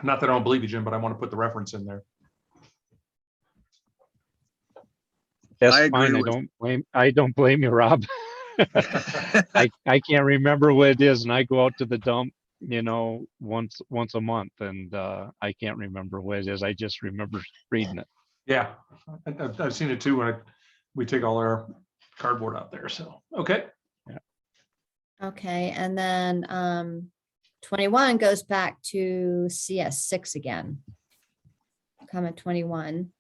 Not that I don't believe you, Jim, but I want to put the reference in there. That's I fine. agree with- I don't blame you, Rob. I can't remember what it is, and I go out to the dump, you know, once a month, and I can't remember what it is. I just remember reading it. Yeah, I've seen it too when we take all our cardboard out there. So, okay. okay, and then 21 goes back to CS6 again. Comment 21.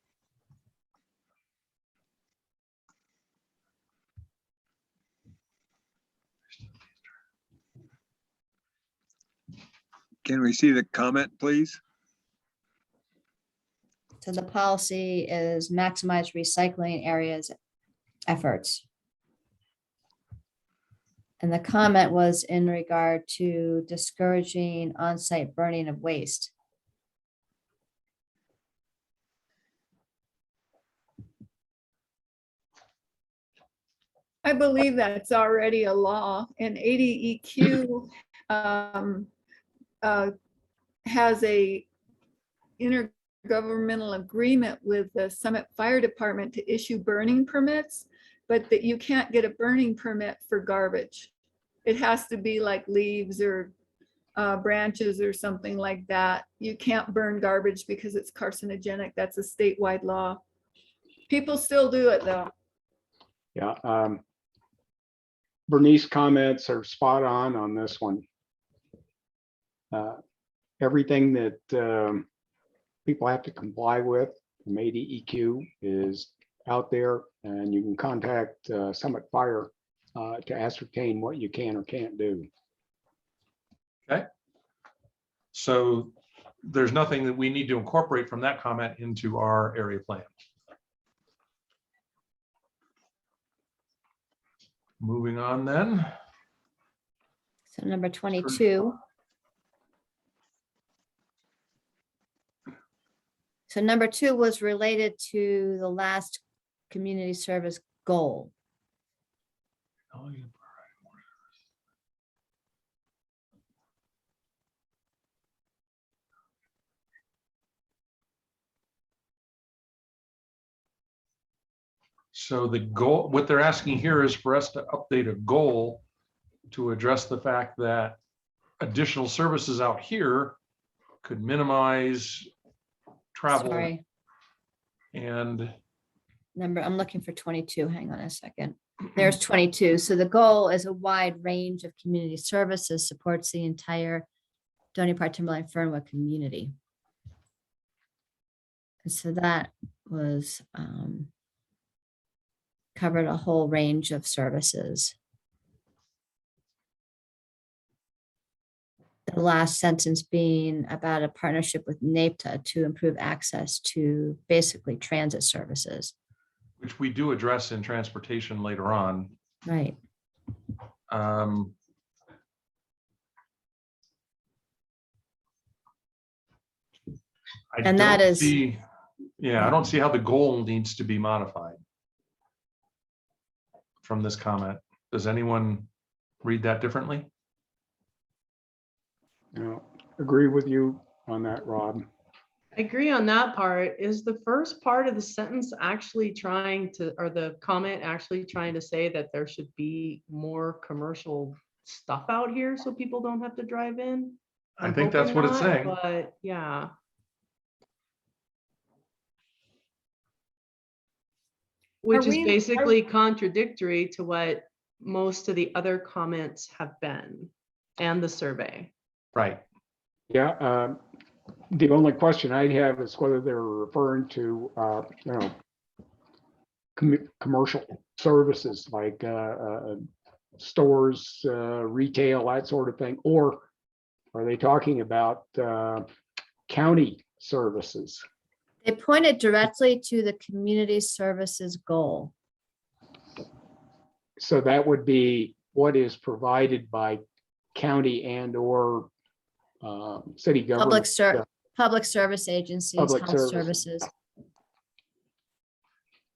Can we see the comment, please? So the policy is maximize recycling areas efforts. And the comment was in regard to discouraging on-site burning of waste. I believe that's already a law, and ADEQ has a intergovernmental agreement with the Summit Fire Department to issue burning permits, but that you can't get a burning permit for garbage. It has to be like leaves or branches or something like that. You can't burn garbage because it's carcinogenic. That's a statewide law. People still do it though. Yeah. Bernice comments are spot on this one. Everything that people have to comply with from ADEQ is out there, and you can contact Summit Fire to ascertain what you can or can't do. Okay. So there's nothing that we need to incorporate from that comment into our area plan. Moving on then. So number 22. So number 2 was related to the last community service goal. So the goal, what they're asking here is for us to update a goal to address the fact that additional services out here could minimize travel. Sorry, And I'm looking for 22. Hang on a second. There's 22. So the goal is a wide range of community services, supports the entire Stony Park, Timberline, Fernwood community. And so that was covered a whole range of services. The last sentence being about a partnership with NAPTA to improve access to basically transit services. which we do address in transportation later on. Right. And that is- Yeah, I don't see how the goal needs to be modified from this comment. Does anyone read that differently? No, agree with you on that, Rob. I agree on that part. Is the first part of the sentence actually trying to, or the comment actually trying to say that there should be more commercial stuff out here so people don't have to drive in? I I'm think that's hoping what it's not, saying. But yeah. Which is we- basically contradictory to what most of the other comments have been and the survey. Right. Yeah, the only question I have is whether they're referring to, commercial services like stores, retail, that sort of thing? Or are they talking about county services? They pointed directly to the community services goal. So that would be what is provided by county and or city government. Public service agencies, Public health services. services.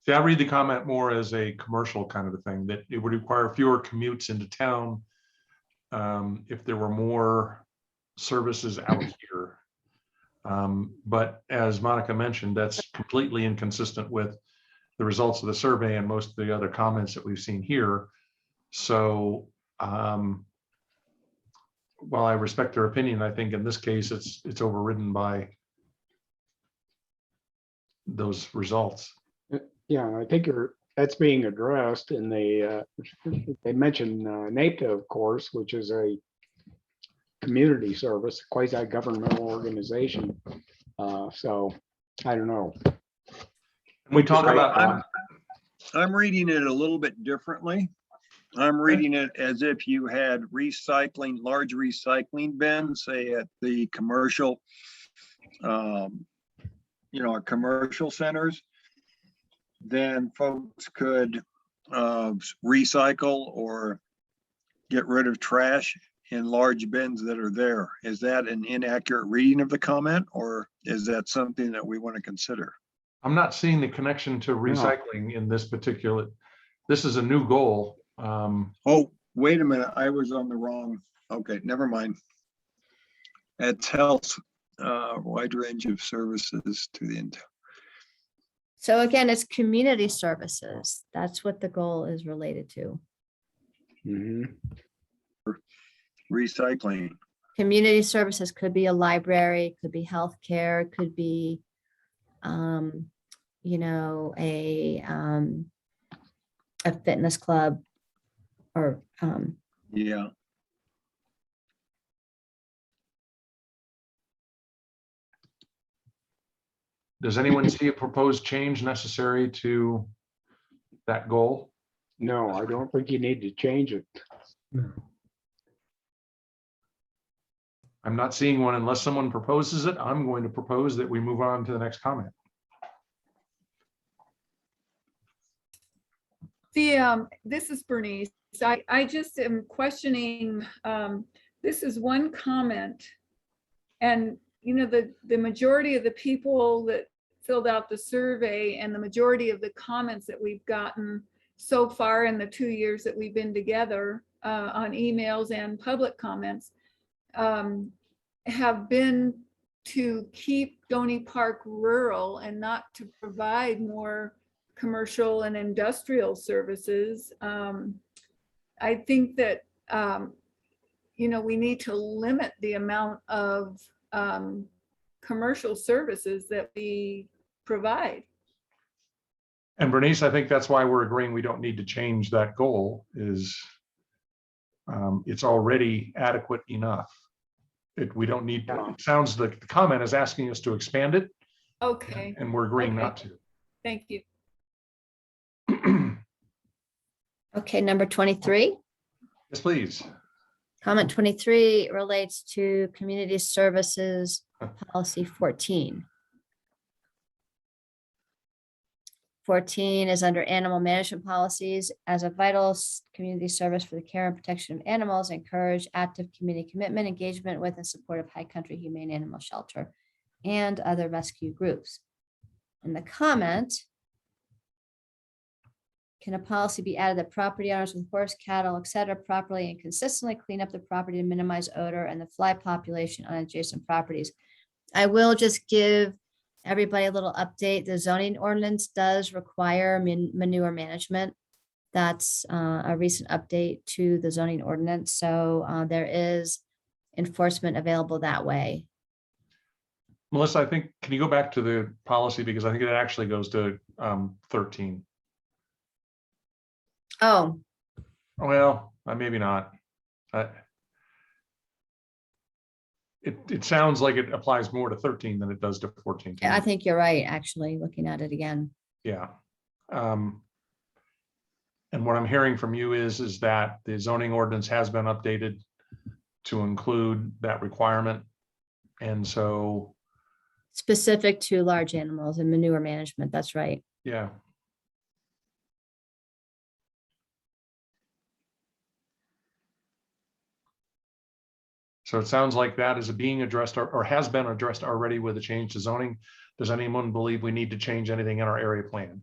See, I read the comment more as a commercial kind of a thing, that it would require fewer commutes into town if there were more services out here. But as Monica mentioned, that's completely inconsistent with the results of the survey and most of the other comments that we've seen here. So while I respect their opinion, I think in this case, it's overridden by those results. Yeah, I think that's being addressed in the, they mentioned NAPTA, of course, which is a community service, quasi-governmental organization. So I don't know. We talk about. I'm reading it a little bit differently. I'm reading it as if you had recycling, large recycling bins, say at the commercial, commercial centers. Then folks could recycle or get rid of trash in large bins that are there. Is that an inaccurate reading of the comment, or is that something that we want to consider? I'm not seeing the connection to recycling in this particular, this is a new goal. Oh, wait a minute, I was on the wrong, okay, never mind. It's health, wide range of services to the end. So again, it's community services. That's what the goal is related to. Recycling. Community services could be a library, could be healthcare, could be, a fitness club or, Yeah. Does anyone see a proposed change necessary to that goal? No, I don't think you need to change it. I'm not seeing one unless someone proposes it. I'm going to propose that we move on to the next comment. This is Bernice. I just am questioning, this is one comment. And, the majority of the people that filled out the survey and the majority of the comments that we've gotten so far in the 2 years that we've been together on emails and public comments have been to keep Donny Park rural and not to provide more commercial and industrial services. I think that, we need to limit the amount of commercial services that we provide. And Bernice, I think that's why we're agreeing we don't need to change that goal, is it's already adequate enough. We don't need, it sounds like the comment is asking us to expand it. Okay. And we're agreeing Okay. not to. Thank you. okay, number 23. Yes, please. Comment 23 relates to community services policy 14. 14 is under animal management policies. As a vital community service for the care and protection of animals, encourage active community commitment, engagement with and support of High Country Humane Animal Shelter and other rescue groups. In the comment, can a policy be added that property owners with horse, cattle, etc., properly and consistently clean up the property to minimize odor and the fly population on adjacent properties? I will just give everybody a little update. The zoning ordinance does require manure management. That's a recent update to the zoning ordinance. So there is enforcement available that way. Melissa, I think, can you go back to the policy, because I think it actually goes to 13. Oh, Well, maybe not. It sounds like it applies more to 13 than it does to 14. I think you're right, actually, looking at it again. Yeah. And what I'm hearing from you is that the zoning ordinance has been updated to include that requirement. And so, Specific to large animals and manure management, that's right. yeah. So it sounds like that is being addressed or has been addressed already with a change to zoning. Does anyone believe we need to change anything in our area plan?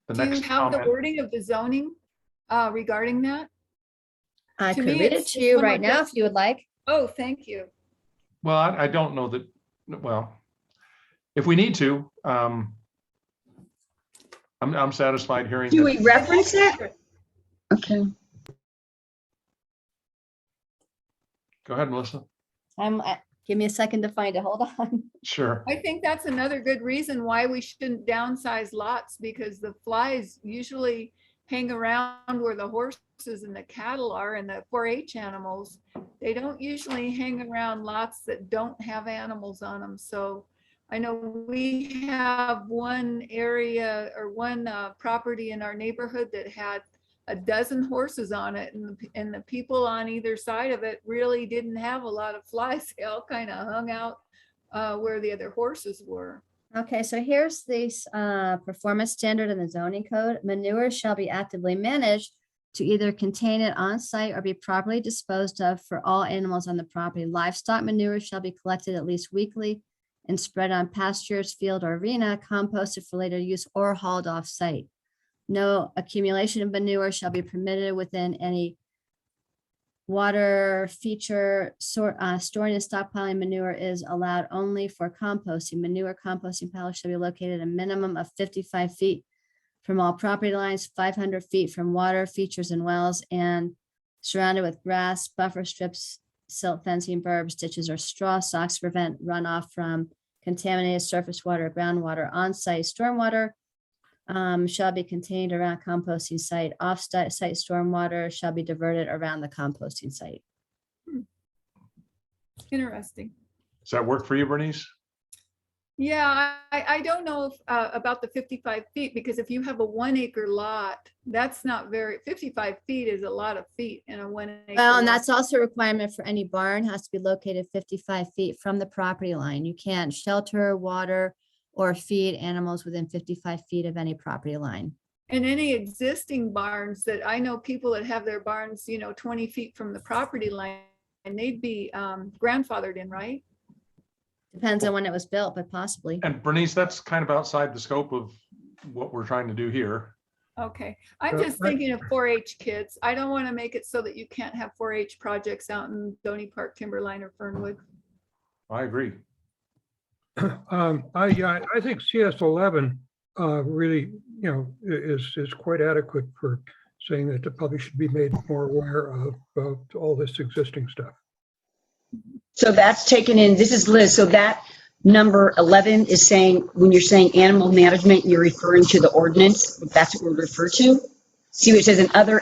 The Do you next have the comment, wording of the zoning regarding that? I To could me, read it it's- to it's you somewhat right now if you would like. Oh, thank you. well, I don't know that, well, if we need to, I'm satisfied hearing Do that. we reference it? Okay. Go ahead, Melissa. Give me a second to find it. Hold on. Sure. I think that's another good reason why we shouldn't downsize lots, because the flies usually hang around where the horses and the cattle are and the 4-H animals. They don't usually hang around lots that don't have animals on them. So I know we have one area or one property in our neighborhood that had a dozen horses on it, and the people on either side of it really didn't have a lot of flies. They all kind of hung out where the other horses were. Okay, so here's this performance standard in the zoning code. Manure shall be actively managed to either contain it on site or be properly disposed of for all animals on the property. Livestock manure shall be collected at least weekly and spread on pastures, field, or arena, composted for later use, or hauled off site. No accumulation of manure shall be permitted within any water feature. Storing and stockpiling manure is allowed only for composting. Manure composting piles shall be located a minimum of 55 feet from all property lines, 500 feet from water features and wells, and surrounded with grass, buffer strips, silt fencing, burbs, ditches, or straw stalks to prevent runoff from contaminated surface water, groundwater. On-site stormwater shall be contained around composting site. Off-site stormwater shall be diverted around the composting site. Interesting. Does that work for you, Bernice? Yeah, I don't know if, about the 55 feet, because if you have a 1 acre lot, that's not 55 feet is a lot of feet in a 1 acre. Well, and lot. that's also a requirement for any barn, has to be located 55 feet from the property line. You can't shelter, water, or feed animals within 55 feet of any property line. And any existing barns that I know people that have their barns, 20 feet from the property line, and they'd be grandfathered in, right? Depends on when it was built, but possibly. And Bernice, that's kind of outside the scope of what we're trying to do here. Okay, I'm just thinking of 4-H kids. I don't want to make it so that you can't have 4-H projects out in Stony Park, Timberline, or Fernwood. I agree. I think CS 11 really, is quite adequate for saying that the public should be made more aware of all this existing stuff. So that's taken in, this is Liz, so that number 11 is saying, when you're saying animal management, you're referring to the ordinance, that's what we're referred to? See, it says in other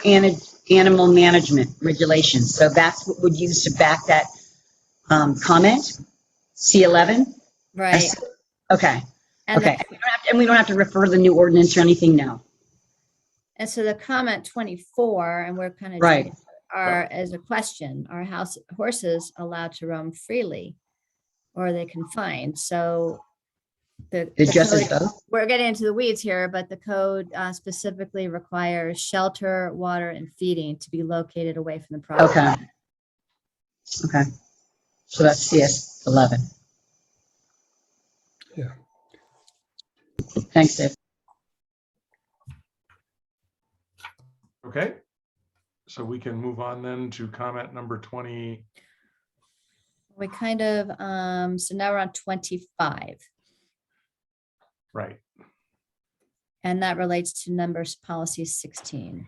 animal management regulations, so that's what would use to back that comment, C11? Right. Okay, And okay, and we don't have to refer the new ordinance or anything now? And so the comment 24, and we're kind of Right. are as a question, are horses allowed to roam freely, or are they confined? So the just as code- both? we're getting into the weeds here, but the code specifically requires shelter, water, and feeding to be located away from the property. Okay. Okay. So that's CS 11. Yeah. Thanks, Dave. Okay. So we can move on then to comment number 20. We kind of, so now we're on 25. Right. And that relates to numbers policy 16.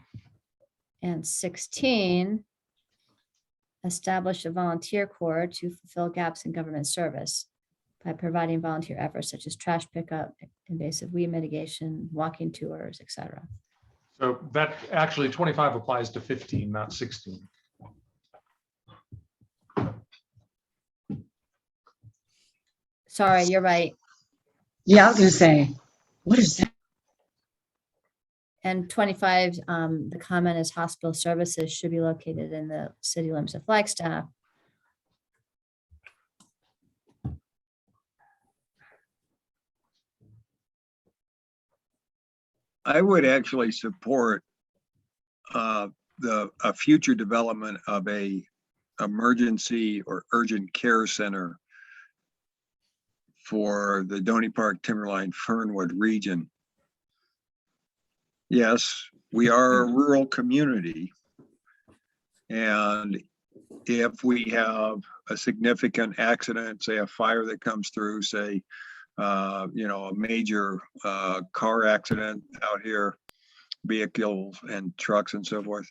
And 16, establish a volunteer corps to fulfill gaps in government service by providing volunteer efforts such as trash pickup, invasive weed mitigation, walking tours, etc. So that actually 25 applies to 15, not 16. Sorry, you're right. Yeah, I was gonna say, what is that? And 25, the comment is hospital services should be located in the city limits of Flagstaff. I would actually support a future development of a emergency or urgent care center for the Donny Park, Timberline, Fernwood region. Yes, we are a rural community. And if we have a significant accident, say a fire that comes through, say, you know, a major car accident out here, vehicles and trucks and so forth,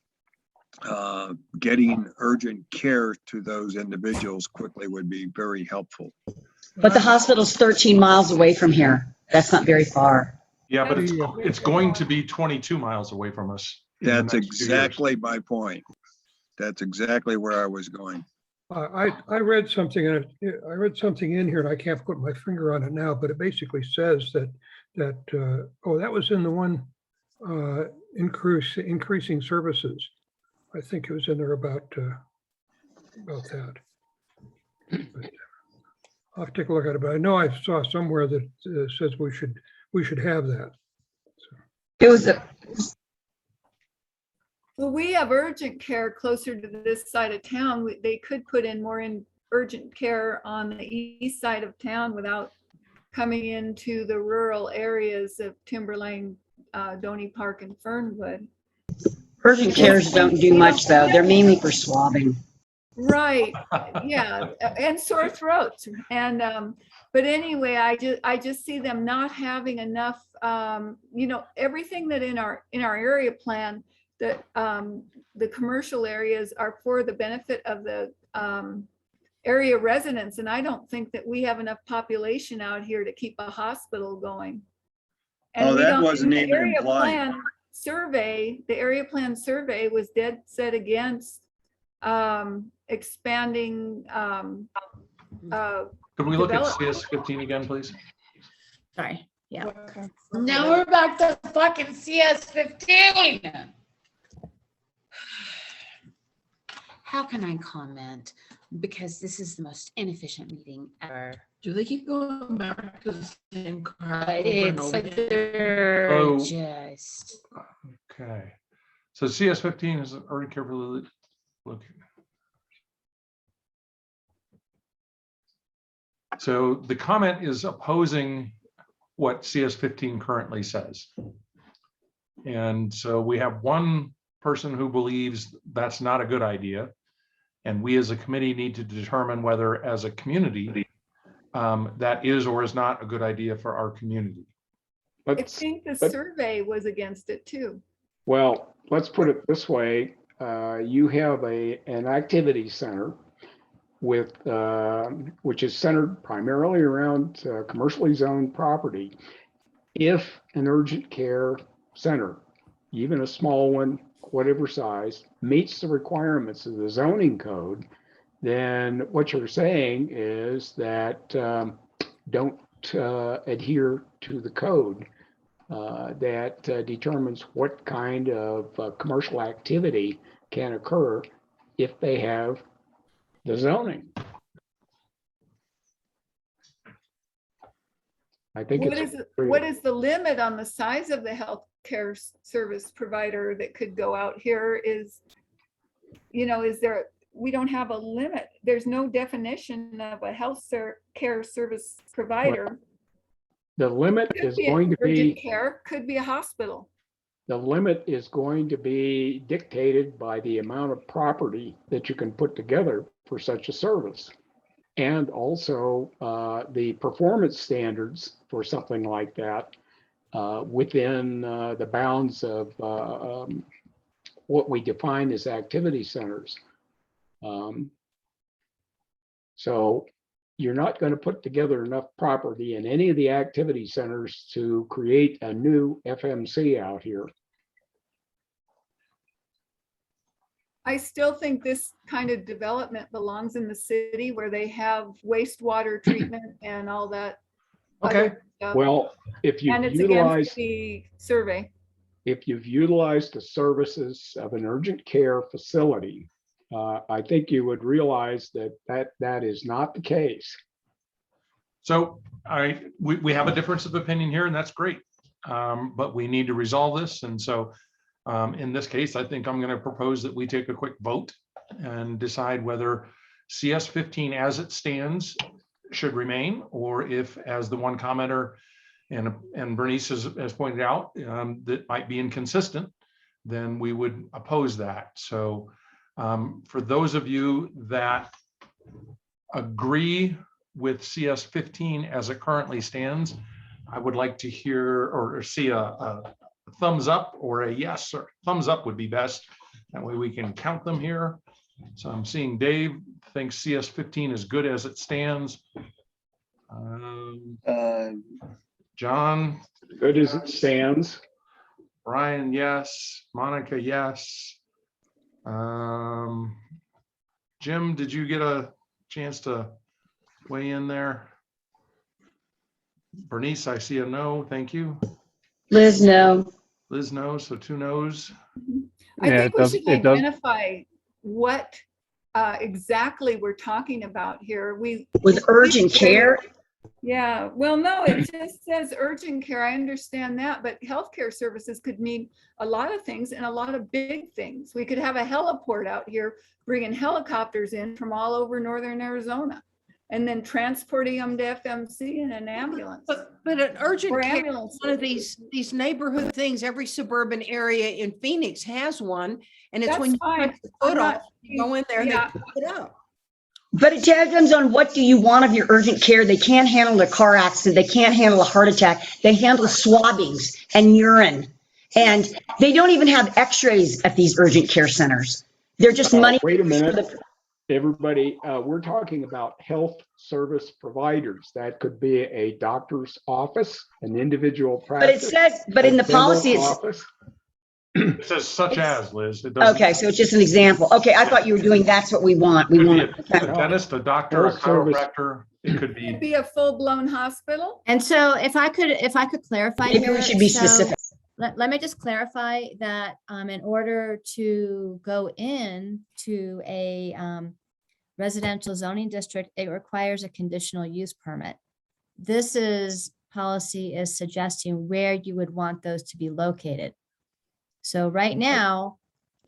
getting urgent care to those individuals quickly would be very helpful. But the hospital's 13 miles away from here. That's not very far. Yeah, but it's going to be 22 miles away from us. That's exactly my point. That's exactly where I was going. I read something, and I read something in here, and I can't put my finger on it now, but it basically says that oh, that was in the one increasing services. I think it was in there about that. But I'll have to take a look at it, but I know I saw somewhere that says we should have that. So. It was Well, we have urgent care closer to this side of town. They could put in more in urgent care on the east side of town without coming into the rural areas of Timberline, Donny Park, and Fernwood. urgent cares don't do much though. They're mainly for swabbing. Right, yeah, and sore throats. And but anyway, I just see them not having enough, you know, everything that in our area plan, that the commercial areas are for the benefit of the area residents. And I don't think that we have enough population out here to keep a hospital going. And Oh, we that don't- wasn't the even area implied. plan survey, the area plan survey was dead set against expanding Could we look at CS 15 again, please? Sorry. Yeah. Now we're back to fucking CS 15. How can I comment? Because this is the most inefficient meeting ever. Do they keep going back to the same crap? It's like they're Oh. just. Okay. So CS 15 is already carefully look. So the comment is opposing what CS 15 currently says. And so we have one person who believes that's not a good idea. And we as a committee need to determine whether as a community that is or is not a good idea for our community. I think the survey was against it too. Well, let's put it this way. You have an activity center with which is centered primarily around commercially zoned property. If an urgent care center, even a small one, whatever size, meets the requirements of the zoning code, then what you're saying is that don't adhere to the code that determines what kind of commercial activity can occur if they have the zoning. I think What is the limit on the size of the healthcare service provider that could go out here? Is, you know, is there, we don't have a limit. There's no definition of a health care service provider. the limit is Could be going to urgent be care, could be a hospital. the limit is going to be dictated by the amount of property that you can put together for such a service. And also the performance standards for something like that within the bounds of what we define as activity centers. So you're not going to put together enough property in any of the activity centers to create a new FMC out here. I still think this kind of development belongs in the city where they have wastewater treatment and all that. Okay. other stuff. Well, if you And it's utilize, against the survey. if you've utilized the services of an urgent care facility, I think you would realize that is not the case. So we have a difference of opinion here, and that's great. But we need to resolve this. And so in this case, I think I'm going to propose that we take a quick vote and decide whether CS 15 as it stands should remain, or if, as the one commenter and Bernice has pointed out, that might be inconsistent, then we would oppose that. So for those of you that agree with CS 15 as it currently stands, I would like to hear or see a thumbs up or a yes, or thumbs up would be best. That way we can count them here. So I'm seeing Dave thinks CS 15 is good as it stands. John? Good as it stands. Brian, yes. Monica, yes. Jim, did you get a chance to weigh in there? Bernice, I see a no, thank you. Liz, no. Liz, no, so 2 no's. I think we should identify what exactly we're talking about here. With urgent care? Yeah, well, no, it just says urgent care. I understand that, but healthcare services could mean a lot of things and a lot of big things. We could have a heliport out here bringing helicopters in from all over northern Arizona and then transporting them to FMC in an ambulance. But an urgent Or care, ambulance one of these neighborhood things, every suburban area in Phoenix has one. And it's when you fine. put the foot I'm not- off, you go in there and they pick it up. But it depends on what do you want of your urgent care. They can't handle a car accident. They can't handle a heart attack. They handle swabbings and urine. And they don't even have x-rays at these urgent care centers. They're just money. Wait a minute, everybody. We're talking about health service providers. That could be a doctor's office, an individual practice. But it says, but in the policy, It says such as, Liz. It doesn't. okay, so it's just an example. Okay, I thought you were doing, that's what we want. We Could be want. a dentist, a doctor, a Health service. chiropractor. It could Could be. be a full-blown hospital. And so if I could clarify Maybe we here, should be so specific. Let me just clarify that in order to go in to a residential zoning district, it requires a conditional use permit. This policy is suggesting where you would want those to be located. So right now,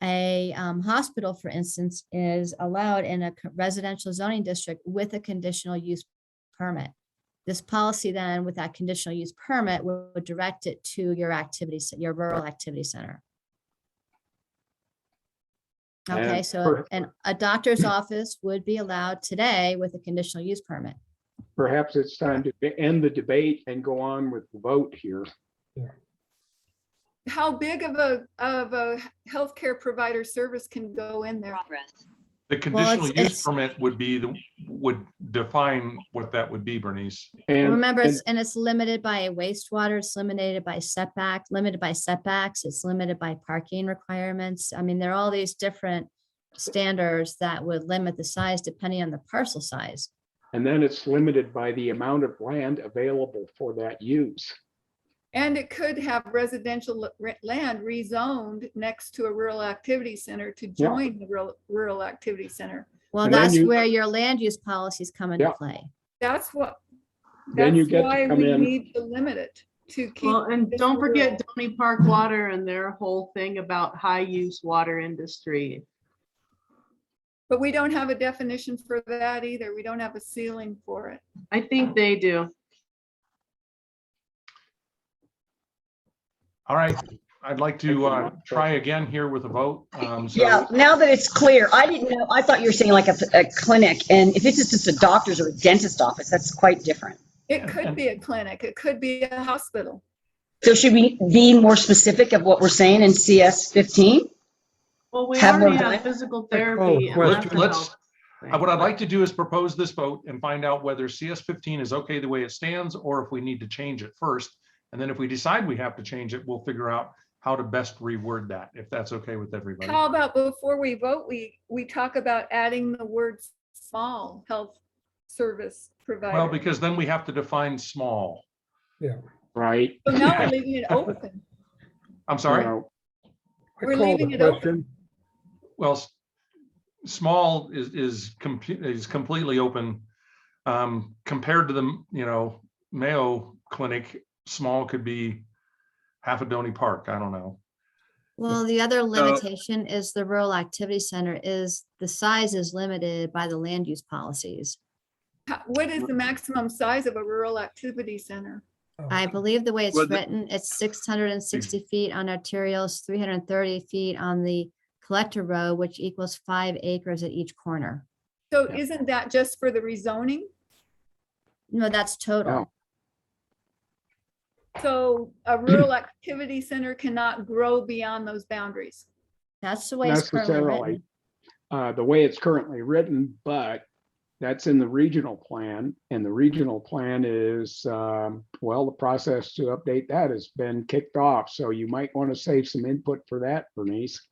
a hospital, for instance, is allowed in a residential zoning district with a conditional use permit. This policy then, with that conditional use permit, would direct it to your your rural activity center. Okay, And so a doctor's office would be allowed today with a conditional use permit. Perhaps it's time to end the debate and go on with the vote here. How big of a healthcare provider service can go in there? The conditional use permit would define what that would be, Bernice. Remember, it's limited by wastewater, it's limited by setbacks, it's limited by parking requirements. I mean, there are all these different standards that would limit the size depending on the parcel size. And then it's limited by the amount of land available for that use. And it could have residential land rezoned next to a rural activity center to join the rural activity center. Well, that's where your land use policies come into play. That's why come we in. need to limit it to keep. Well, and this don't forget rural. Donny Park Water and their whole thing about high use water industry. But we don't have a definition for that either. We don't have a ceiling for it. I think they do. All right, I'd like to try again here with a vote. Yeah, now that it's clear, I didn't know, I thought you were saying like a clinic, and if it's just a doctor's or a dentist office, that's quite different. It could be a clinic. It could be a hospital. So should we be more specific of what we're saying in CS 15? Well, we Have already more have time? physical therapy. and question. mental health thing. What I'd like to do is propose this vote and find out whether CS 15 is okay the way it stands, or if we need to change it first. And then if we decide we have to change it, we'll figure out how to best reword that, if that's okay with everybody. How about before we vote, we talk about adding the word small health service provider? Well, because then we have to define small. Right. So now we're leaving it open. I'm sorry? I We're call leaving the it open. question. Well, small is completely open. Compared to the, Mayo Clinic, small could be half a Donny Park. I don't know. Well, the other limitation is the rural activity center is the size is limited by the land use policies. What is the maximum size of a rural activity center? I believe the way it's Well, written, it's 660 feet on arterials, 330 feet on the collector road, which equals 5 acres at each corner. So isn't that just for the rezoning? No, that's total. So a rural activity center cannot grow beyond those boundaries. That's the way it's currently Necessarily, written. the way it's currently written, but that's in the regional plan, and the regional plan is, well, the process to update that has been kicked off, so you might want to save some input for that, Bernice.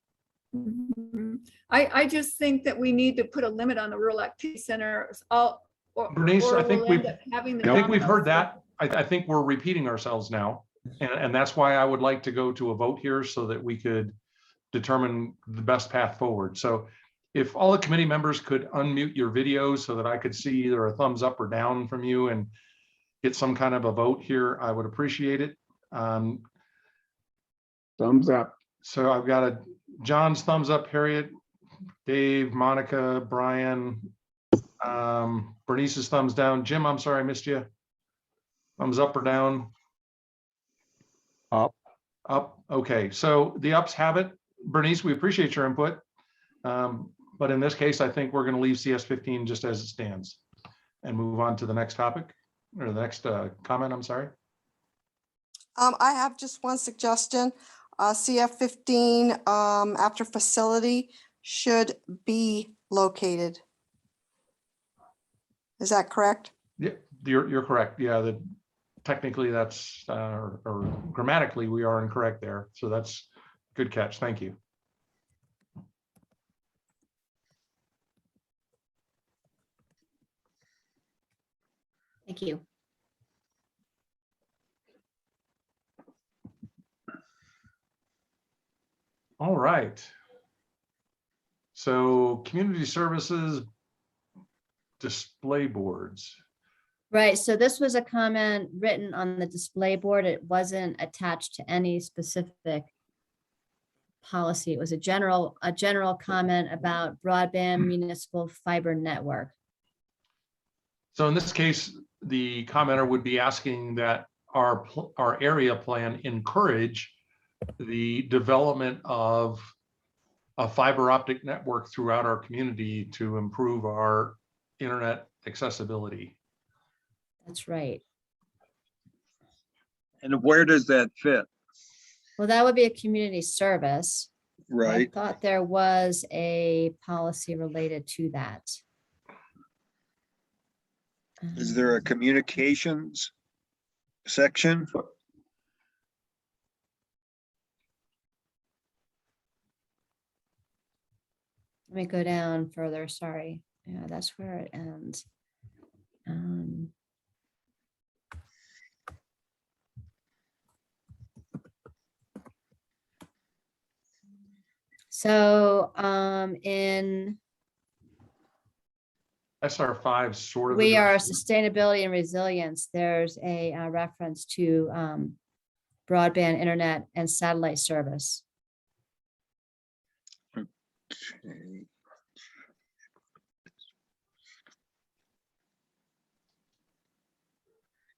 Mhm. I just think that we need to put a limit on the rural activity centers. Bernice, I think we've dominoes. heard that. I think we're repeating ourselves now. And that's why I would like to go to a vote here so that we could determine the best path forward. So if all the committee members could unmute your videos so that I could see either a thumbs up or down from you and get some kind of a vote here, I would appreciate it. Thumbs up. So I've got John's thumbs up, Harriet, Dave, Monica, Brian, Bernice's thumbs down. Jim, I'm sorry, I missed you. Thumbs up or down? Up. Up. Okay, so the ups have it. Bernice, we appreciate your input. But in this case, I think we're going to leave CS15 just as it stands and move on to the next topic or the next comment. I'm sorry. I have just one suggestion. CF15 after facility should be located. Is that correct? Yeah, you're correct. Yeah, technically that's or grammatically we are incorrect there. So that's a good catch. Thank you. Thank you. All right. So community services display boards. Right, so this was a comment written on the display board. It wasn't attached to any specific policy. It was a general comment about broadband municipal fiber network. So in this case, the commenter would be asking that our area plan encourage the development of a fiber optic network throughout our community to improve our internet accessibility. That's right. And where does that fit? Well, that would be a community service. Right. I thought there was a policy related to that. Is there a communications section? Let me go down further, sorry. Yeah, that's where it ends. So in SR5 sort of. we are addresses- sustainability and resilience. There's a reference to broadband internet and satellite service. Okay.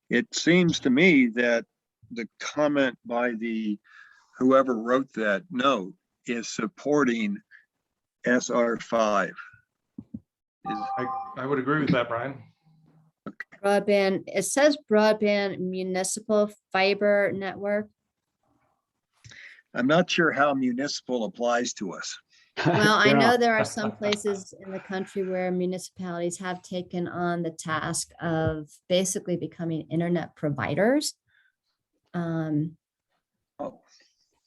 It seems to me that the comment by whoever wrote that note is supporting SR5. I would agree with that, Brian. Broadband, it says broadband municipal fiber network. I'm not sure how municipal applies to us. Well, I Yeah. know there are some places in the country where municipalities have taken on the task of basically becoming internet providers.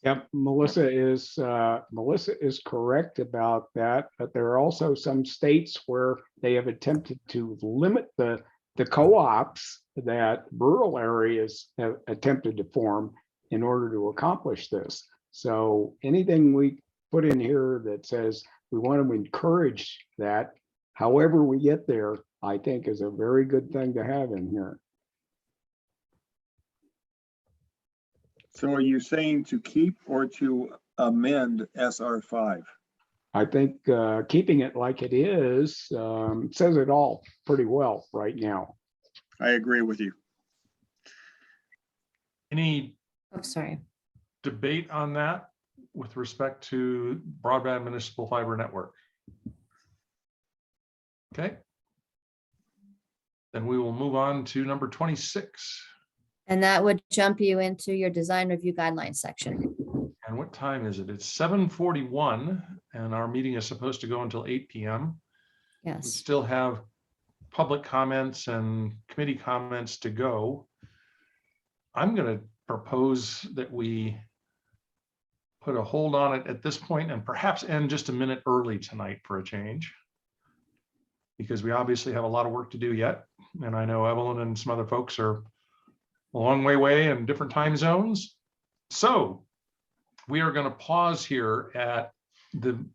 Yep, Melissa is correct about that, but there are also some states where they have attempted to limit the co-ops that rural areas have attempted to form in order to accomplish this. So anything we put in here that says we want to encourage that, however we get there, I think is a very good thing to have in here. So are you saying to keep or to amend SR5? I think keeping it like it is says it all pretty well right now. I agree with you. Any Oh, sorry. debate on that with respect to broadband municipal fiber network? Okay. Then we will move on to number 26. And that would jump you into your design review guidelines section. And what time is it? It's 7:41 and our meeting is supposed to go until 8 p.m. We Yes. still have public comments and committee comments to go. I'm going to propose that we put a hold on it at this point and perhaps end just a minute early tonight for a change, because we obviously have a lot of work to do yet. And I know Evelyn and some other folks are a long way away in different time zones. So we are going to pause here at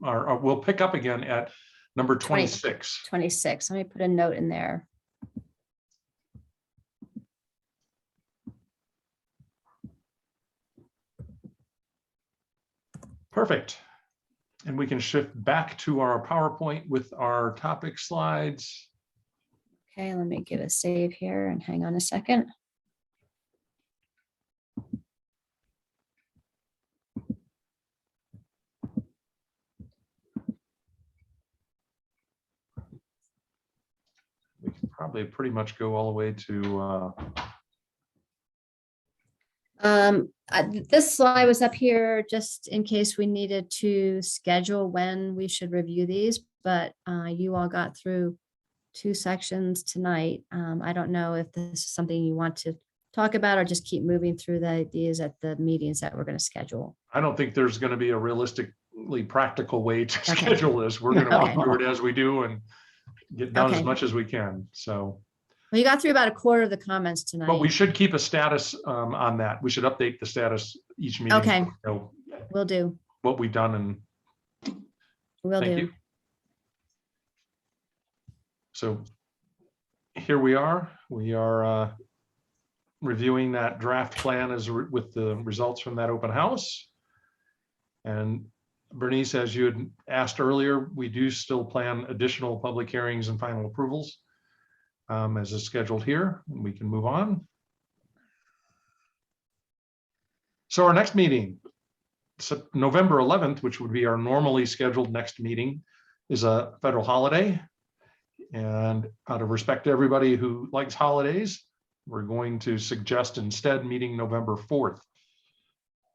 or we'll pick up again at number 26. 26. Let me put a note in there. Perfect. And we can shift back to our PowerPoint with our topic slides. Okay, let me give a save here and hang on a second. We can probably pretty much go all the way to This slide was up here just in case we needed to schedule when we should review these, but you all got through 2 sections tonight. I don't know if this is something you want to talk about or just keep moving through the ideas at the meetings that we're going to schedule. I don't think there's going to be a realistically practical way to Okay. schedule this. We're going to Okay. walk through it as we do and get done as Okay. much as we can. So, Well, you got through about a quarter of the comments tonight. but we should keep a status on that. We should update the status each meeting. Okay. You know, Will do. what we've done, and Will thank do. you. So here we are. We are reviewing that draft plan with the results from that open house. And Bernice, as you had asked earlier, we do still plan additional public hearings and final approvals as is scheduled here. And we can move on. So our next meeting, November 11th, which would be our normally scheduled next meeting, is a federal holiday. And out of respect to everybody who likes holidays, we're going to suggest instead meeting November 4th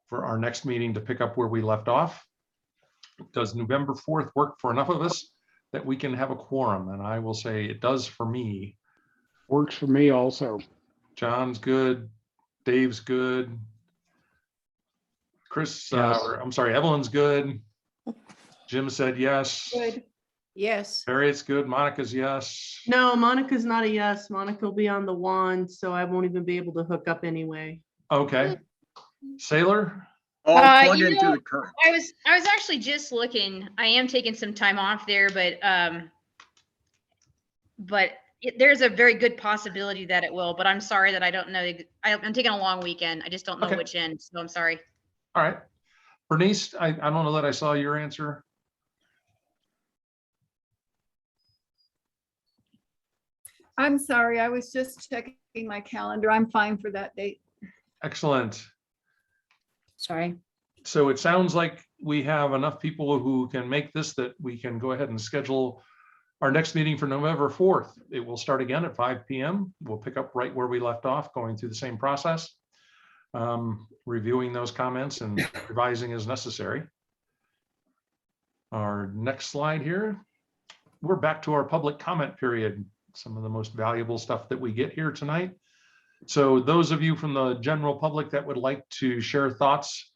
for our next meeting to pick up where we left off. Does November 4th work for enough of us that we can have a quorum? And I will say it does for me. Works for me also. John's good. Dave's good. Chris, Yes. I'm sorry, Evelyn's good. Jim said yes. Good. Yes. Harriet's good. Monica's yes. No, Monica's not a yes. Monica will be on the wand, so I won't even be able to hook up anyway. Okay. Sailor? Oh, plug You into know, the current. I was actually just looking. I am taking some time off there, but there's a very good possibility that it will. But I'm sorry that I don't know. I'm taking a long weekend. I just don't know Okay. which end, so I'm sorry. All right. Bernice, I don't know that I saw your answer. I'm sorry, I was just checking my calendar. I'm fine for that date. Excellent. Sorry. So it sounds like we have enough people who can make this that we can go ahead and schedule our next meeting for November 4th. It will start again at 5 p.m. We'll pick up right where we left off, going through the same process, reviewing those comments and revising as necessary. Our next slide here, we're back to our public comment period, some of the most valuable stuff that we get here tonight. So those of you from the general public that would like to share thoughts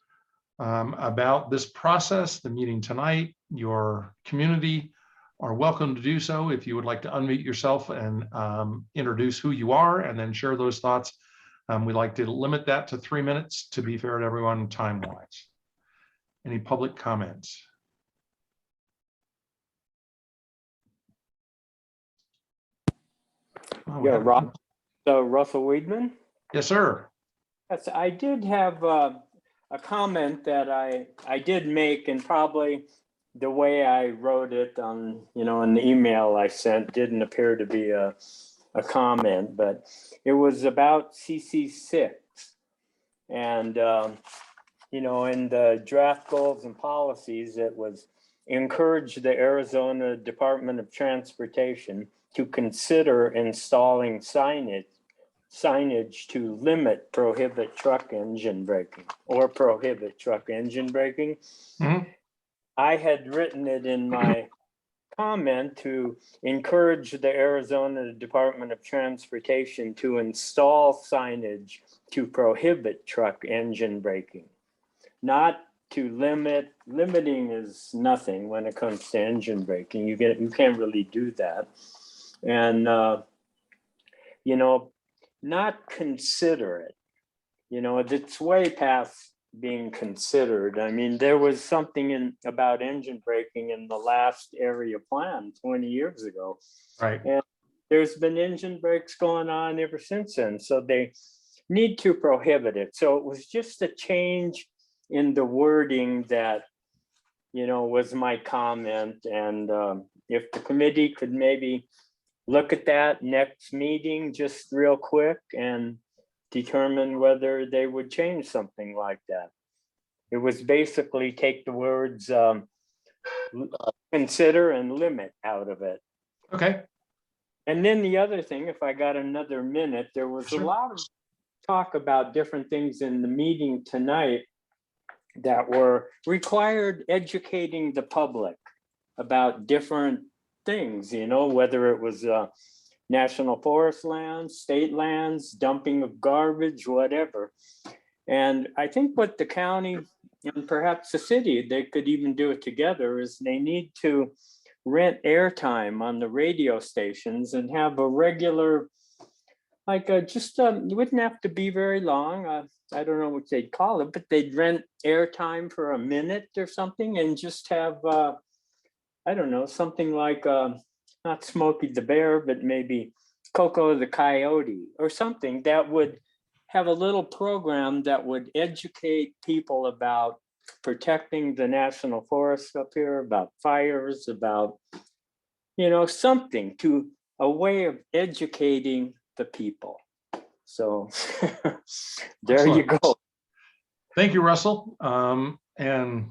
about this process, the meeting tonight, your community, are welcome to do so. If you would like to unmute yourself and introduce who you are and then share those thoughts, we'd like to limit that to 3 minutes to be fair to everyone time-wise. Any public comments? Oh, we Yeah, have- Rob. So Russell Weedman. Yes, sir. Yes, I did have a comment that I did make, and probably the way I wrote it on, in the email I sent didn't appear to be a comment, but it was about CC6. And, in the draft goals and policies, it was encourage the Arizona Department of Transportation to consider installing signage to limit prohibit truck engine braking or prohibit truck engine braking. Mhm. I had written it in my comment to encourage the Arizona Department of Transportation to install signage to prohibit truck engine braking. Not to limit. Limiting is nothing when it comes to engine braking. You can't really do that. And not consider it. It's way past being considered. I mean, there was something about engine braking in the last area plan 20 years ago. Right. And there's been engine brakes going on ever since then. So they need to prohibit it. So it was just a change in the wording that, was my comment. And if the committee could maybe look at that next meeting just real quick and determine whether they would change something like that. It was basically take the words consider and limit out of it. Okay. And then the other thing, if I got another minute, there was a lot of talk about different things in the meeting tonight that were required educating the public about different things, whether it was national forest lands, state lands, dumping of garbage, whatever. And I think what the county and perhaps the city, they could even do it together, is they need to rent airtime on the radio stations and have a regular, it wouldn't have to be very long. I don't know what they'd call it, but they'd rent airtime for a minute or something and just have, I don't know, something like, not Smokey the Bear, but maybe Coco the Coyote or something that would have a little program that would educate people about protecting the national forest up here, about fires, about, something a way of educating the people. So there you go. Thank you, Russell. And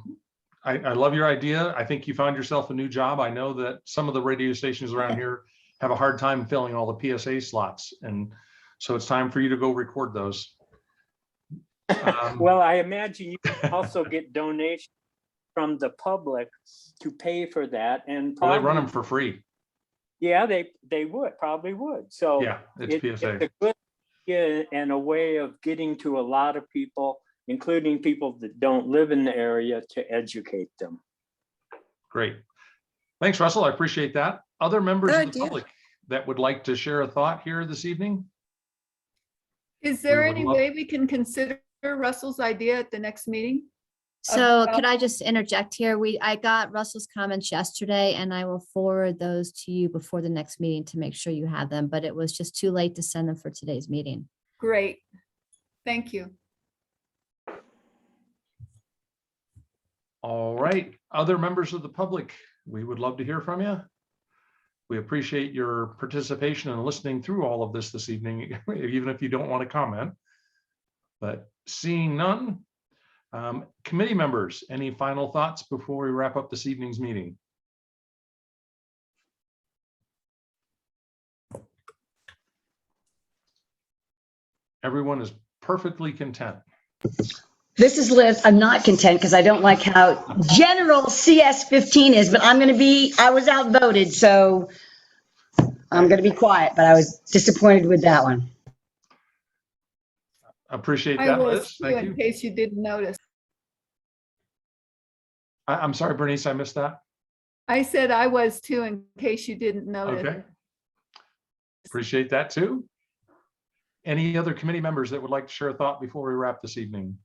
I love your idea. I think you found yourself a new job. I know that some of the radio stations around here have a hard time filling all the PSA slots. And so it's time for you to go record those. Well, I imagine you can also get donations from the public to pay for that. And well, they run them for free. Yeah, they probably would. So yeah, it's PSA. It's a good idea and a way of getting to a lot of people, including people that don't live in the area, to educate them. Great. Thanks, Russell. I appreciate that. Other members Good of the idea. public that would like to share a thought here this evening? Is there We would any love- way we can consider Russell's idea at the next meeting? So could I just interject here? I got Russell's comments yesterday and I will forward those to you before the next meeting to make sure you have them, but it was just too late to send them for today's meeting. Great. Thank you. All right. Other members of the public, we would love to hear from you. We appreciate your participation and listening through all of this evening, even if you don't want to comment. But seeing none, committee members, any final thoughts before we wrap up this evening's meeting? Everyone is perfectly content. This is Liz. I'm not content because I don't like how general CS15 is, but I was outvoted, so I'm going to be quiet, but I was disappointed with that one. Appreciate I that, was Liz. too, Thank in you. case you didn't notice. I'm sorry, Bernice, I missed that. I said I was too, in case you didn't notice. Okay. Appreciate that too. Any other committee members that would like to share a thought before we wrap this evening?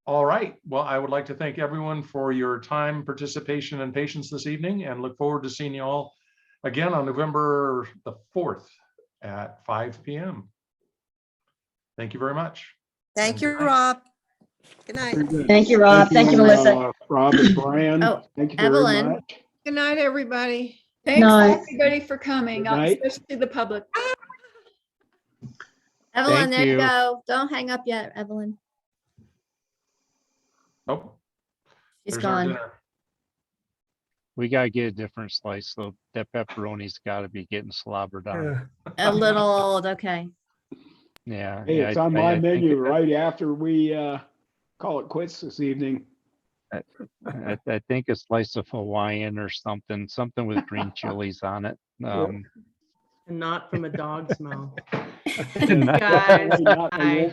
All right. Well, I would like to thank everyone for your time, participation, and patience this evening, and look forward to seeing you all again on November the 4th at 5 p.m. Thank you very much. Thank And you, good night. Rob. Good night. Very good. Thank you, Rob. Thank you, Melissa. Rob and Brian, Oh, thank you very Evelyn. much. Good night, everybody. Thanks, Night. everybody, for coming, Good night. especially the public. Evelyn, Thank there you you. go. Don't hang up yet, Evelyn. Oh, She's there's our gone. dinner. We gotta get a different slice, so that pepperoni's gotta be getting slobbered on. A little old, okay. Yeah. Hey, yeah, it's on my I think menu right after we call it quits this evening. I think a slice of Hawaiian or something with green chilies on it. And not from a dog's mouth. Not- Guys, Not- I bye. won't